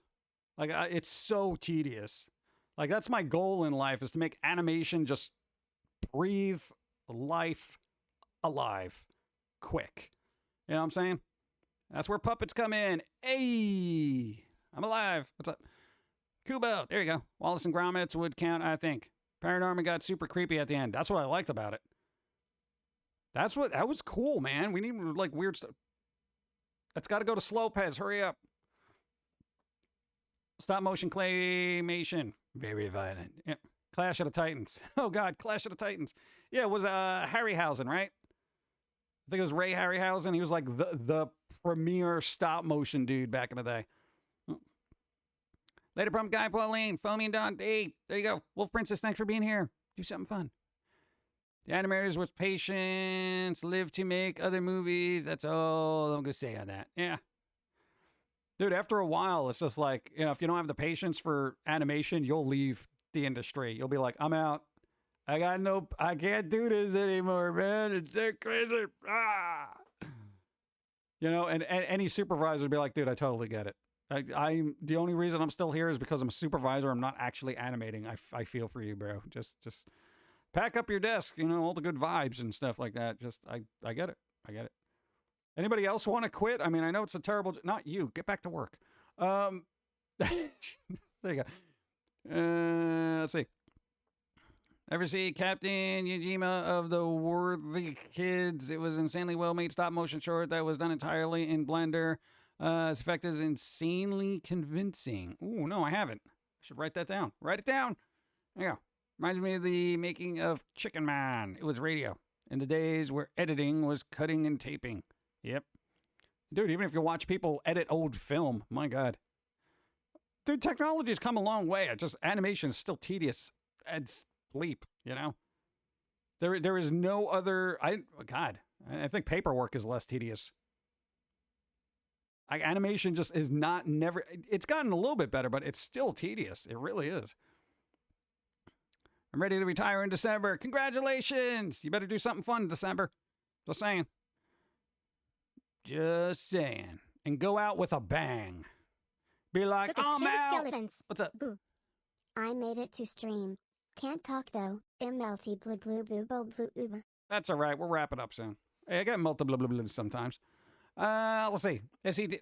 Like, it's so tedious. Like, that's my goal in life, is to make animation just breathe life alive quick. You know what I'm saying? That's where puppets come in. Hey, I'm alive. What's up? Kubo. There you go. Wallace and Gromit would count, I think. Paranorman got super creepy at the end. That's what I liked about it. That was cool, man. We need like weird stuff. It's got to go to slow pez. Hurry up. Stop motion claymation. Very violent. Yeah. Clash of the Titans. Oh, God. Clash of the Titans. Yeah, it was Harryhausen, right? I think it was Ray Harryhausen. He was like the premier stop motion dude back in the day. Later, Pump Guy, Pauline, Foamy and Don. Hey, there you go. Wolf Princess, thanks for being here. Do something fun. The animators with patience live to make other movies. That's all I'm going to say on that. Yeah. Dude, after a while, it's just like, you know, if you don't have the patience for animation, you'll leave the industry. You'll be like, I'm out. I can't do this anymore, man. It's so crazy. Ah. You know, and any supervisor would be like, dude, I totally get it. I'm the only reason I'm still here is because I'm a supervisor. I'm not actually animating. I feel for you, bro. Just pack up your desk, you know, all the good vibes and stuff like that. Just, I get it. I get it. Anybody else want to quit? I mean, I know it's a terrible, not you. Get back to work. There you go. Let's see. Ever see Captain Kojima of the Worthy Kids? It was insanely well made stop motion short that was done entirely in Blender. Its effect is insanely convincing. Ooh, no, I haven't. I should write that down. Write it down. There you go. Reminds me of the making of Chicken Man. It was radio in the days where editing was cutting and taping. Yep. Dude, even if you watch people edit old film, my God. Dude, technology's come a long way. Animation is still tedious and sleep, you know? There is no other, I think paperwork is less tedious. Animation just is never, it's gotten a little bit better, but it's still tedious. It really is. I'm ready to retire in December. Congratulations! You better do something fun in December. Just saying. Just saying. And go out with a bang. Be like, oh, man. What's up? Boo. I made it to stream. Can't talk though. MLT blue blue boo boo blue blue. That's all right. We're wrapping up soon. Hey, I got multiple blah, blah, blah sometimes. Let's see.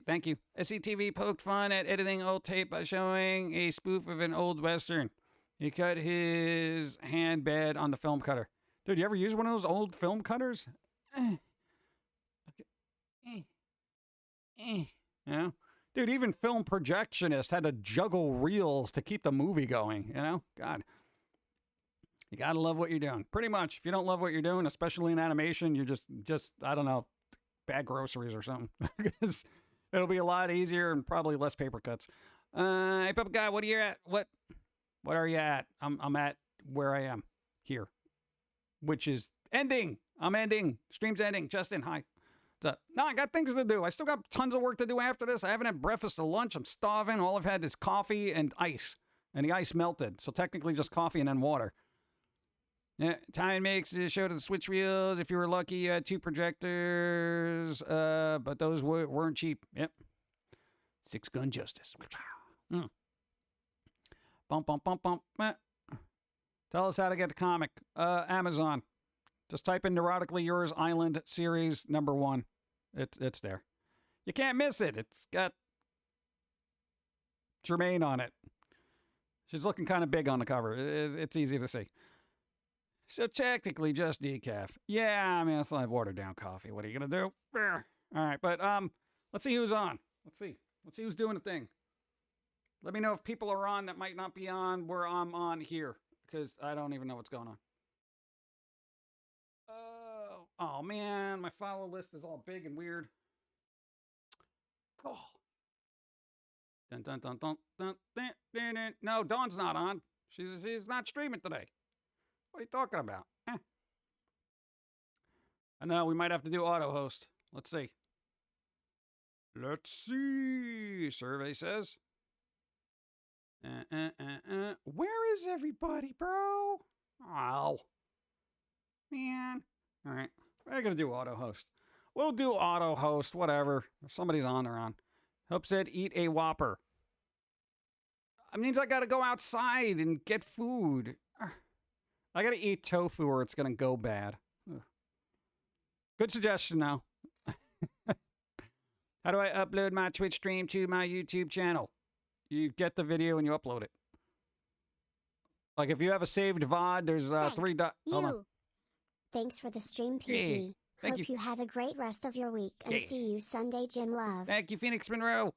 Thank you. SCTV poked fun at editing old tape by showing a spoof of an old Western. He cut his hand bad on the film cutter. Dude, you ever use one of those old film cutters? You know? Dude, even film projectionists had to juggle reels to keep the movie going, you know? God. You gotta love what you're doing. Pretty much. If you don't love what you're doing, especially in animation, you're just I don't know, bad groceries or something. Because it'll be a lot easier and probably less paper cuts. Hey, Papa Guy, what are you at? What are you at? I'm at where I am. Here. Which is ending. I'm ending. Stream's ending. Justin, hi. What's up? No, I got things to do. I still got tons of work to do after this. I haven't had breakfast or lunch. I'm starving. All I've had is coffee and ice. And the ice melted. So technically just coffee and then water. Yeah, time makes the show to the switch reels. If you were lucky, you had 2 projectors. But those weren't cheap. Yep. 6 gun justice. Bump, bump, bump, bump. Tell us how to get the comic. Amazon. Just type in Neurotically Yours Island series #1. It's there. You can't miss it. It's got Jermaine on it. She's looking kind of big on the cover. It's easy to see. So technically just decaf. Yeah, I mean, it's like watered down coffee. What are you going to do? All right, but let's see who's on. Let's see who's doing a thing. Let me know if people are on that might not be on where I'm on here, because I don't even know what's going on. Oh man, my follow list is all big and weird. Oh. Dun, dun, dun, dun, dun, dun, dun, dun. No, Dawn's not on. She's not streaming today. What are you talking about? I know, we might have to do auto host. Let's see. Let's see. Survey says. Where is everybody, bro? Oh. Man. All right. We're going to do auto host. We'll do auto host, whatever. If somebody's on, they're on. Hope said eat a Whopper. That means I got to go outside and get food. I got to eat tofu or it's going to go bad. Ugh. Good suggestion now. How do I upload my Twitch stream to my YouTube channel? You get the video and you upload it. Like if you have a saved VOD, there's 3 dots. Hold on. Thanks for the stream, PG. Hey, Hope you have a great rest of your week and see you Sunday, Jim Love. Thank you, Phoenix Monroe.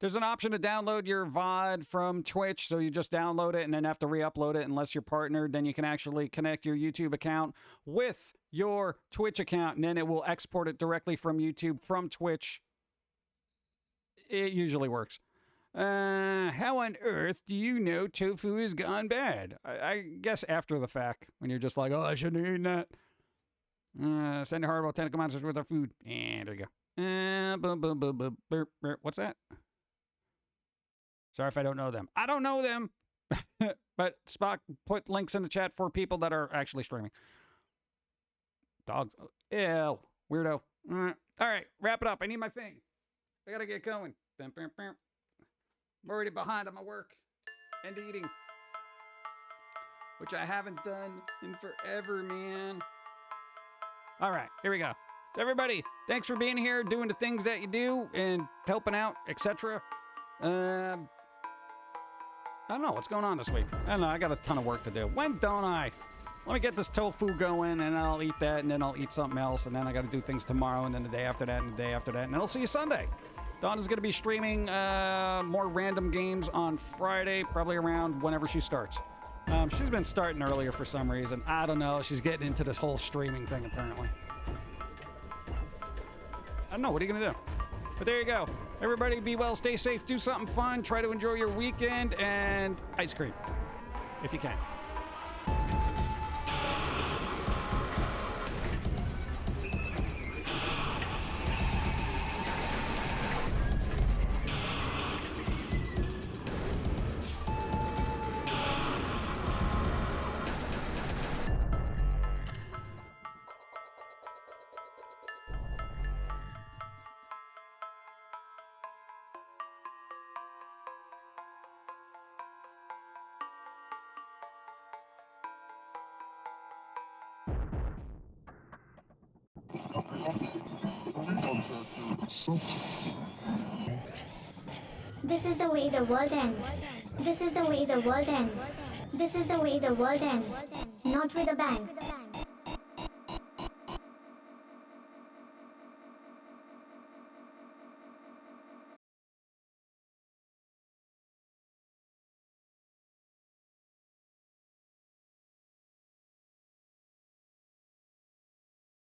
There's an option to download your VOD from Twitch, so you just download it and then have to re-upload it unless you're partnered. Then you can actually connect your YouTube account with your Twitch account, and then it will export it directly from YouTube from Twitch. It usually works. How on earth do you know tofu has gone bad? I guess after the fact, when you're just like, oh, I shouldn't have eaten that. Send a horrible tentacle monsters with our food. And there you go. What's that? Sorry if I don't know them. I don't know them. But Spock put links in the chat for people that are actually streaming. Dogs. Ew. Weirdo. All right, wrap it up. I need my thing. I gotta get going. I'm already behind on my work and eating, which I haven't done in forever, man. All right, here we go. Everybody, thanks for being here, doing the things that you do, and helping out, etc. I don't know what's going on this week. I don't know. I got a ton of work to do. When don't I? Let me get this tofu going, and I'll eat that, and then I'll eat something else, and then I got to do things tomorrow, and then the day after that, and the day after that, and then I'll see you Sunday. Donna's going to be streaming more random games on Friday, probably around whenever she starts. She's been starting earlier for some reason. I don't know. She's getting into this whole streaming thing, apparently. I don't know. What are you going to do? But there you go. Everybody be well, stay safe, do something fun, try to enjoy your weekend, and ice cream, if you can. This is the way the world ends. This is the way the world ends. This is the way the world ends. Not with a bang.